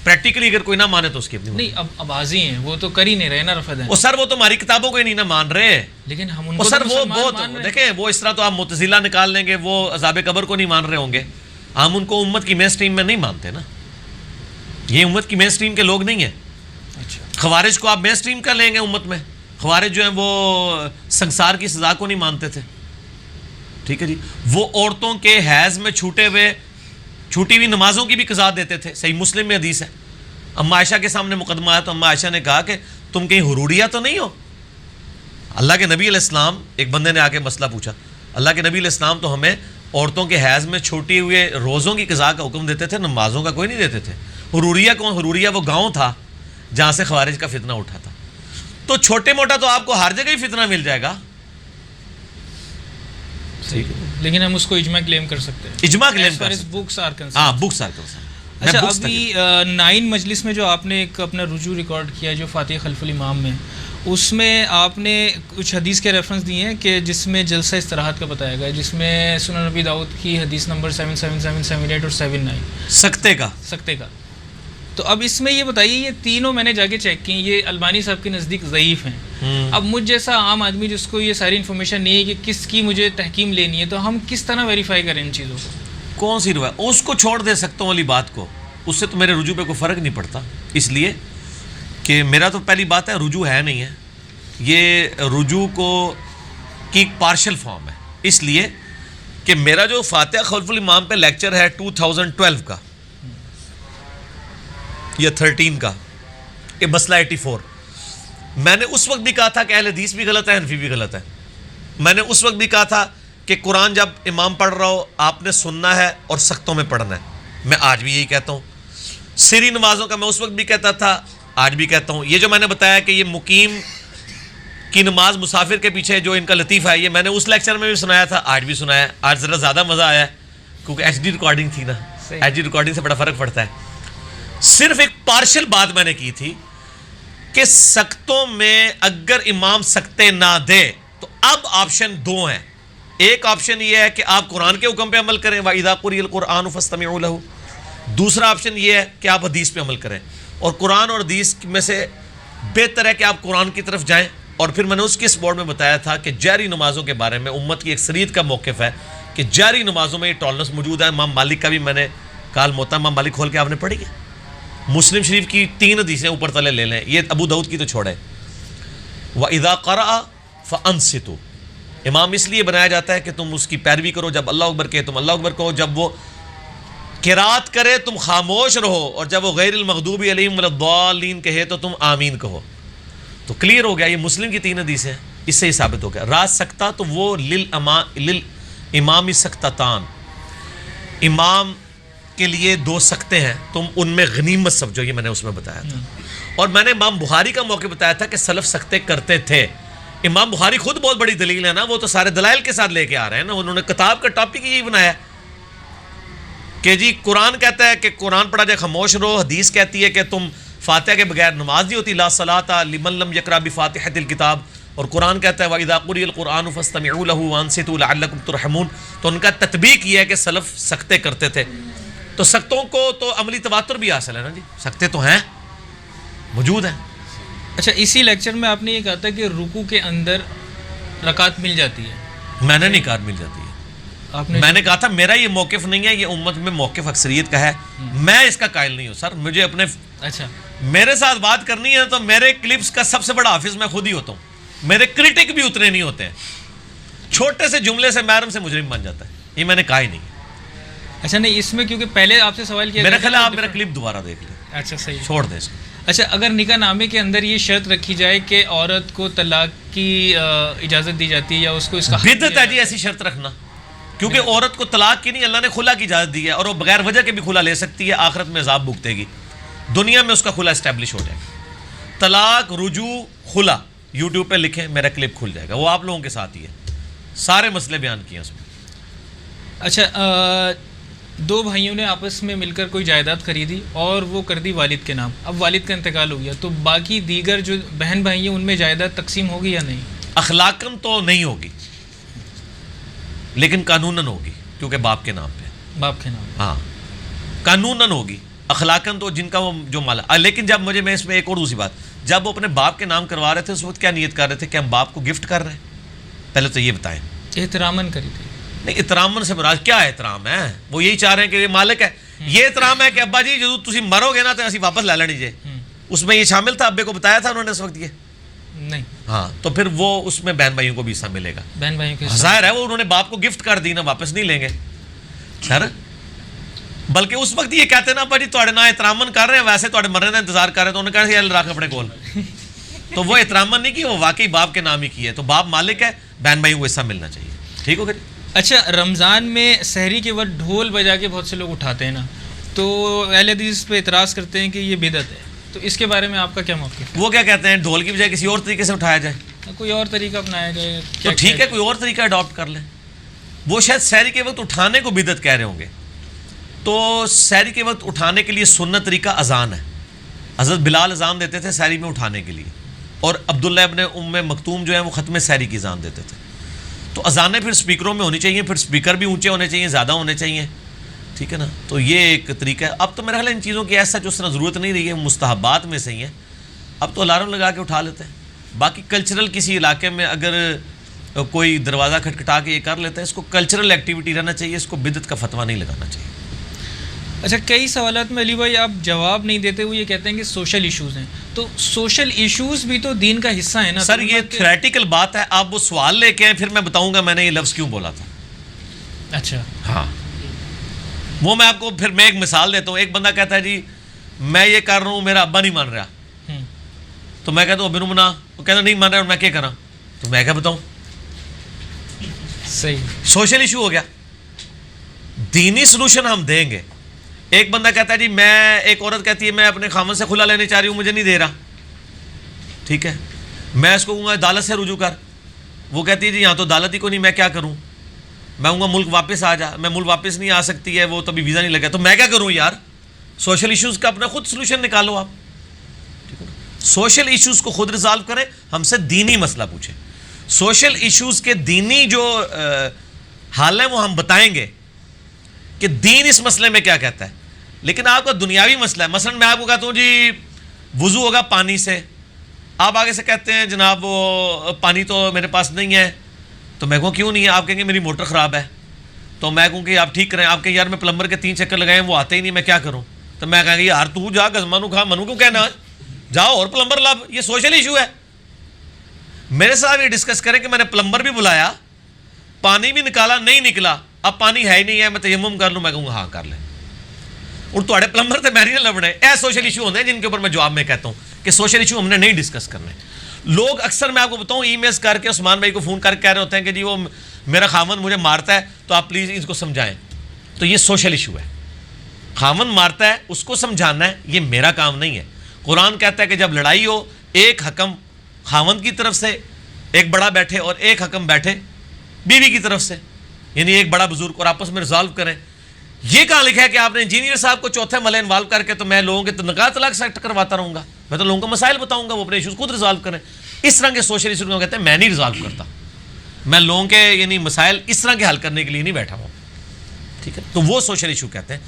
پریکٹیکلی اگر کوئی نہ مانے تو اس کی اپنی نہیں، اب اباظی ہیں، وہ تو کر ہی نہیں رہے نا رفع دین. وہ سر وہ تو ہماری کتابوں کو ہی نہیں نہ مان رہے. لیکن ہم ان وہ کو سر تو وہ مسلمان مان رہے ہیں. دیکھیں وہ اس طرح تو آپ معتزلہ نکال لیں گے، وہ عذاب قبر کو نہیں مان رہے ہوں گے. ہم ان کو امت کی مین سٹریم میں نہیں مانتے نا، یہ امت کی مین سٹریم کے لوگ نہیں ہیں. خوارج کو آپ مین سٹریم کر لیں گے امت میں. خوارج جو ہیں وہ سنسار کی سزا کو نہیں مانتے تھے. ٹھیک ہے جی. وہ عورتوں کے حیض میں چھوٹی ہوئی نمازوں کی بھی قضا دیتے تھے. صحیح مسلم میں حدیث ہے. اما عائشہ کے سامنے مقدمہ آیا تو اما عائشہ نے کہا کہ تم کہیں حروریہ تو نہیں ہو؟ اللہ کے نبی علیہ السلام، ایک بندے نے آ کے مسئلہ پوچھا، اللہ کے نبی علیہ السلام تو ہمیں عورتوں کے حیض میں چھوٹے ہوئے روزوں کی قضا کا حکم دیتے تھے، نمازوں کا کوئی نہیں دیتے تھے. حروریہ کون؟ حروریہ وہ گاؤں تھا جہاں سے خوارج کا فتنہ اٹھا تھا. تو چھوٹے موٹا تو آپ کو ہر جگہ ہی فتنہ مل جائے گا. لیکن ہم اس کو اجماع کلیم کر سکتے ہیں. اجماع کلیم کر سکتے ہیں. Books are concern. ہاں بکس آر کنسرن. اچھا، ابھی 9 مجلس میں جو آپ نے ایک اپنا رجوع ریکارڈ کیا جو فاتح خلف الامام میں، اس میں آپ نے کچھ حدیث کے ریفرنس دیے ہیں کہ جس میں جلسہ استراحت کا بتایا گیا، جس میں سنن نبی داؤد کی حدیث نمبر 77778 اور 79 سکتے کا. تو اب اس میں یہ بتائیے، یہ تینوں میں نے جا کے چیک کی، یہ البانی صاحب کے نزدیک ضعیف ہیں. اب مجھ جیسا عام آدمی جس کو یہ ساری انفارمیشن نہیں ہے کہ کس کی مجھے تحکیم لینی ہے، تو ہم کس طرح ویریفائی کریں ان چیزوں کو؟ کون سی روایت؟ اس کو چھوڑ دے سکتا ہوں والی بات کو، اس سے تو میرے رجوع پہ کوئی فرق نہیں پڑتا. اس لیے کہ میرا تو پہلی بات ہے رجوع ہے نہیں ہے، یہ رجوع کی پارشل فارم ہے. اس لیے کہ میرا جو فاتح خلف الامام پہ لیکچر ہے 2012 کا یا 13 کا، یہ مسئلہ 84، میں نے اس وقت بھی کہا تھا کہ اہل حدیث بھی غلط ہے، حنفی بھی غلط ہے. میں نے اس وقت بھی کہا تھا کہ قرآن جب امام پڑھ رہا ہو آپ نے سننا ہے اور سختوں میں پڑھنا ہے. میں آج بھی یہی کہتا ہوں. سری نمازوں کا میں اس وقت بھی کہتا تھا، آج بھی کہتا ہوں. یہ جو میں نے بتایا کہ یہ مقیم کی نماز مسافر کے پیچھے جو ان کا لطیفہ ہے، یہ میں نے اس لیکچر میں بھی سنایا تھا، آج بھی سنایا. آج ذرا زیادہ مزہ آیا ہے کیونکہ ایچ ڈی ریکارڈنگ تھی نا. ایچ ڈی ریکارڈنگ سے بڑا فرق پڑتا ہے. صرف ایک پارشل بات میں نے کی تھی کہ سختوں میں اگر امام سکتے نہ دے تو اب آپشن 2 ہیں. ایک آپشن یہ ہے کہ آپ قرآن کے حکم پہ عمل کریں، وَإِذَا قُرِئَ الْقُرْآنُ فَاسْتَمِعُوا لَهُ. دوسرا آپشن یہ ہے کہ آپ حدیث پہ عمل کریں. اور قرآن اور حدیث میں سے بہتر ہے کہ آپ قرآن کی طرف جائیں. اور پھر میں نے اس کس بورڈ میں بتایا تھا کہ جاری نمازوں کے بارے میں امت کی اکثریت کا موقف ہے کہ جاری نمازوں میں یہ ٹالرنس موجود ہے. امام مالک کا بھی میں نے کال موتا، امام مالک کھول کے آپ نے پڑھی ہے. مسلم شریف کی 3 حدیثیں اوپر تلے لے لیں، یہ ابو داؤد کی تو چھوڑے. وَإِذَا قَرَأَ فَأَنصِتُوا. امام اس لیے بنایا جاتا ہے کہ تم اس کی پیروی کرو، جب اللہ اکبر کہے تم اللہ اکبر کہو، جب وہ قرات کرے تم خاموش رہو، اور جب وہ غیر المغضوب علیہم ولا الضالین کہے تو تم آمین کہو. تو کلیئر ہو گیا. یہ مسلم کی 3 حدیثیں، اس سے ہی ثابت ہو گیا. راز سکتا تو وہ للامام سکتتان، امام کے لیے 2 سکتے ہیں، تم ان میں غنیمت سمجھو. یہ میں نے اس میں بتایا تھا. اور میں نے امام بخاری کا موقع بتایا تھا کہ سلف سکتے کرتے تھے. امام بخاری خود بہت بڑی دلیل ہے نا، وہ تو سارے دلائل کے ساتھ لے کے آ رہے ہیں نا. انہوں نے کتاب کا ٹاپک یہی بنایا کہ جی قرآن کہتا ہے کہ قرآن پڑھا جائے خاموش رہو، حدیث کہتی ہے کہ تم فاتحہ کے بغیر نماز نہیں ہوتی، لا صلاۃ لمن لم یقرأ بفاتحۃ الکتاب. اور قرآن کہتا ہے وَإِذَا قُرِئَ الْقُرْآنُ فَاسْتَمِعُوا لَهُ وَأَنصِتُوا لَعَلَّكُمْ تُرْحَمُونَ. تو ان کا تطبیق یہ ہے کہ سلف سکتے کرتے تھے. تو سختوں کو تو عملی تواتر بھی حاصل ہے نا جی، سکتے تو ہیں، موجود ہیں. اچھا، اسی لیکچر میں آپ نے یہ کہا تھا کہ رکوع کے اندر رکعت مل جاتی ہے. میں نے نہیں کہا مل جاتی ہے. میں نے کہا تھا میرا یہ موقف نہیں ہے، یہ امت میں موقف اکثریت کا ہے. میں اس کا قائل نہیں ہوں سر. مجھے اپنے میرے ساتھ بات کرنی ہے تو میرے کلپس کا سب سے بڑا حافظ میں خود ہی ہوتا ہوں. میرے کرٹک بھی اتنے نہیں ہوتے ہیں. چھوٹے سے جملے سے محرم سے مجرم بن جاتا ہے. یہ میں نے کہا ہی نہیں. اچھا نہیں، اس میں کیونکہ پہلے آپ سے سوال کیا میرا خیال ہے آپ میرا کلپ دوبارہ دیکھ لیں. اچھا صحیح، چھوڑ دیں اس کو. اچھا، اگر نکاح نامے کے اندر یہ شرط رکھی جائے کہ عورت کو طلاق کی اجازت دی جاتی ہے یا اس کو اس کا بدعت ہے جی ایسی شرط رکھنا، کیونکہ عورت کو طلاق کی نہیں، اللہ نے خلا کی اجازت دی ہے، اور وہ بغیر وجہ کے بھی خلا لے سکتی ہے. آخرت میں عذاب بھگتے گی، دنیا میں اس کا خلا اسٹیبلش ہو جائے گا. طلاق، رجوع، خلا یوٹیوب پہ لکھیں، میرا کلپ کھل جائے گا. وہ آپ لوگوں کے ساتھ ہی ہے، سارے مسئلے بیان کیے اس میں. اچھا، 2 بھائیوں نے آپس میں مل کر کوئی جائیداد خریدی اور وہ کر دی والد کے نام. اب والد کا انتقال ہو گیا تو باقی دیگر جو بہن بھائی ہیں ان میں جائیداد تقسیم ہوگی یا نہیں؟ اخلاقاً تو نہیں ہوگی، لیکن قانوناً ہوگی، کیونکہ باپ کے نام پہ. باپ کے نام؟ ہاں قانوناً ہوگی. اخلاقاً تو جن کا وہ جو مالا. لیکن جب میں اس میں ایک اور دوسری بات, جب وہ اپنے باپ کے نام کروا رہے تھے اس وقت کیا نیت کر رہے تھے کہ ہم باپ کو گفٹ کر رہے ہیں؟ پہلے تو یہ بتائیں. احتراماً کری تھی. نہیں, احترامن سے مراد کیا احترام ہے؟ وہ یہی چاہ رہے ہیں کہ یہ مالک ہے. یہ احترام ہے کہ ابا جی جدو تسی مرو گے نا تو اسی واپس لے لینی جے. اس میں یہ شامل تھا؟ ابے کو بتایا تھا انہوں نے اس وقت یہ؟ نہیں. ہاں, تو پھر وہ اس میں بہن بھائیوں کو بھی حصہ ملے گا. بہن بھائیوں کے ظاہر ہے وہ انہوں نے باپ کو گفٹ کر دی نا, واپس نہیں لیں گے سر. بلکہ اس وقت یہ کہتے ہیں نا ابا جی تھوڑے نہ احترامن کر رہے ہیں, ویسے تھوڑے مرنے کا انتظار کر رہے ہیں, تو انہوں نے کہا رکھ اپنے کول. تو وہ احترامن نہیں کی, وہ واقعی باپ کے نام ہی کی ہے. تو باپ مالک ہے, بہن بھائیوں کو حصہ ملنا چاہیے. ٹھیک ہو گیا. اچھا, رمضان میں سحری کے وقت ڈھول بجا کے بہت سے لوگ اٹھاتے ہیں نا, تو اہل حدیث پہ اعتراض کرتے ہیں کہ یہ بدعت ہے, تو اس کے بارے میں آپ کا کیا موقف ہے؟ وہ کیا کہتے ہیں ڈھول کی بجائے کسی اور طریقے سے اٹھایا جائے, کوئی اور طریقہ اپنایا جائے تو ٹھیک ہے, کوئی اور طریقہ اڈاپٹ کر لیں. وہ شاید سحری کے وقت اٹھانے کو بدعت کہہ رہے ہوں گے. تو سحری کے وقت اٹھانے کے لیے سنت طریقہ اذان ہے. حضرت بلال اذان دیتے تھے سحری میں اٹھانے کے لیے, اور عبداللہ ابن ام مکتوم جو ہے وہ ختم سحری کی اذان دیتے تھے. تو اذانیں پھر سپیکروں میں ہونی چاہیے, پھر سپیکر بھی اونچے ہونے چاہیے, زیادہ ہونے چاہیے. ٹھیک ہے نا. تو یہ ایک طریقہ ہے. اب تو میرا خیال ہے ان چیزوں کی ایسا جو اس طرح ضرورت نہیں رہی ہے, مستحبات میں سے ہی ہیں. اب تو الارم لگا کے اٹھا لیتے ہیں. باقی کلچرل کسی علاقے میں اگر کوئی دروازہ کھٹکھٹا کے یہ کر لیتا ہے, اس کو کلچرل ایکٹیویٹی رہنا چاہیے, اس کو بدعت کا فتویٰ نہیں لگانا چاہیے. اچھا, کئی سوالات میں علی بھائی آپ جواب نہیں دیتے, وہ یہ کہتے ہیں کہ سوشل ایشوز ہیں, تو سوشل ایشوز بھی تو دین کا حصہ ہیں نا سر. یہ تھیوریٹیکل بات ہے, آپ وہ سوال لے کے آئیں, پھر میں بتاؤں گا میں نے یہ لفظ کیوں بولا تھا. اچھا, ہاں, وہ میں آپ کو پھر میں ایک مثال دیتا ہوں. ایک بندہ کہتا ہے جی میں یہ کر رہا ہوں, میرا ابا نہیں مان رہا. تو میں کہتا ہوں ابے منا, وہ کہتا نہیں مان رہا, میں کیا کراں؟ تو میں کیا بتاؤں؟ صحیح, سوشل ایشو ہو گیا. دینی سلوشن ہم دیں گے. ایک بندہ کہتا ہے جی میں, ایک عورت کہتی ہے میں اپنے خامن سے کھلا لینے چاہ رہی ہوں, مجھے نہیں دے رہا. ٹھیک ہے, میں اس کو کہوں گا عدالت سے رجوع کر. وہ کہتی ہے جی یہاں تو عدالت ہی کو نہیں, میں کیا کروں؟ میں کہوں گا ملک واپس آ جا. میں ملک واپس نہیں آ سکتی ہے, وہ تبھی ویزا نہیں لگا. تو میں کیا کروں یار؟ سوشل ایشوز کا اپنا خود سلوشن نکالو آپ. سوشل ایشوز کو خود ریزالو کریں, ہم سے دینی مسئلہ پوچھیں. سوشل ایشوز کے دینی جو حال ہیں وہ ہم بتائیں گے کہ دین اس مسئلے میں کیا کہتا ہے. لیکن آپ کا دنیاوی مسئلہ ہے, مثلا میں آپ کو کہتا ہوں جی وضو ہوگا پانی سے, آپ آگے سے کہتے ہیں جناب وہ پانی تو میرے پاس نہیں ہے. تو میں کہوں کیوں نہیں ہے؟ آپ کہیں گے میری موٹر خراب ہے. تو میں کہوں کہ آپ ٹھیک کریں. آپ کہیں یار میں پلمبر کے 3 چکر لگائے ہیں, وہ آتے ہی نہیں, میں کیا کروں؟ تو میں کہیں گے یار تو جا گزمانو کھا, منو کیوں کہنا ہے, جاؤ اور پلمبر لاب. یہ سوشل ایشو ہے. میرے ساتھ یہ ڈسکس کریں کہ میں نے پلمبر بھی بلایا, پانی بھی نکالا, نہیں نکلا, اب پانی ہے ہی نہیں ہے, میں تیمم کر لوں. میں کہوں گا ہاں کر لیں. اور تھوڑے پلمبر تے میں نہیں لبنے. اے سوشل ایشو ہوتے ہیں جن کے اوپر میں جواب میں کہتا ہوں کہ سوشل ایشو ہم نے نہیں ڈسکس کرنے. لوگ اکثر میں آپ کو بتاؤں ای میلز کر کے عثمان بھائی کو فون کر کے کہہ رہے ہوتے ہیں کہ جی وہ میرا خامن مجھے مارتا ہے, تو آپ پلیز اس کو سمجھائیں. تو یہ سوشل ایشو ہے. خامن مارتا ہے, اس کو سمجھانا ہے, یہ میرا کام نہیں ہے. قرآن کہتا ہے کہ جب لڑائی ہو, ایک حکم خامن کی طرف سے ایک بڑا بیٹھے, اور ایک حکم بیٹھے بیوی کی طرف سے, یعنی ایک بڑا بزرگ, اور آپس میں ریزالو کریں. یہ کہاں لکھا ہے کہ آپ نے انجینئر صاحب کو چوتھے ملے انوالو کر کے تو میں لوگوں کے نکاح طلاق سیٹ کرواتا رہوں گا؟ میں تو لوگوں کو مسائل بتاؤں گا, وہ اپنے ایشوز خود ریزالو کریں. اس طرح کے سوشل ایشوز کہتے ہیں میں نہیں ریزالو کرتا, میں لوگوں کے یعنی مسائل اس طرح کے حل کرنے کے لیے نہیں بیٹھا ہوں. ٹھیک ہے, تو وہ سوشل ایشو کہتے ہیں.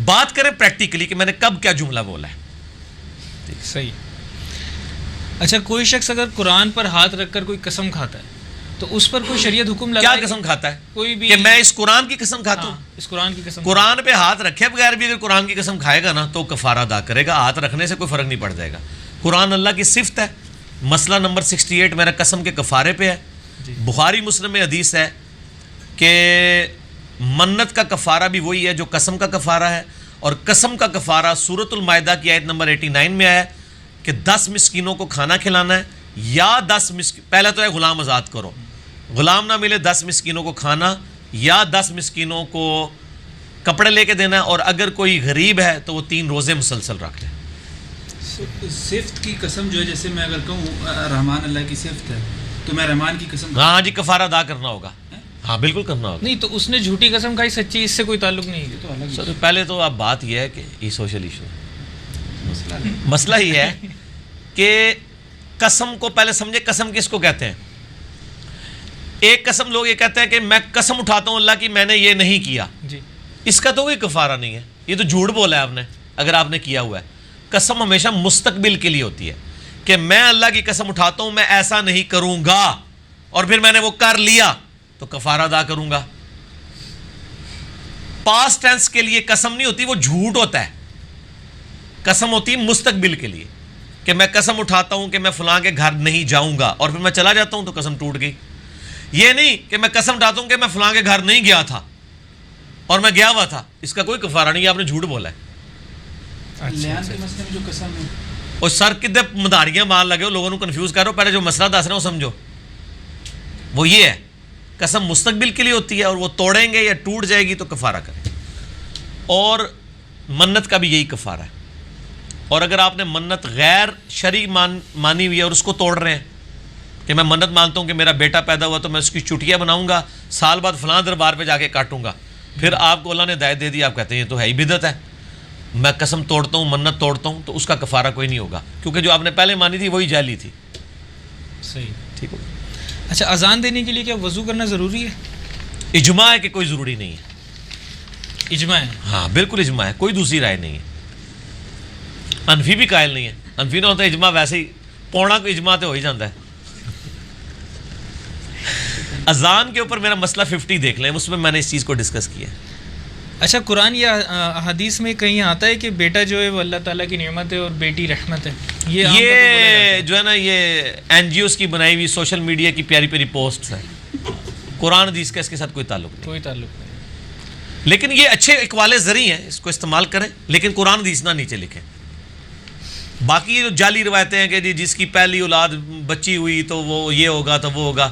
بات کریں پریکٹیکلی کہ میں نے کب کیا جملہ بولا ہے. صحیح. اچھا, کوئی شخص اگر قرآن پر ہاتھ رکھ کر کوئی قسم کھاتا ہے تو اس پر کوئی شریعت حکم لگا؟ کیا قسم کھاتا ہے؟ کوئی بھی, کہ میں اس قرآن کی قسم کھاتا ہوں. اس قرآن کی قسم, قرآن پہ ہاتھ رکھے بغیر بھی اگر قرآن کی قسم کھائے گا نا تو کفارہ ادا کرے گا. ہاتھ رکھنے سے کوئی فرق نہیں پڑ جائے گا. قرآن اللہ کی صفت ہے. مسئلہ نمبر 68 میرا قسم کے کفارے پہ ہے. بخاری مسلم میں حدیث ہے کہ منت کا کفارہ بھی وہی ہے جو قسم کا کفارہ ہے, اور قسم کا کفارہ سورۃ المائدہ کی آیت نمبر 89 میں آیا ہے کہ 10 مسکینوں کو کھانا کھلانا ہے, یا 10 مسکین, پہلا تو ہے غلام آزاد کرو, غلام نہ ملے 10 مسکینوں کو کھانا, یا 10 مسکینوں کو کپڑے لے کے دینا ہے, اور اگر کوئی غریب ہے تو وہ 3 روزے مسلسل رکھ لے. صفت کی قسم جو ہے, جیسے میں اگر کہوں رحمان اللہ کی صفت ہے تو میں رحمان کی قسم, ہاں جی کفارہ ادا کرنا ہوگا. ہاں بالکل کرنا ہوگا. نہیں تو اس نے جھوٹی قسم کھائی, سچی اس سے کوئی تعلق نہیں ہے. تو الگ سر پہلے تو اب بات یہ ہے کہ یہ سوشل ایشو ہے. مسئلہ یہ ہے کہ قسم کو پہلے سمجھے, قسم کس کو کہتے ہیں. ایک قسم لوگ یہ کہتے ہیں کہ میں قسم اٹھاتا ہوں اللہ کی میں نے یہ نہیں کیا, جی, اس کا تو کوئی کفارہ نہیں ہے, یہ تو جھوٹ بولا ہے آپ نے. اگر آپ نے کیا ہوا ہے. قسم ہمیشہ مستقبل کے لیے ہوتی ہے کہ میں اللہ کی قسم اٹھاتا ہوں میں ایسا نہیں کروں گا, اور پھر میں نے وہ کر لیا تو کفارہ ادا کروں گا. پاسٹ ٹینس کے لیے قسم نہیں ہوتی, وہ جھوٹ ہوتا ہے. قسم ہوتی ہے مستقبل کے لیے کہ میں قسم اٹھاتا ہوں کہ میں فلاں کے گھر نہیں جاؤں گا, اور پھر میں چلا جاتا ہوں تو قسم ٹوٹ گئی. یہ نہیں کہ میں قسم اٹھاتا ہوں کہ میں فلاں کے گھر نہیں گیا تھا اور میں گیا ہوا تھا, اس کا کوئی کفارہ نہیں, آپ نے جھوٹ بولا ہے. لیان کے مسئلے میں جو قسم ہے اور سر کدے مداریاں مار لگے ہو, لوگوں کو کنفیوز کر رہے ہو. پہلے جو مسئلہ دس رہا ہوں سمجھو, وہ یہ ہے قسم مستقبل کے لیے ہوتی ہے, اور وہ توڑیں گے یا ٹوٹ جائے گی تو کفارہ کریں. اور منت کا بھی یہی کفارہ ہے. اور اگر آپ نے منت غیر شرعی مانی ہوئی ہے اور اس کو توڑ رہے ہیں کہ میں منت مانتا ہوں کہ میرا بیٹا پیدا ہوا تو میں اس کی چٹیاں بناؤں گا, سال بعد فلاں دربار پہ جا کے کاٹوں گا, پھر آپ کو اللہ نے ہدایت دے دی, آپ کہتے ہیں یہ تو ہے ہی بدعت ہے, میں قسم توڑتا ہوں منت توڑتا ہوں, تو اس کا کفارہ کوئی نہیں ہوگا, کیونکہ جو آپ نے پہلے مانی تھی وہی جعلی تھی. صحیح, ٹھیک ہو. اچھا اذان دینے کے لیے کیا وضو کرنا ضروری ہے؟ اجماع ہے کہ کوئی ضروری نہیں ہے. اجماع ہے؟ ہاں بالکل اجماع ہے, کوئی دوسری رائے نہیں ہے. انفی بھی قائل نہیں ہے, انفی نہ ہوتا اجماع ویسے ہی پونا کو اجماع تو ہو ہی جاتا ہے. اذان کے اوپر میرا مسئلہ 50 دیکھ لیں, اس میں میں نے اس چیز کو ڈسکس کیا ہے. اچھا قرآن یا حدیث میں کہیں آتا ہے کہ بیٹا جو ہے وہ اللہ تعالیٰ کی نعمت ہے اور بیٹی رحمت ہے؟ یہ جو ہے نا یہ NGOs کی بنائی ہوئی سوشل میڈیا کی پیاری پیاری پوسٹس ہیں. قرآن حدیث کا اس کے ساتھ کوئی تعلق نہیں. کوئی تعلق نہیں. لیکن یہ اچھے اقوال ذریعے ہیں, اس کو استعمال کریں, لیکن قرآن حدیث نہ نیچے لکھیں. باقی یہ جو جعلی روایتیں ہیں کہ جس کی پہلی اولاد بچی ہوئی تو وہ یہ ہوگا تو وہ ہوگا,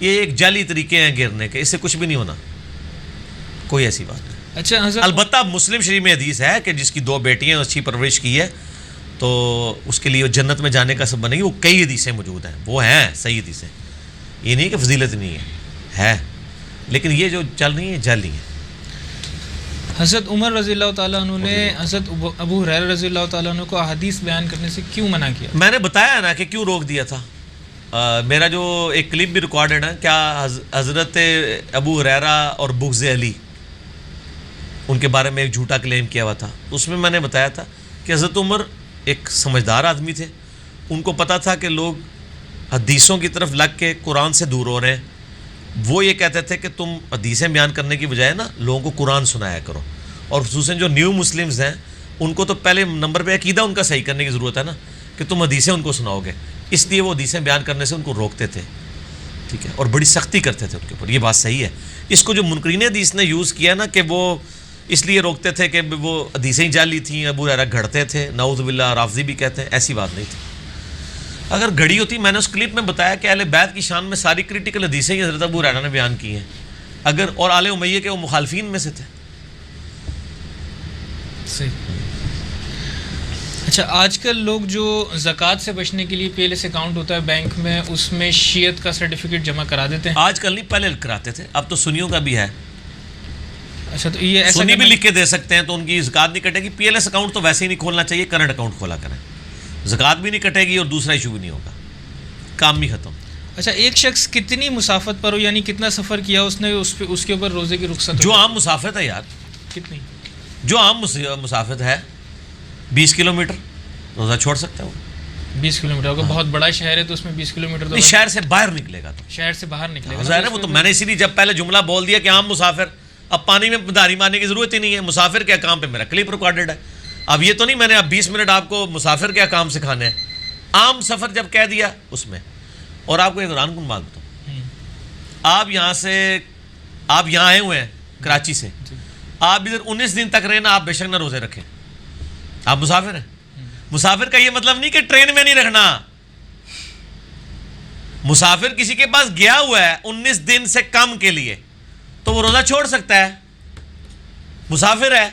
یہ ایک جعلی طریقے ہیں گرنے کے, اس سے کچھ بھی نہیں ہونا, کوئی ایسی بات نہیں. اچھا حضرت, البتہ مسلم شریف میں حدیث ہے کہ جس کی 2 بیٹیاں اچھی پرورش کی ہے تو اس کے لیے وہ جنت میں جانے کا سبب بنے گی. وہ کئی حدیثیں موجود ہیں, وہ ہیں صحیح حدیثیں, یہ نہیں کہ فضیلت نہیں ہے, لیکن یہ جو چل رہی ہیں جعلی ہیں. حضرت عمر رضی اللہ تعالیٰ عنہ نے حضرت ابو ہریرہ رضی اللہ تعالیٰ عنہ کو احادیث بیان کرنے سے کیوں منع کیا؟ میں نے بتایا نا کہ کیوں روک دیا تھا. میرا جو ایک کلپ بھی ریکارڈڈ ہے, کیا حضرت ابو ہریرہ اور بغض علی ان کے بارے میں ایک جھوٹا کلیم کیا ہوا تھا. اس میں نے بتایا تھا کہ حضرت عمر ایک سمجھدار آدمی تھے, ان کو پتہ تھا کہ لوگ حدیثوں کی طرف لگ کے قرآن سے دور ہو رہے ہیں. وہ یہ کہتے تھے کہ تم حدیثیں بیان کرنے کی بجائے نا لوگوں کو قرآن سنایا کرو, اور خصوصاً جو نیو مسلمز ہیں ان کو تو پہلے نمبر پہ عقیدہ ان کا صحیح کرنے کی ضرورت ہے نا, کہ تم حدیثیں ان کو سناؤ گے. اس لیے وہ حدیثیں بیان کرنے سے ان کو روکتے تھے, ٹھیک ہے, اور بڑی سختی کرتے تھے ان کے اوپر. یہ بات صحیح ہے. اس کو جو منکرین حدیث نے یوز کیا نا کہ وہ اس لیے روکتے تھے کہ وہ حدیثیں جعلی تھیں, ابو ہریرہ گھڑتے تھے, نعوذ باللہ رافضی بھی کہتے ہیں, ایسی بات نہیں تھی. اگر گھڑی ہوتی, میں نے اس کلپ میں بتایا کہ اہل بیت کی شان میں ساری کرٹیکل حدیثیں ہی حضرت ابو ہریرہ نے بیان کی ہیں, اگر اور آل امیہ کے وہ مخالفین میں سے تھے. صحیح. اچھا آج کل لوگ جو زکوٰۃ سے بچنے کے لیے PLS اکاؤنٹ ہوتا ہے بینک میں, اس میں شیعت کا سرٹیفکیٹ جمع کرا دیتے ہیں. آج کل نہیں, پہلے کراتے تھے, اب تو سنیوں کا بھی ہے. اچھا تو یہ ایسا سنی بھی لکھ کے دے سکتے ہیں تو ان کی زکوٰۃ نہیں کٹے گی. PLS اکاؤنٹ تو ویسے ہی نہیں کھولنا چاہیے, کرنٹ اکاؤنٹ کھولا کریں, زکوٰۃ بھی نہیں کٹے گی اور دوسرا ایشو بھی نہیں ہوگا, کام بھی ختم. اچھا ایک شخص کتنی مسافت پر ہو, یعنی کتنا سفر کیا اس نے, اس کے اوپر روزے کی رخصت جو عام مسافت ہے یار, کتنی جو عام مسافت ہے 20 کلومیٹر روزہ چھوڑ سکتا ہے وہ. 20 کلومیٹر ہوگا, بہت بڑا شہر ہے تو اس میں 20 کلومیٹر تو شہر سے باہر نکلے گا, تو شہر سے باہر نکلے گا ظاہر ہے. وہ تو میں نے اسی لیے جب پہلے جملہ بول دیا کہ عام مسافر, اب پانی میں داری مارنے کی ضرورت ہی نہیں ہے. مسافر کے احکام پہ میرا کلپ ریکارڈڈ ہے. اب یہ تو نہیں میں نے اب 20 منٹ آپ کو مسافر کے احکام سکھانے ہیں, عام سفر جب کہہ دیا اس میں. اور آپ کو ایک قرآن کن بات بتاؤں, آپ یہاں آئے ہوئے ہیں کراچی سے, آپ ادھر 19 دن تک رہے نا, آپ بے شک نہ روزے رکھیں, آپ مسافر ہیں. مسافر کا یہ مطلب نہیں کہ ٹرین میں نہیں رکھنا. مسافر کسی کے پاس گیا ہوا ہے 19 دن سے کم کے لیے تو وہ روزہ چھوڑ سکتا ہے, مسافر ہے.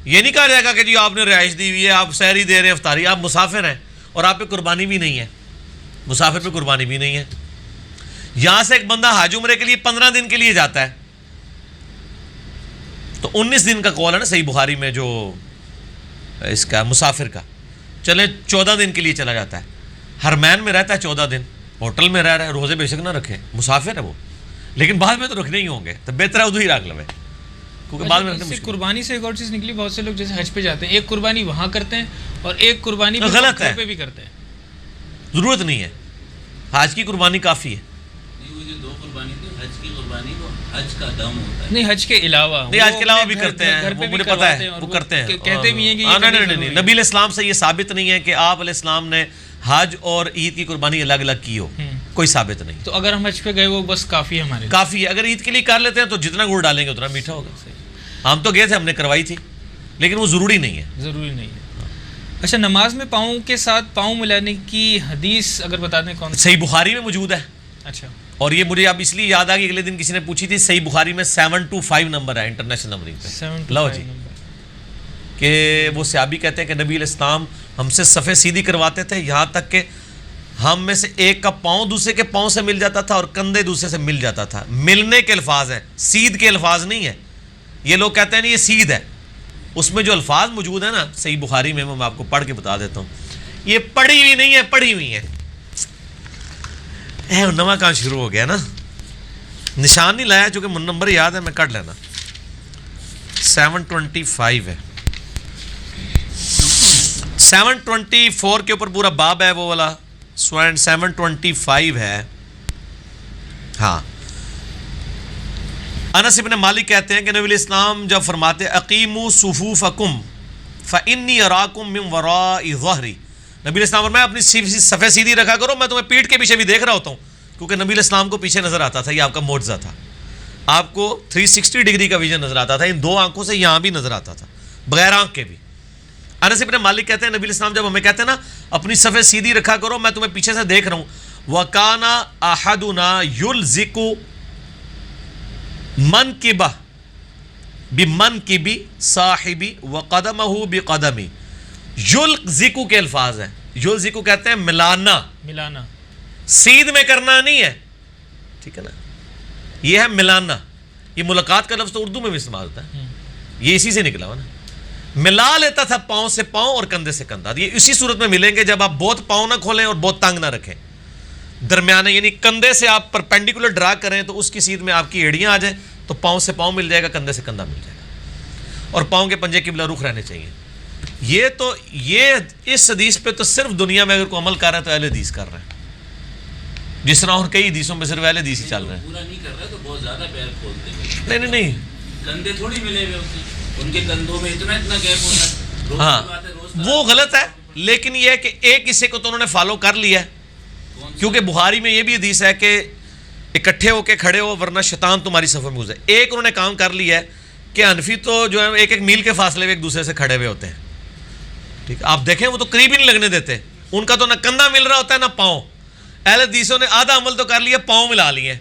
یہ نہیں کہا جائے گا کہ جی آپ نے رہائش دی ہوئی ہے, آپ سحری دے رہے ہیں, افطاری, آپ مسافر ہیں اور آپ پہ قربانی بھی نہیں ہے. مسافر پہ قربانی بھی نہیں ہے. یہاں سے ایک بندہ حج عمرے کے لیے 15 دن کے لیے جاتا ہے تو 19 دن کا قول ہے نا صحیح بخاری میں جو اس کا مسافر کا, چلے 14 دن کے لیے چلا جاتا ہے, حرمین میں رہتا ہے 14 دن, ہوٹل میں رہ رہا ہے, روزے بے شک نہ رکھے, مسافر ہے وہ, لیکن بعد میں تو رکھنے ہی ہوں گے, تو بہتر ہے ادھر ہی رکھ لو. کیونکہ بعد میں اس سے قربانی سے ایک اور چیز نکلی, بہت سے لوگ جیسے حج پہ جاتے ہیں ایک قربانی وہاں کرتے ہیں اور ایک قربانی غلط ہے, پہ بھی کرتے ہیں. ضرورت نہیں ہے, حج کی قربانی کافی ہے. دو قربانی تھی, حج کی قربانی کو حج کا دم ہوتا ہے, نہیں حج کے علاوہ, نہیں حج کے علاوہ بھی کرتے ہیں, وہ مجھے پتا ہے وہ کرتے ہیں, کہتے بھی ہیں کہ نہیں, نبی علیہ السلام سے یہ ثابت نہیں ہے کہ آپ علیہ السلام نے حج اور عید کی قربانی الگ الگ کی ہو, کوئی ثابت نہیں. تو اگر ہم حج پہ گئے وہ بس کافی ہے ہمارے, کافی ہے. اگر عید کے لیے کر لیتے ہیں تو جتنا گڑ ڈالیں گے اتنا میٹھا ہوگا. ہم تو گئے تھے, ہم نے کروائی تھی, لیکن وہ ضروری نہیں ہے, ضروری نہیں ہے. اچھا, نماز میں پاؤں کے ساتھ پاؤں ملانے کی حدیث اگر بتا دیں کون؟ صحیح بخاری میں موجود ہے. اچھا, اور یہ مجھے اب اس لیے یاد آ گئی, اگلے دن کسی نے پوچھی تھی, صحیح بخاری میں 725 نمبر ہے انٹرنیشنل نمبرنگ پہ. لو جی, کہ وہ صحابی کہتے ہیں کہ نبی علیہ السلام ہم سے صفیں سیدھی کرواتے تھے, یہاں تک کہ ہم میں سے ایک کا پاؤں دوسرے کے پاؤں سے مل جاتا تھا اور کندھے دوسرے سے مل جاتا تھا. ملنے کے الفاظ ہیں, سید کے الفاظ نہیں ہے. یہ لوگ کہتے ہیں نہیں یہ سید ہے, اس میں جو الفاظ موجود ہیں نا صحیح بخاری میں, میں آپ کو پڑھ کے بتا دیتا ہوں. یہ پڑھی ہوئی نہیں ہے, پڑھی ہوئی ہے. نواں کام شروع ہو گیا نا, نشان نہیں لایا چونکہ نمبر یاد ہے, میں کٹ لینا. 725 ہے, 724 کے اوپر پورا باب ہے وہ والا, 725 ہے. ہاں, انس ابن مالک کہتے ہیں کہ نبی علیہ السلام جب فرماتے اقیموا صفوفکم فانی اراکم من وراء ظہری, نبی علیہ السلام فرمایا اپنی صفیں سیدھی رکھا کرو, میں تمہیں پیٹھ کے پیچھے بھی دیکھ رہا ہوتا ہوں. کیونکہ نبی علیہ السلام کو پیچھے نظر آتا تھا, یہ آپ کا معجزہ تھا. آپ کو 360 ڈگری کا ویژن نظر آتا تھا, ان دو آنکھوں سے یہاں بھی نظر آتا تھا, بغیر آنکھ کے بھی. انس ابن مالک کہتے ہیں نبی علیہ السلام جب ہمیں کہتے ہیں نا اپنی صفیں سیدھی رکھا کرو, میں تمہیں پیچھے سے دیکھ رہا ہوں. وَكَانَ أَحَدُنَا يُلْزِقُ مَنْكِبَهْ بِمَنْكِبِ صَاحِبِ وَقَدَمَهُ بِقَدَمِ. یلزقو کے الفاظ ہیں, یلزقو کہتے ہیں ملانا, ملانا, سید میں کرنا نہیں ہے, ٹھیک ہے نا, یہ ہے ملانا. یہ ملاقات کا لفظ تو اردو میں بھی استعمال ہوتا ہے, یہ اسی سے نکلا ہوا نا. ملا لیتا تھا پاؤں سے پاؤں اور کندھے سے کندھا. یہ اسی صورت میں ملیں گے جب آپ بہت پاؤں نہ کھولیں اور بہت تنگ نہ رکھیں, درمیانے, یعنی کندھے سے آپ پرپینڈیکولر ڈرا کریں تو اس کی سیدھ میں آپ کی ایڑیاں آ جائیں تو پاؤں سے پاؤں مل جائے گا, کندھے سے کندھا مل جائے گا, اور پاؤں کے پنجے قبلہ رخ رہنے چاہیے. یہ اس حدیث پہ تو صرف دنیا میں اگر کوئی عمل کر رہا ہے تو اہل حدیث کر رہے ہیں, جس طرح اور کئی حدیثوں میں صرف اہل حدیث ہی چل رہے ہیں. پورا نہیں کر رہا تو بہت زیادہ پیر کھولتے ہیں. نہیں, کندھے تھوڑی ملے ہوئے ہوتے ہیں, ان کے کندھوں میں اتنا گیپ ہوتا ہے. ہاں وہ غلط ہے, لیکن یہ ہے کہ ایک حصے کو تو انہوں نے فالو کر لیا ہے, کیونکہ بخاری میں یہ بھی حدیث ہے کہ اکٹھے ہو کے کھڑے ہو ورنہ شیطان تمہاری صفوں میں گزرے. ایک انہوں نے کام کر لیا ہے کہ حنفی تو جو ہے 1 میل کے فاصلے میں ایک دوسرے سے کھڑے ہوئے ہوتے ہیں, ٹھیک ہے, آپ دیکھیں وہ تو قریب ہی نہیں لگنے دیتے, ان کا تو نہ کندھا مل رہا ہوتا ہے نہ پاؤں. اہل حدیثوں نے آدھا عمل تو کر لیا, پاؤں ملا لیے,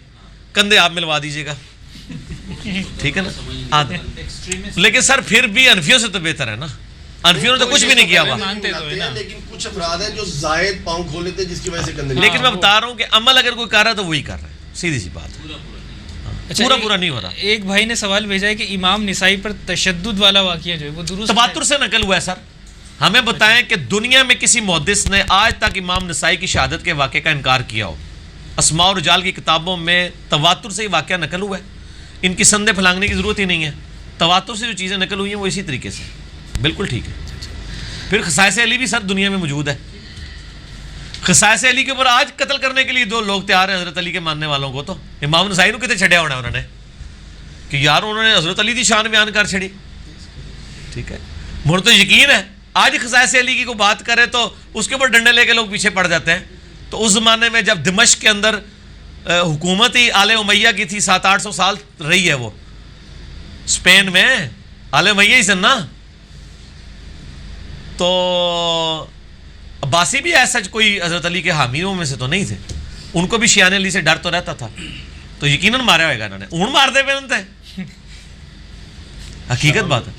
کندھے آپ ملوا دیجیے گا, ٹھیک ہے نا, آدھا. لیکن سر پھر بھی حنفیوں سے تو بہتر ہے نا, حنفیوں نے تو کچھ بھی نہیں کیا ہوا, لیکن کچھ افراد ہیں جو زائد پاؤں کھول لیتے ہیں جس کی وجہ سے کندھے. لیکن میں بتا رہا ہوں کہ عمل اگر کوئی کر رہا ہے تو وہی کر رہا ہے, سیدھی سی بات ہے, پورا نہیں ہو رہا. ایک بھائی نے سوال بھیجا ہے کہ امام نسائی پر تشدد والا واقعہ جو ہے وہ درست تواتر سے نقل ہوا ہے. سر ہمیں بتائیں کہ دنیا میں کسی محدث نے آج تک امام نسائی کی شہادت کے واقعے کا انکار کیا ہو؟ اسماء و رجال کی کتابوں میں تواتر سے ہی واقعہ نقل ہوا ہے, ان کی سندیں پھلانگنے کی ضرورت ہی نہیں ہے. تواتر سے جو چیزیں نقل ہوئی ہیں وہ اسی طریقے سے, بالکل ٹھیک ہے. پھر خصائص علی بھی سر دنیا میں موجود ہے. خصائص علی کے اوپر آج قتل کرنے کے لیے 2 لوگ تیار ہیں حضرت علی کے ماننے والوں کو. تو امام نسائی کو کتنے چھڑیا ہونا انہوں نے کہ یار انہوں نے حضرت علی کی شان بیان کر چھڑی, ٹھیک ہے. مجھے تو یقین ہے آج خصائص علی کی کوئی بات کرے تو اس کے اوپر ڈنڈے لے کے لوگ پیچھے پڑ جاتے ہیں. تو اس زمانے میں جب دمشق کے اندر حکومت ہی آل امیہ کی تھی, 700-800 سال رہی ہے وہ اسپین میں, آل امیہ ہی سن نا, تو عباسی بھی ایسا کوئی حضرت علی کے حامیوں میں سے تو نہیں تھے, ان کو بھی شیعان علی سے ڈر تو رہتا تھا, تو یقیناً مارا ہوئے گا انہوں نے. اون مار دے پہ انتے حقیقت بات ہے,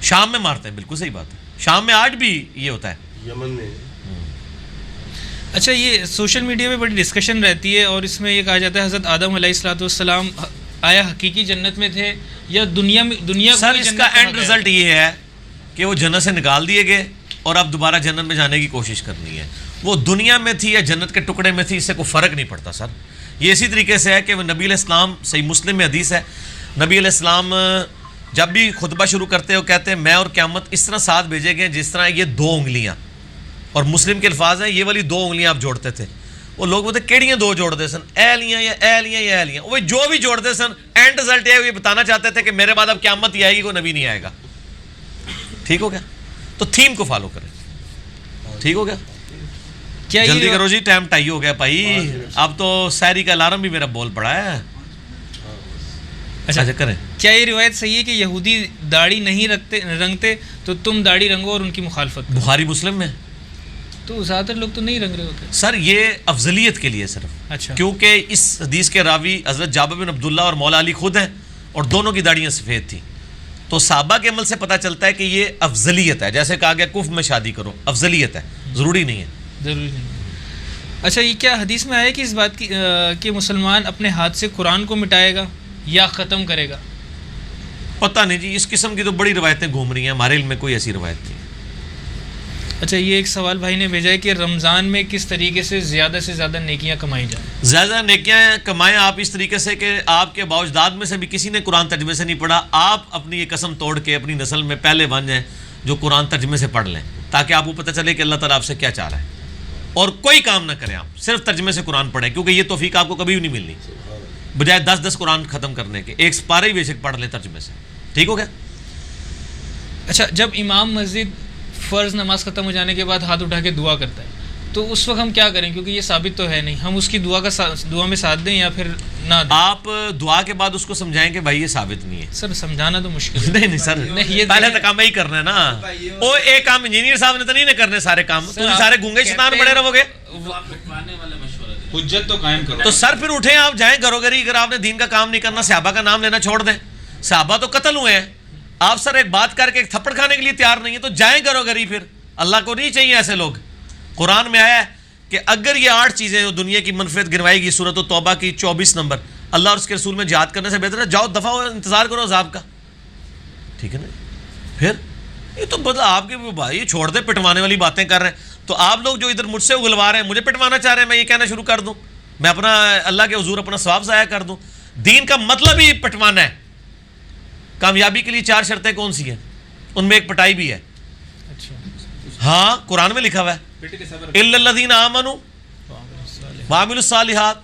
شام میں مارتے ہیں, بالکل صحیح بات ہے. شام میں آج بھی یہ ہوتا ہے, یمن میں. اچھا, یہ سوشل میڈیا پہ بڑی ڈسکشن رہتی ہے اور اس میں یہ کہا جاتا ہے حضرت آدم علیہ الصلوۃ والسلام آیا حقیقی جنت میں تھے یا دنیا سر اس کا اینڈ رزلٹ یہ ہے کہ وہ جنت سے نکال دیے گئے اور اب دوبارہ جنت میں جانے کی کوشش کرنی ہے. وہ دنیا میں تھی یا جنت کے ٹکڑے میں تھی, اس سے کوئی فرق نہیں پڑتا سر. یہ اسی طریقے سے ہے کہ وہ نبی علیہ السلام, صحیح مسلم میں حدیث ہے, نبی علیہ السلام جب بھی خطبہ شروع کرتے ہو کہتے ہیں میں اور قیامت اس طرح ساتھ بھیجے گئے جس طرح یہ 2 انگلیاں، اور مسلم کے الفاظ ہیں یہ والی 2 انگلیاں آپ جوڑتے تھے. وہ لوگ بولتے کیڑیاں 2 جوڑ دے سن، اے لیاں یا اے لیاں یا اے لیاں، وہ جو بھی جوڑ دے سن اینڈ رزلٹ یہ بتانا چاہتے تھے کہ میرے بعد اب قیامت ہی آئے گی، کوئی نبی نہیں آئے گا. ٹھیک ہو گیا؟ تو تھیم کو فالو کریں. ٹھیک ہو گیا؟ کیا جلدی کرو جی، ٹائم ٹائی ہو گیا بھائی. اب تو سحری کا الارم بھی میرا بول پڑا ہے. اچھا کریں. کیا یہ روایت صحیح ہے کہ یہودی داڑھی نہیں رنگتے تو تم داڑھی رنگو اور ان کی مخالفت کرو؟ بخاری مسلم میں تو زیادہ تر لوگ تو نہیں رنگ رہے ہوتے سر، یہ افضلیت کے لیے صرف. اچھا. کیونکہ اس حدیث کے راوی حضرت جابر بن عبداللہ اور مولا علی خود ہیں، اور دونوں کی داڑیاں سفید تھیں. تو صحابہ کے عمل سے پتہ چلتا ہے کہ یہ افضلیت ہے. جیسے کہا گیا کف میں شادی کرو، افضلیت ہے، ضروری نہیں ہے. ضروری نہیں. اچھا، یہ کیا حدیث میں آیا کہ اس بات کی کہ مسلمان اپنے ہاتھ سے قرآن کو مٹائے گا یا ختم کرے گا؟ پتہ نہیں جی، اس قسم کی تو بڑی روایتیں گھوم رہی ہیں، ہمارے علم میں کوئی ایسی روایت نہیں ہے. اچھا، یہ ایک سوال بھائی نے بھیجا ہے کہ رمضان میں کس طریقے سے زیادہ نیکیاں کمائی جائیں؟ زیادہ نیکیاں کمائیں آپ اس طریقے سے کہ آپ کے باوجداد میں سے بھی کسی نے قرآن ترجمے سے نہیں پڑھا، آپ اپنی یہ قسم توڑ کے اپنی نسل میں پہلے بن جائیں جو قرآن ترجمے سے پڑھ لیں، تاکہ آپ کو پتہ چلے کہ اللہ تعالیٰ آپ سے کیا چاہ رہا ہے. اور کوئی کام نہ کریں، آپ صرف ترجمے سے قرآن پڑھیں، کیونکہ یہ توفیق آپ کو کبھی بھی نہیں ملنی. بجائے 10 قرآن ختم کرنے کے، ایک سپارہ ہی بیشک پڑھ لیں ترجمے سے. ٹھیک ہو گیا؟ اچھا، جب امام مسجد فرض نماز ختم ہو جانے کے بعد ہاتھ اٹھا کے دعا کرتا ہے تو اس وقت ہم کیا کریں؟ کیونکہ یہ ثابت تو ہے نہیں، ہم اس کی دعا میں ساتھ دیں یا پھر نہ دیں؟ آپ دعا کے بعد اس کو سمجھائیں کہ بھائی یہ ثابت نہیں ہے. سر سمجھانا تو مشکل ہے. نہیں سر، پہلے تو کام ہی کرنا ہے نا. وہ ایک کام انجینئر صاحب نے تو نہیں کرنے سارے کام، تو سارے گونگے شیطان بڑے رہو گے. حجت تو قائم کرو. تو سر پھر اٹھیں، آپ جائیں گھرو گھری. اگر آپ نے دین کا کام نہیں کرنا، صحابہ کا نام لینا چھوڑ دیں. صحابہ تو قتل ہوئے ہیں، آپ سر ایک بات کر کے ایک تھپڑ کھانے کے لیے تیار نہیں ہے، تو جائیں گھرو گھری. پھر اللہ کو نہیں چاہیے ایسے لوگ. قرآن میں آیا ہے کہ اگر یہ 8 چیزیں جو دنیا کی منفعت گنوائی گی، سورۃ التوبہ کی 24 نمبر، اللہ اور اس کے رسول میں جہاد کرنے سے بہتر ہے جاؤ دفعہ ہو، انتظار کرو عذاب کا. ٹھیک ہے نا؟ پھر یہ تو بدلا آپ کے بھائی چھوڑ دے، پٹوانے والی باتیں کر رہے ہیں. تو آپ لوگ جو ادھر مجھ سے اگلوا رہے ہیں، مجھے پٹوانا چاہ رہے ہیں، میں یہ کہنا شروع کر دوں، میں اپنا اللہ کے حضور اپنا ثواب ضائع کر دوں. دین کا مطلب ہی پٹوانا ہے. کامیابی کے لیے 4 شرطیں کون سی ہیں؟ ان میں ایک پٹائی بھی ہے. ہاں قرآن میں لکھا ہوا ہے الا الذین آمنوا وعملوا الصالحات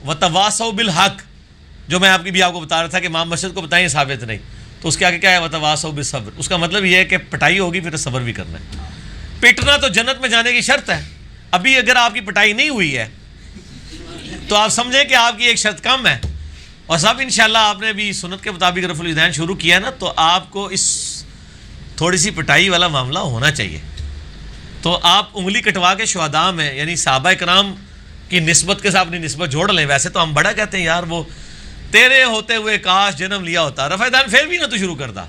وتواصوا بالحق، جو میں آپ کو بتا رہا تھا کہ امام مسجد کو بتائیں ثابت نہیں. تو اس کے آگے کیا ہے؟ وتواصوا بالصبر. اس کا مطلب یہ ہے کہ پٹائی ہوگی پھر صبر بھی کرنا ہے. پٹنا تو جنت میں جانے کی شرط ہے. ابھی اگر آپ کی پٹائی نہیں ہوئی ہے تو آپ سمجھیں کہ آپ کی ایک شرط کم ہے. اور صاحب انشاءاللہ آپ نے بھی سنت کے مطابق رفع الیدین شروع کیا ہے نا، تو آپ کو اس تھوڑی سی پٹائی والا معاملہ ہونا چاہیے. تو آپ انگلی کٹوا کے شہداء میں یعنی صحابہ کرام کی نسبت کے ساتھ اپنی نسبت جوڑ لیں. ویسے تو ہم بڑا کہتے ہیں یار وہ تیرے ہوتے ہوئے کاش جنم لیا ہوتا. رفع دان پھر بھی نہ تو شروع کرتا.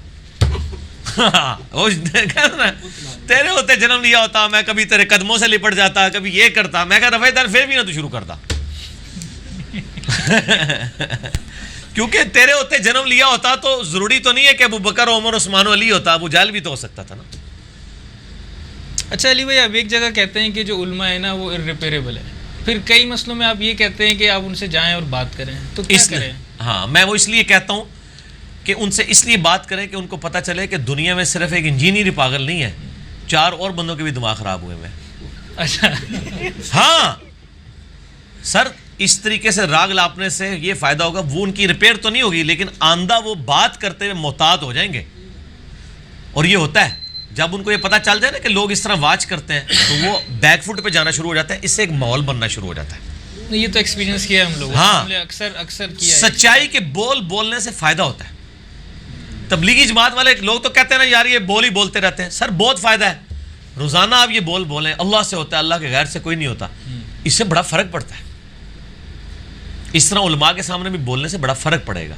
تیرے ہوتے جنم لیا ہوتا، میں کبھی تیرے قدموں سے لپٹ جاتا، کبھی یہ کرتا. میں کہا رفع دان پھر بھی نہ تو شروع کرتا. کیونکہ تیرے ہوتے جنم لیا ہوتا تو ضروری تو نہیں ہے کہ ابو بکر عمر عثمان و علی ہوتا، ابو جہل بھی تو ہو سکتا تھا نا. اچھا علی بھائی، اب ایک جگہ کہتے ہیں کہ جو علماء ہے نا وہ irreparable ہے، پھر کئی مسئلوں میں آپ یہ کہتے ہیں کہ آپ ان سے جائیں اور بات کریں، تو کیا کریں؟ ہاں میں وہ اس لیے کہتا ہوں کہ ان سے اس لیے بات کریں کہ ان کو پتہ چلے کہ دنیا میں صرف ایک انجینئر ہی پاگل نہیں ہے، 4 اور بندوں کے بھی دماغ خراب ہوئے ہیں. اچھا ہاں سر، اس طریقے سے راگ لاپنے سے یہ فائدہ ہوگا، وہ ان کی ریپیئر تو نہیں ہوگی لیکن آندہ وہ بات کرتے ہوئے محتاط ہو جائیں گے. اور یہ ہوتا ہے جب ان کو یہ پتہ چل جائے نا کہ لوگ اس طرح واچ کرتے ہیں تو وہ بیک فٹ پہ جانا شروع ہو جاتا ہے. اس سے ایک ماحول بننا شروع ہو جاتا ہے. یہ تو ایکسپیرینس کیا ہے ہم لوگوں نے. ہاں ہم نے اکثر کیا ہے. سچائی کے بولنے سے فائدہ ہوتا ہے. تبلیغی جماعت والے لوگ تو کہتے ہیں نا یار یہ بول ہی بولتے رہتے ہیں. سر بہت فائدہ ہے. روزانہ آپ یہ بولیں اللہ سے ہوتا ہے، اللہ کے غیر سے کوئی نہیں ہوتا. اس سے بڑا فرق پڑتا ہے. اس طرح علماء کے سامنے بھی بولنے سے بڑا فرق پڑے گا.